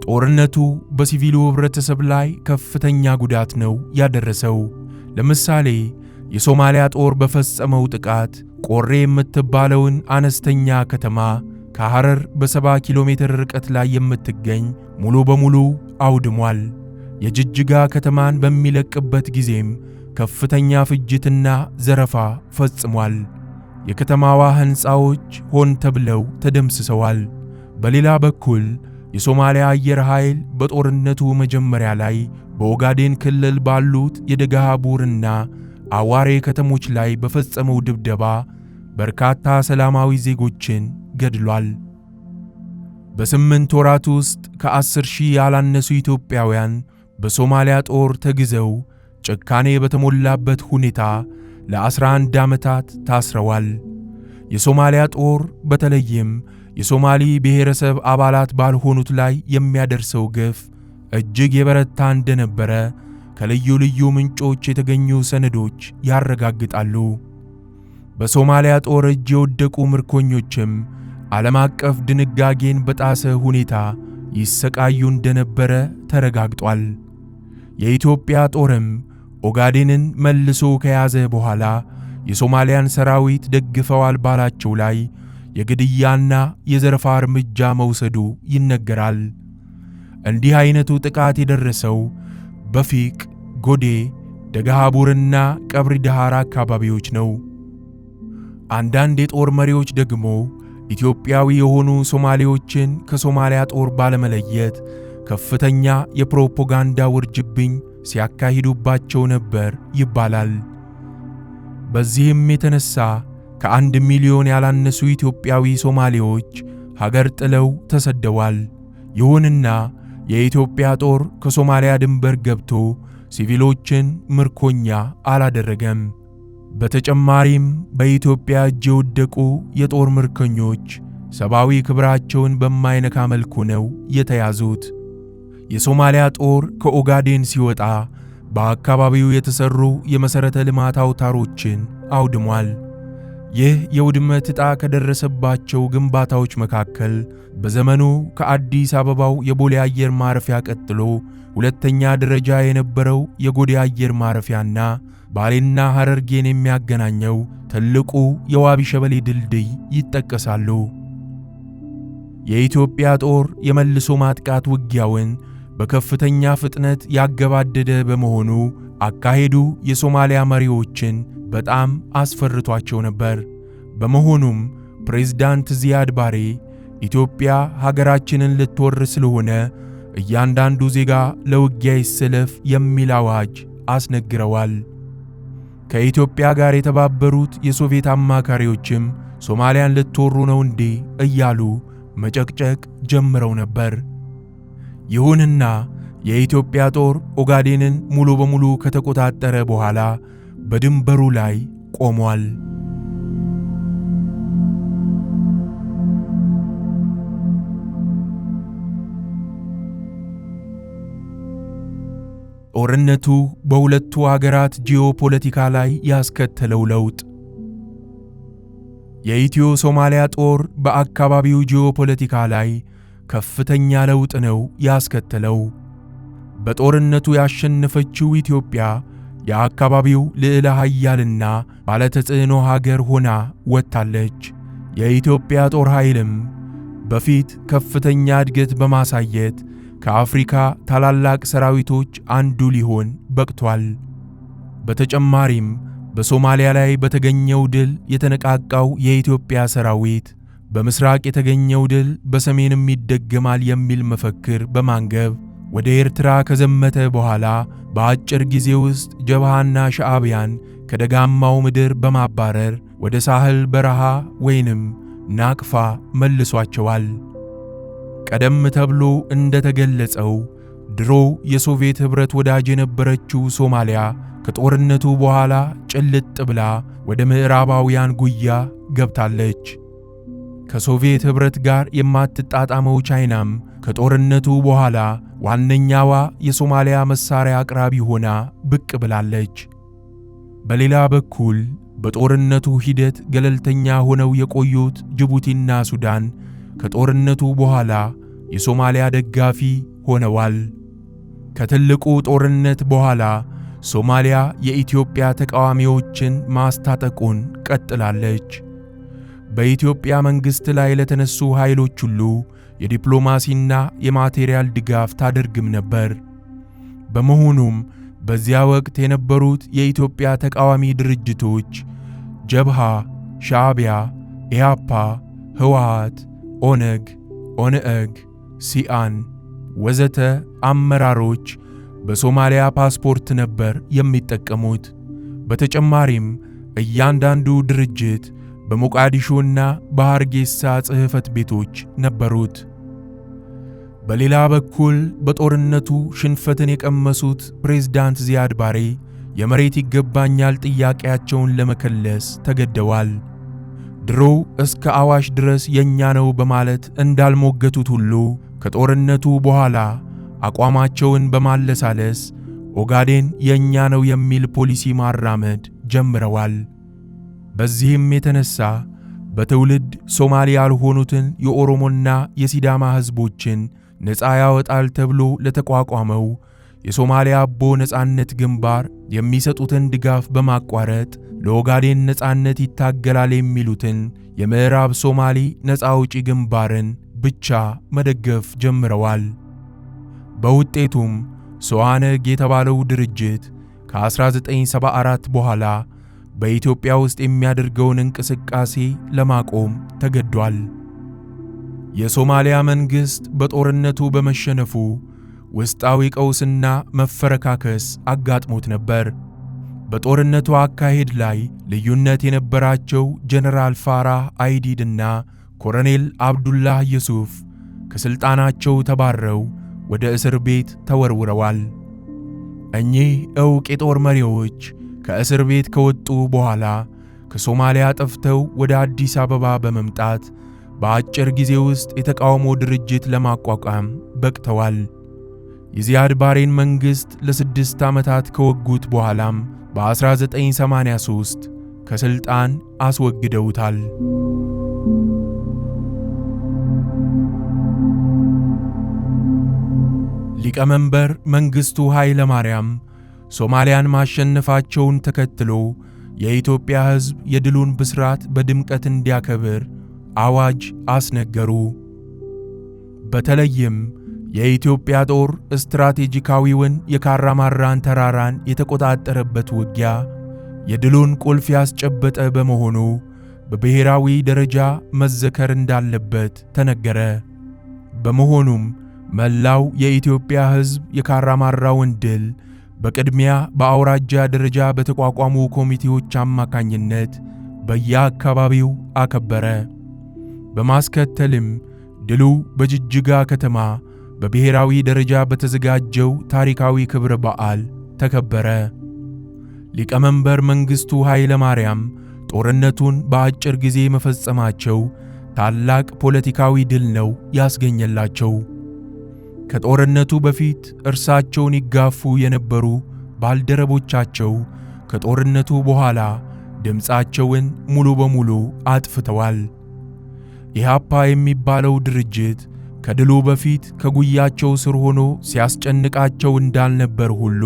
ጦርነቱ በሲቪሉ ህብረተሰብ ላይ ከፍተኛ ጉዳት ነው ያደረሰው። ለምሳሌ የሶማሊያ ጦር በፈጸመው ጥቃት ቆሬ የምትባለውን አነስተኛ ከተማ ከሐረር በ70 ኪሎ ሜትር ርቀት ላይ የምትገኝ ሙሉ በሙሉ አውድሟል። የጅጅጋ ከተማን በሚለቅበት ጊዜም ከፍተኛ ፍጅትና ዘረፋ ፈጽሟል። የከተማዋ ሕንፃዎች ሆን ተብለው ተደምስሰዋል። በሌላ በኩል የሶማሊያ አየር ኃይል በጦርነቱ መጀመሪያ ላይ በኦጋዴን ክልል ባሉት የደጋሃቡርና አዋሬ ከተሞች ላይ በፈጸመው ድብደባ በርካታ ሰላማዊ ዜጎችን ገድሏል። በ8 ወራት ውስጥ ከ10,000 ያላነሱ ኢትዮጵያውያን በሶማሊያ ጦር ተግዘው ጭካኔ በተሞላበት ሁኔታ ለ11 ዓመታት ታስረዋል። የሶማሊያ ጦር በተለይም የሶማሊ ብሔረሰብ አባላት ባልሆኑት ላይ የሚያደርሰው ግፍ እጅግ የበረታ እንደነበረ ከልዩ ልዩ ምንጮች የተገኙ ሰነዶች ያረጋግጣሉ። በሶማሊያ ጦር እጅ የወደቁ ምርኮኞችም ዓለም አቀፍ ድንጋጌን በጣሰ ሁኔታ ይሰቃዩ እንደነበረ ተረጋግጧል። የኢትዮጵያ ጦርም ኦጋዴንን መልሶ ከያዘ በኋላ የሶማሊያን ሰራዊት ደግፈዋል ባላቸው ላይ የግድያና የዘረፋ እርምጃ መውሰዱ ይነገራል። እንዲህ አይነቱ ጥቃት የደረሰው በፊቅ፣ ጎዴ፣ ደገሃቡርና ቀብሪ ዳሃር አካባቢዎች ነው። አንዳንድ የጦር መሪዎች ደግሞ ኢትዮጵያዊ የሆኑ ሶማሌዎችን ከሶማሊያ ጦር ባለመለየት ከፍተኛ የፕሮፓጋንዳ ውርጅብኝ ሲያካሂዱባቸው ነበር ይባላል። በዚህም የተነሳ ከ1 ሚሊዮን ያላነሱ ኢትዮጵያዊ ሶማሌዎች ሀገር ጥለው ተሰደዋል። ይሁንና የኢትዮጵያ ጦር ከሶማሊያ ድንበር ገብቶ ሲቪሎችን ምርኮኛ አላደረገም። በተጨማሪም በኢትዮጵያ እጅ የወደቁ የጦር ምርኮኞች ሰብአዊ ክብራቸውን በማይነካ መልኩ ነው የተያዙት። የሶማሊያ ጦር ከኦጋዴን ሲወጣ በአካባቢው የተሰሩ የመሠረተ ልማት አውታሮችን አውድሟል። ይህ የውድመት ዕጣ ከደረሰባቸው ግንባታዎች መካከል በዘመኑ ከአዲስ አበባው የቦሌ አየር ማረፊያ ቀጥሎ ሁለተኛ ደረጃ የነበረው የጎዴ አየር ማረፊያና ባሌና ሐረርጌን የሚያገናኘው ትልቁ የዋቢ ሸበሌ ድልድይ ይጠቀሳሉ። የኢትዮጵያ ጦር የመልሶ ማጥቃት ውጊያውን በከፍተኛ ፍጥነት ያገባደደ በመሆኑ አካሄዱ የሶማሊያ መሪዎችን በጣም አስፈርቷቸው ነበር። በመሆኑም ፕሬዝዳንት ዚያድ ባሬ ኢትዮጵያ ሀገራችንን ልትወር ስለሆነ እያንዳንዱ ዜጋ ለውጊያ ይሰለፍ የሚል አዋጅ አስነግረዋል። ከኢትዮጵያ ጋር የተባበሩት የሶቪየት አማካሪዎችም ሶማሊያን ልትወሩ ነው እንዴ እያሉ መጨቅጨቅ ጀምረው ነበር። ይሁንና የኢትዮጵያ ጦር ኦጋዴንን ሙሉ በሙሉ ከተቆጣጠረ በኋላ በድንበሩ ላይ ቆሟል። ጦርነቱ በሁለቱ አገራት ጂኦፖለቲካ ላይ ያስከተለው ለውጥ። የኢትዮ ሶማሊያ ጦር በአካባቢው ጂኦፖለቲካ ላይ ከፍተኛ ለውጥ ነው ያስከተለው። በጦርነቱ ያሸነፈችው ኢትዮጵያ የአካባቢው ልዕለ ኃያልና ባለተጽዕኖ ሀገር ሆና ወጥታለች። የኢትዮጵያ ጦር ኃይልም በፊት ከፍተኛ እድገት በማሳየት ከአፍሪካ ታላላቅ ሰራዊቶች አንዱ ሊሆን በቅቷል። በተጨማሪም በሶማሊያ ላይ በተገኘው ድል የተነቃቃው የኢትዮጵያ ሰራዊት በምስራቅ የተገኘው ድል በሰሜንም ይደገማል የሚል መፈክር በማንገብ ወደ ኤርትራ ከዘመተ በኋላ በአጭር ጊዜ ውስጥ ጀብሃና ሻዕቢያን ከደጋማው ምድር በማባረር ወደ ሳህል በረሃ ወይንም ናቅፋ መልሷቸዋል። ቀደም ተብሎ እንደተገለጸው ድሮ የሶቪየት ኅብረት ወዳጅ የነበረችው ሶማሊያ ከጦርነቱ በኋላ ጭልጥ ብላ ወደ ምዕራባውያን ጉያ ገብታለች። ከሶቪየት ኅብረት ጋር የማትጣጣመው ቻይናም ከጦርነቱ በኋላ ዋነኛዋ የሶማሊያ መሳሪያ አቅራቢ ሆና ብቅ ብላለች። በሌላ በኩል በጦርነቱ ሂደት ገለልተኛ ሆነው የቆዩት ጅቡቲና ሱዳን ከጦርነቱ በኋላ የሶማሊያ ደጋፊ ሆነዋል። ከትልቁ ጦርነት በኋላ ሶማሊያ የኢትዮጵያ ተቃዋሚዎችን ማስታጠቁን ቀጥላለች። በኢትዮጵያ መንግሥት ላይ ለተነሱ ኃይሎች ሁሉ የዲፕሎማሲና የማቴሪያል ድጋፍ ታደርግም ነበር። በመሆኑም በዚያ ወቅት የነበሩት የኢትዮጵያ ተቃዋሚ ድርጅቶች ጀብሃ፣ ሻዕቢያ፣ ኢያፓ፣ ህወሓት፣ ኦነግ፣ ኦንኤግ፣ ሲአን ወዘተ አመራሮች በሶማሊያ ፓስፖርት ነበር የሚጠቀሙት። በተጨማሪም እያንዳንዱ ድርጅት በሞቃዲሾና በሐርጌሳ ጽሕፈት ቤቶች ነበሩት። በሌላ በኩል በጦርነቱ ሽንፈትን የቀመሱት ፕሬዝዳንት ዚያድ ባሬ የመሬት ይገባኛል ጥያቄያቸውን ለመከለስ ተገደዋል። ድሮ እስከ አዋሽ ድረስ የኛ ነው በማለት እንዳልሞገቱት ሁሉ ከጦርነቱ በኋላ አቋማቸውን በማለሳለስ ኦጋዴን የኛ ነው የሚል ፖሊሲ ማራመድ ጀምረዋል። በዚህም የተነሳ በትውልድ ሶማሊ ያልሆኑትን የኦሮሞና የሲዳማ ሕዝቦችን ነፃ ያወጣል ተብሎ ለተቋቋመው የሶማሊያ አቦ ነጻነት ግንባር የሚሰጡትን ድጋፍ በማቋረጥ ለኦጋዴን ነጻነት ይታገላል የሚሉትን የምዕራብ ሶማሊ ነጻ አውጪ ግንባርን ብቻ መደገፍ ጀምረዋል። በውጤቱም ሶዋነግ የተባለው ድርጅት ከ1974 በኋላ በኢትዮጵያ ውስጥ የሚያደርገውን እንቅስቃሴ ለማቆም ተገዷል። የሶማሊያ መንግሥት በጦርነቱ በመሸነፉ ውስጣዊ ቀውስና መፈረካከስ አጋጥሞት ነበር። በጦርነቱ አካሄድ ላይ ልዩነት የነበራቸው ጀነራል ፋራህ አይዲድና ኮሎኔል አብዱላህ ዩሱፍ ከሥልጣናቸው ተባረው ወደ እስር ቤት ተወርውረዋል። እኚህ ዕውቅ የጦር መሪዎች ከእስር ቤት ከወጡ በኋላ ከሶማሊያ ጠፍተው ወደ አዲስ አበባ በመምጣት በአጭር ጊዜ ውስጥ የተቃውሞ ድርጅት ለማቋቋም በቅተዋል። የዚያድ ባሬን መንግሥት ለ6 ዓመታት ከወጉት በኋላም በ1983 ከሥልጣን አስወግደውታል። ሊቀመንበር መንግሥቱ ኃይለ ማርያም ሶማሊያን ማሸነፋቸውን ተከትሎ የኢትዮጵያ ሕዝብ የድሉን ብስራት በድምቀት እንዲያከብር አዋጅ አስነገሩ። በተለይም የኢትዮጵያ ጦር ስትራቴጂካዊውን የካራማራን ተራራን የተቆጣጠረበት ውጊያ የድሉን ቁልፍ ያስጨበጠ በመሆኑ በብሔራዊ ደረጃ መዘከር እንዳለበት ተነገረ። በመሆኑም መላው የኢትዮጵያ ሕዝብ የካራማራውን ድል በቅድሚያ በአውራጃ ደረጃ በተቋቋሙ ኮሚቴዎች አማካኝነት በየአካባቢው አከበረ። በማስከተልም ድሉ በጅጅጋ ከተማ በብሔራዊ ደረጃ በተዘጋጀው ታሪካዊ ክብረ በዓል ተከበረ። ሊቀመንበር መንግሥቱ ኃይለ ማርያም ጦርነቱን በአጭር ጊዜ መፈጸማቸው ታላቅ ፖለቲካዊ ድል ነው ያስገኘላቸው። ከጦርነቱ በፊት እርሳቸውን ይጋፉ የነበሩ ባልደረቦቻቸው ከጦርነቱ በኋላ ድምፃቸውን ሙሉ በሙሉ አጥፍተዋል። ኢህአፓ የሚባለው ድርጅት ከድሉ በፊት ከጉያቸው ስር ሆኖ ሲያስጨንቃቸው እንዳልነበር ሁሉ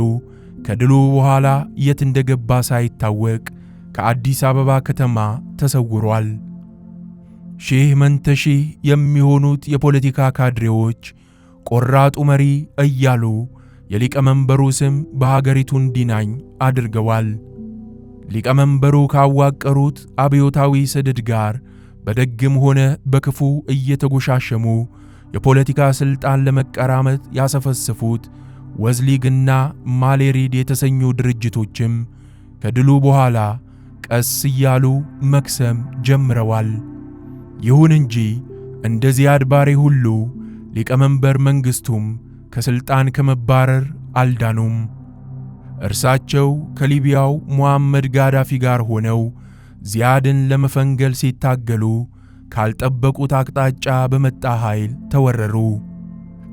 ከድሉ በኋላ የት እንደገባ ሳይታወቅ ከአዲስ አበባ ከተማ ተሰውሯል። ሺህ መንተሺህ የሚሆኑት የፖለቲካ ካድሬዎች ቆራጡ መሪ እያሉ የሊቀመንበሩ ስም በሀገሪቱ እንዲናኝ አድርገዋል። ሊቀመንበሩ ካዋቀሩት አብዮታዊ ሰደድ ጋር በደግም ሆነ በክፉ እየተጎሻሸሙ የፖለቲካ ሥልጣን ለመቀራመት ያሰፈሰፉት ወዝሊግና ማሌሪድ የተሰኙ ድርጅቶችም ከድሉ በኋላ ቀስ እያሉ መክሰም ጀምረዋል። ይሁን እንጂ እንደ ዚያድ ባሬ ሁሉ ሊቀመንበር መንግሥቱም ከሥልጣን ከመባረር አልዳኑም። እርሳቸው ከሊቢያው ሙአመር ጋዳፊ ጋር ሆነው ዚያድን ለመፈንገል ሲታገሉ ካልጠበቁት አቅጣጫ በመጣ ኃይል ተወረሩ።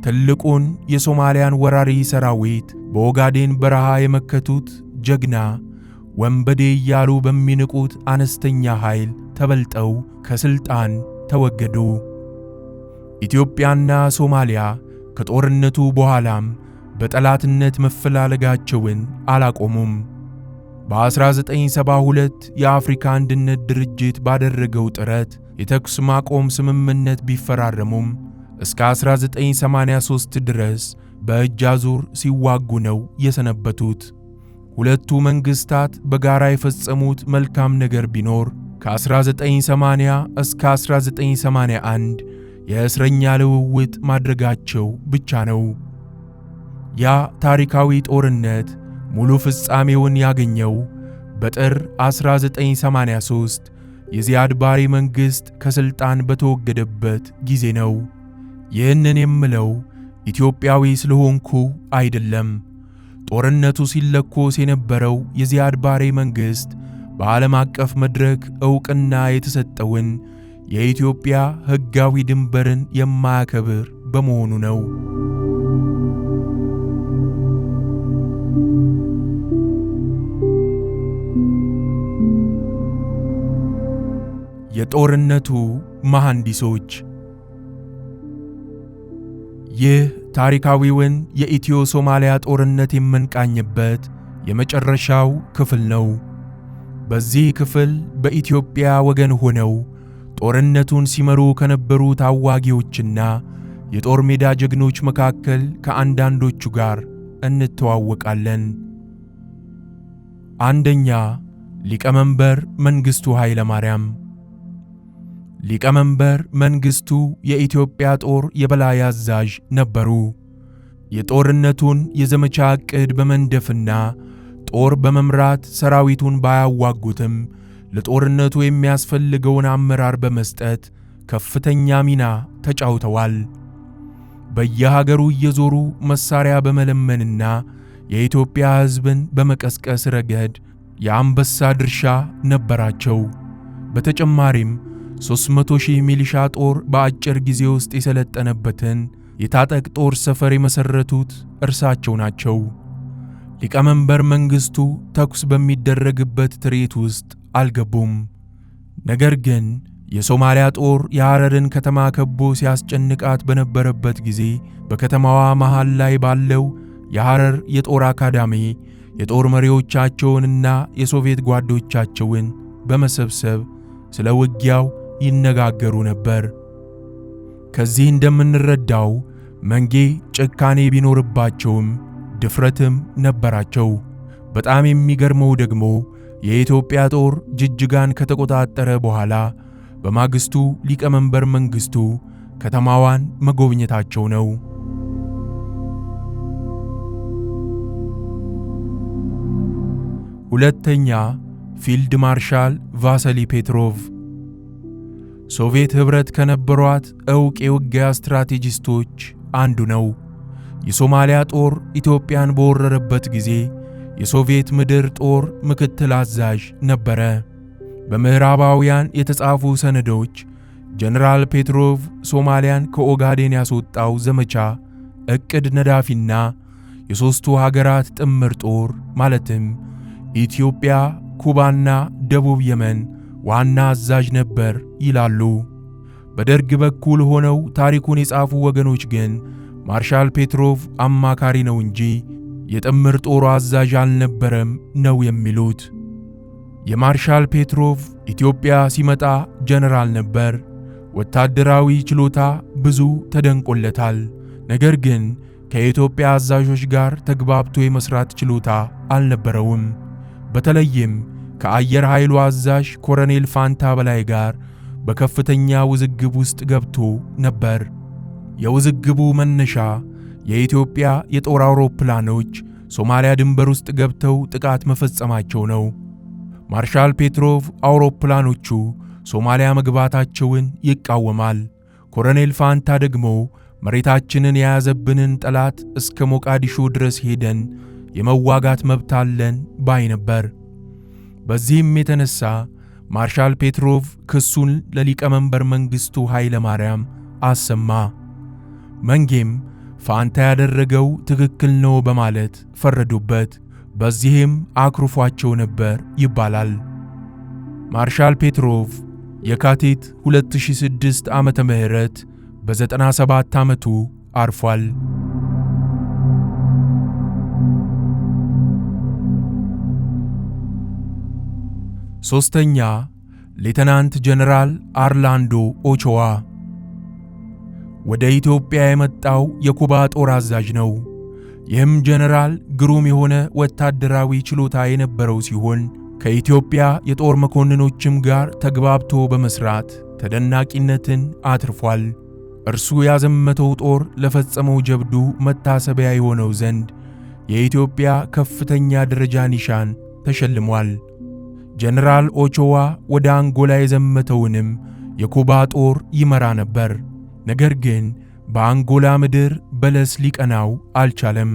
ትልቁን የሶማሊያን ወራሪ ሰራዊት በኦጋዴን በረሃ የመከቱት ጀግና ወንበዴ እያሉ በሚንቁት አነስተኛ ኃይል ተበልጠው ከሥልጣን ተወገዱ። ኢትዮጵያና ሶማሊያ ከጦርነቱ በኋላም በጠላትነት መፈላለጋቸውን አላቆሙም። በ1972 የአፍሪካ አንድነት ድርጅት ባደረገው ጥረት የተኩስ ማቆም ስምምነት ቢፈራረሙም እስከ 1983 ድረስ በእጅ አዙር ሲዋጉ ነው የሰነበቱት። ሁለቱ መንግሥታት በጋራ የፈጸሙት መልካም ነገር ቢኖር ከ1980 እስከ 1981 የእስረኛ ልውውጥ ማድረጋቸው ብቻ ነው። ያ ታሪካዊ ጦርነት ሙሉ ፍጻሜውን ያገኘው በጥር 1983 የዚያድ ባሬ መንግሥት ከሥልጣን በተወገደበት ጊዜ ነው። ይህንን የምለው ኢትዮጵያዊ ስለሆንኩ አይደለም። ጦርነቱ ሲለኮስ የነበረው የዚያድ ባሬ መንግሥት በዓለም አቀፍ መድረክ ዕውቅና የተሰጠውን የኢትዮጵያ ሕጋዊ ድንበርን የማያከብር በመሆኑ ነው። የጦርነቱ መሐንዲሶች። ይህ ታሪካዊውን የኢትዮ ሶማሊያ ጦርነት የምንቃኝበት የመጨረሻው ክፍል ነው። በዚህ ክፍል በኢትዮጵያ ወገን ሆነው ጦርነቱን ሲመሩ ከነበሩ ታዋጊዎችና የጦር ሜዳ ጀግኖች መካከል ከአንዳንዶቹ ጋር እንተዋወቃለን። አንደኛ፣ ሊቀመንበር መንግስቱ ኃይለ ማርያም። ሊቀመንበር መንግስቱ የኢትዮጵያ ጦር የበላይ አዛዥ ነበሩ። የጦርነቱን የዘመቻ ዕቅድ በመንደፍና ጦር በመምራት ሰራዊቱን ባያዋጉትም ለጦርነቱ የሚያስፈልገውን አመራር በመስጠት ከፍተኛ ሚና ተጫውተዋል። በየሀገሩ እየዞሩ መሳሪያ በመለመንና የኢትዮጵያ ሕዝብን በመቀስቀስ ረገድ የአንበሳ ድርሻ ነበራቸው። በተጨማሪም 300,000 ሚሊሻ ጦር በአጭር ጊዜ ውስጥ የሰለጠነበትን የታጠቅ ጦር ሰፈር የመሰረቱት እርሳቸው ናቸው። ሊቀመንበር መንግስቱ ተኩስ በሚደረግበት ትርኢት ውስጥ አልገቡም። ነገር ግን የሶማሊያ ጦር የሐረርን ከተማ ከቦ ሲያስጨንቃት በነበረበት ጊዜ በከተማዋ መሃል ላይ ባለው የሐረር የጦር አካዳሚ የጦር መሪዎቻቸውንና የሶቪየት ጓዶቻቸውን በመሰብሰብ ስለ ውጊያው ይነጋገሩ ነበር። ከዚህ እንደምንረዳው መንጌ ጭካኔ ቢኖርባቸውም ድፍረትም ነበራቸው። በጣም የሚገርመው ደግሞ የኢትዮጵያ ጦር ጅጅጋን ከተቆጣጠረ በኋላ በማግስቱ ሊቀመንበር መንግስቱ ከተማዋን መጎብኘታቸው ነው። ሁለተኛ፣ ፊልድ ማርሻል ቫሰሊ ፔትሮቭ። ሶቪየት ኅብረት ከነበሯት ዕውቅ የውጊያ ስትራቴጂስቶች አንዱ ነው። የሶማሊያ ጦር ኢትዮጵያን በወረረበት ጊዜ የሶቪየት ምድር ጦር ምክትል አዛዥ ነበረ። በምዕራባውያን የተጻፉ ሰነዶች ጀነራል ፔትሮቭ ሶማሊያን ከኦጋዴን ያስወጣው ዘመቻ ዕቅድ ነዳፊና የሦስቱ ሀገራት ጥምር ጦር ማለትም ኢትዮጵያ፣ ኩባና ደቡብ የመን ዋና አዛዥ ነበር ይላሉ። በደርግ በኩል ሆነው ታሪኩን የጻፉ ወገኖች ግን ማርሻል ፔትሮቭ አማካሪ ነው እንጂ የጥምር ጦሩ አዛዥ አልነበረም ነው የሚሉት። የማርሻል ፔትሮቭ ኢትዮጵያ ሲመጣ ጀነራል ነበር። ወታደራዊ ችሎታ ብዙ ተደንቆለታል። ነገር ግን ከኢትዮጵያ አዛዦች ጋር ተግባብቶ የመስራት ችሎታ አልነበረውም። በተለይም ከአየር ኃይሉ አዛዥ ኮሎኔል ፋንታ በላይ ጋር በከፍተኛ ውዝግብ ውስጥ ገብቶ ነበር። የውዝግቡ መነሻ የኢትዮጵያ የጦር አውሮፕላኖች ሶማሊያ ድንበር ውስጥ ገብተው ጥቃት መፈጸማቸው ነው። ማርሻል ፔትሮቭ አውሮፕላኖቹ ሶማሊያ መግባታቸውን ይቃወማል። ኮሎኔል ፋንታ ደግሞ መሬታችንን የያዘብንን ጠላት እስከ ሞቃዲሾ ድረስ ሄደን የመዋጋት መብት አለን ባይ ነበር። በዚህም የተነሳ ማርሻል ፔትሮቭ ክሱን ለሊቀመንበር መንግስቱ ኃይለ ማርያም አሰማ። መንጌም ፋንታ ያደረገው ትክክል ነው በማለት ፈረዱበት። በዚህም አክሩፏቸው ነበር ይባላል። ማርሻል ፔትሮቭ የካቲት 2006 ዓመተ ምህረት በ97 ዓመቱ አርፏል። ሶስተኛ፣ ሌተናንት ጀነራል አርላንዶ ኦቾዋ። ወደ ኢትዮጵያ የመጣው የኩባ ጦር አዛዥ ነው። ይህም ጀነራል ግሩም የሆነ ወታደራዊ ችሎታ የነበረው ሲሆን ከኢትዮጵያ የጦር መኮንኖችም ጋር ተግባብቶ በመስራት ተደናቂነትን አትርፏል። እርሱ ያዘመተው ጦር ለፈጸመው ጀብዱ መታሰቢያ የሆነው ዘንድ የኢትዮጵያ ከፍተኛ ደረጃ ኒሻን ተሸልሟል። ጀነራል ኦቾዋ ወደ አንጎላ የዘመተውንም የኩባ ጦር ይመራ ነበር። ነገር ግን በአንጎላ ምድር በለስ ሊቀናው አልቻለም።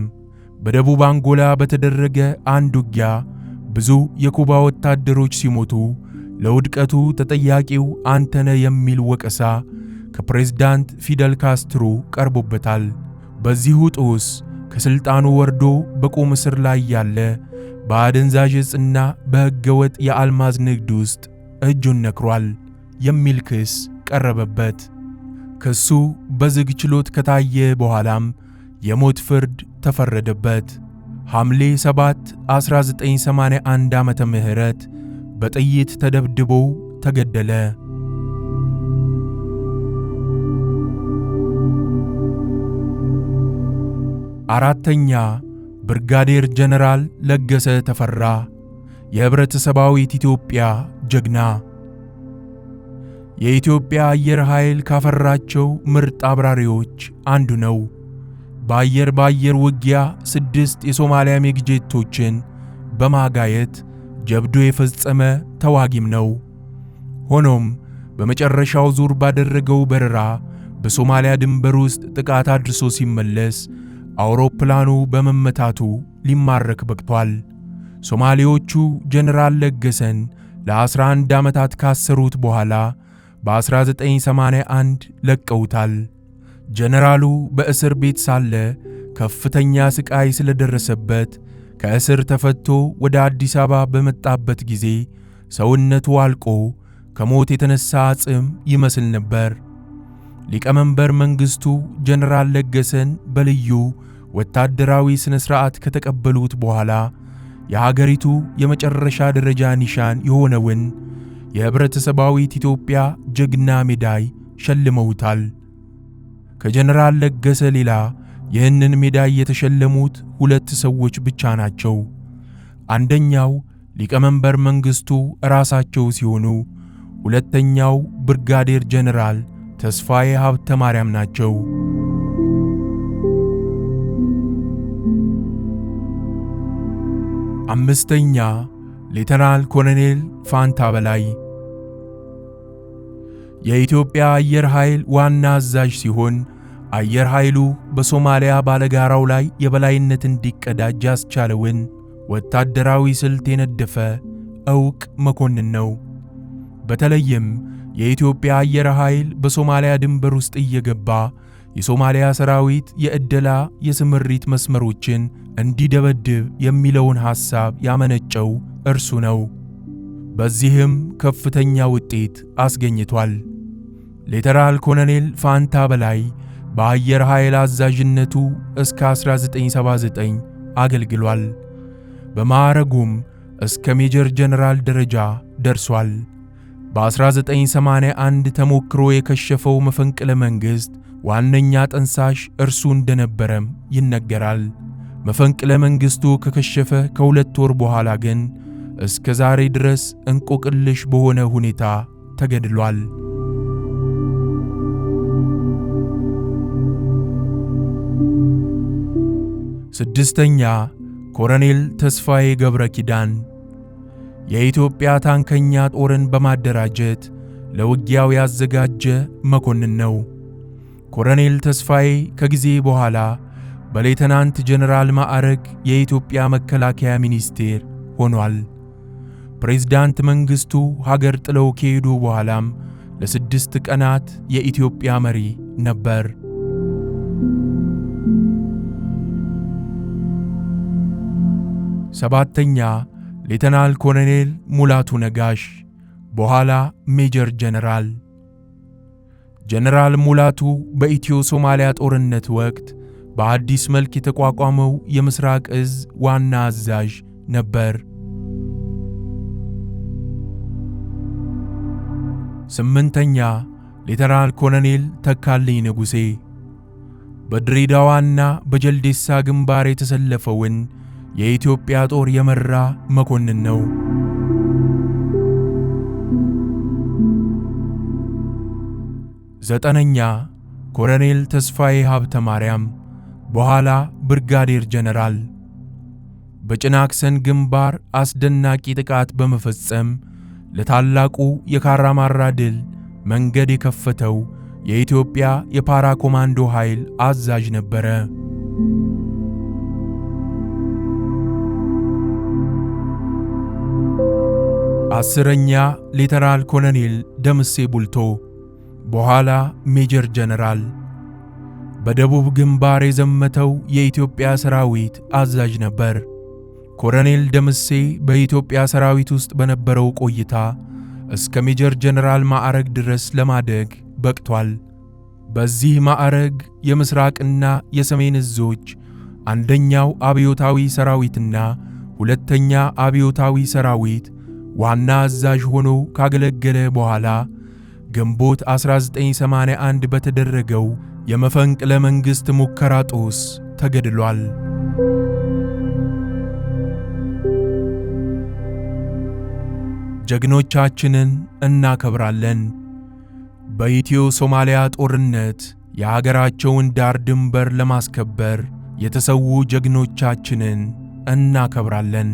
በደቡብ አንጎላ በተደረገ አንድ ውጊያ ብዙ የኩባ ወታደሮች ሲሞቱ ለውድቀቱ ተጠያቂው አንተነ የሚል ወቀሳ ከፕሬዝዳንት ፊደል ካስትሮ ቀርቦበታል። በዚሁ ጦስ ከስልጣኑ ወርዶ በቁም እስር ላይ ያለ በአደንዛዥ ዕፅና በሕገወጥ የአልማዝ ንግድ ውስጥ እጁን ነክሯል የሚል ክስ ቀረበበት። ክሱ በዝግ ችሎት ከታየ በኋላም የሞት ፍርድ ተፈረደበት። ሐምሌ 7 1981 ዓመተ ምህረት በጥይት ተደብድቦ ተገደለ። አራተኛ ብርጋዴር ጀነራል ለገሰ ተፈራ የህብረተሰባዊት ኢትዮጵያ ጀግና። የኢትዮጵያ አየር ኃይል ካፈራቸው ምርጥ አብራሪዎች አንዱ ነው። በአየር ውጊያ 6 የሶማሊያ ሜግ ጄቶችን በማጋየት ጀብዶ የፈጸመ ተዋጊም ነው። ሆኖም በመጨረሻው ዙር ባደረገው በረራ በሶማሊያ ድንበር ውስጥ ጥቃት አድርሶ ሲመለስ አውሮፕላኑ በመመታቱ ሊማረክ በቅቷል። ሶማሌዎቹ ጀነራል ለገሰን ለ11 ዓመታት ካሰሩት በኋላ በ1981 ለቀውታል። ጀነራሉ በእስር ቤት ሳለ ከፍተኛ ስቃይ ስለደረሰበት ከእስር ተፈቶ ወደ አዲስ አበባ በመጣበት ጊዜ ሰውነቱ አልቆ ከሞት የተነሳ አጽም ይመስል ነበር። ሊቀመንበር መንግስቱ ጀነራል ለገሰን በልዩ ወታደራዊ ስነ ሥርዓት ከተቀበሉት በኋላ የሀገሪቱ የመጨረሻ ደረጃ ኒሻን የሆነውን የህብረተሰባዊት ኢትዮጵያ ጀግና ሜዳይ ሸልመውታል። ከጀነራል ለገሰ ሌላ ይህንን ሜዳይ የተሸለሙት 2 ሰዎች ብቻ ናቸው። አንደኛው ሊቀመንበር መንግስቱ ራሳቸው ሲሆኑ ሁለተኛው ብርጋዴር ጀነራል ተስፋዬ ሀብተ ማርያም ናቸው። አምስተኛ ሌተናል ኮሎኔል ፋንታ በላይ የኢትዮጵያ አየር ኃይል ዋና አዛዥ ሲሆን አየር ኃይሉ በሶማሊያ ባለጋራው ላይ የበላይነት እንዲቀዳጅ ያስቻለውን ወታደራዊ ስልት የነደፈ ዕውቅ መኮንን ነው። በተለይም የኢትዮጵያ አየር ኃይል በሶማሊያ ድንበር ውስጥ እየገባ የሶማሊያ ሰራዊት የዕደላ የስምሪት መስመሮችን እንዲደበድብ የሚለውን ሐሳብ ያመነጨው እርሱ ነው። በዚህም ከፍተኛ ውጤት አስገኝቷል። ሌተናል ኮሎኔል ፋንታ በላይ በአየር ኃይል አዛዥነቱ እስከ 1979 አገልግሏል። በማዕረጉም እስከ ሜጀር ጀነራል ደረጃ ደርሷል። በ1981 ተሞክሮ የከሸፈው መፈንቅለ መንግሥት ዋነኛ ጠንሳሽ እርሱ እንደነበረም ይነገራል። መፈንቅለ መንግሥቱ ከከሸፈ ከ2 ወር በኋላ ግን እስከ ዛሬ ድረስ እንቆቅልሽ በሆነ ሁኔታ ተገድሏል። ስድስተኛ ኮሎኔል ተስፋዬ ገብረ ኪዳን የኢትዮጵያ ታንከኛ ጦርን በማደራጀት ለውጊያው ያዘጋጀ መኮንን ነው። ኮሎኔል ተስፋዬ ከጊዜ በኋላ በሌተናንት ጀነራል ማዕረግ የኢትዮጵያ መከላከያ ሚኒስቴር ሆኗል። ፕሬዝዳንት መንግስቱ ሀገር ጥለው ከሄዱ በኋላም ለ6 ቀናት የኢትዮጵያ መሪ ነበር። ሰባተኛ ሌተናል ኮሎኔል ሙላቱ ነጋሽ በኋላ ሜጀር ጀነራል። ጀነራል ሙላቱ በኢትዮ ሶማሊያ ጦርነት ወቅት በአዲስ መልክ የተቋቋመው የምስራቅ እዝ ዋና አዛዥ ነበር። ስምንተኛ ሌተናል ኮሎኔል ተካልኝ ንጉሴ በድሬዳዋና በጀልዴሳ ግንባር የተሰለፈውን የኢትዮጵያ ጦር የመራ መኮንን ነው። ዘጠነኛ ኮሎኔል ተስፋዬ ሀብተ ማርያም በኋላ ብርጋዴር ጀነራል በጭናክሰን ግንባር አስደናቂ ጥቃት በመፈጸም ለታላቁ የካራማራ ድል መንገድ የከፈተው የኢትዮጵያ የፓራ ኮማንዶ ኃይል አዛዥ ነበረ። አስረኛ ሌተናል ኮሎኔል ደምሴ ቡልቶ በኋላ ሜጀር ጀነራል በደቡብ ግንባር የዘመተው የኢትዮጵያ ሰራዊት አዛዥ ነበር። ኮሎኔል ደምሴ በኢትዮጵያ ሰራዊት ውስጥ በነበረው ቆይታ እስከ ሜጀር ጀነራል ማዕረግ ድረስ ለማደግ በቅቷል። በዚህ ማዕረግ የምስራቅና የሰሜን ዕዞች አንደኛው አብዮታዊ ሰራዊትና ሁለተኛ አብዮታዊ ሰራዊት ዋና አዛዥ ሆኖ ካገለገለ በኋላ ግንቦት 1981 በተደረገው የመፈንቅለ መንግሥት ሙከራ ጦስ ተገድሏል። ጀግኖቻችንን እናከብራለን። በኢትዮ ሶማሊያ ጦርነት የሀገራቸውን ዳር ድንበር ለማስከበር የተሰዉ ጀግኖቻችንን እናከብራለን።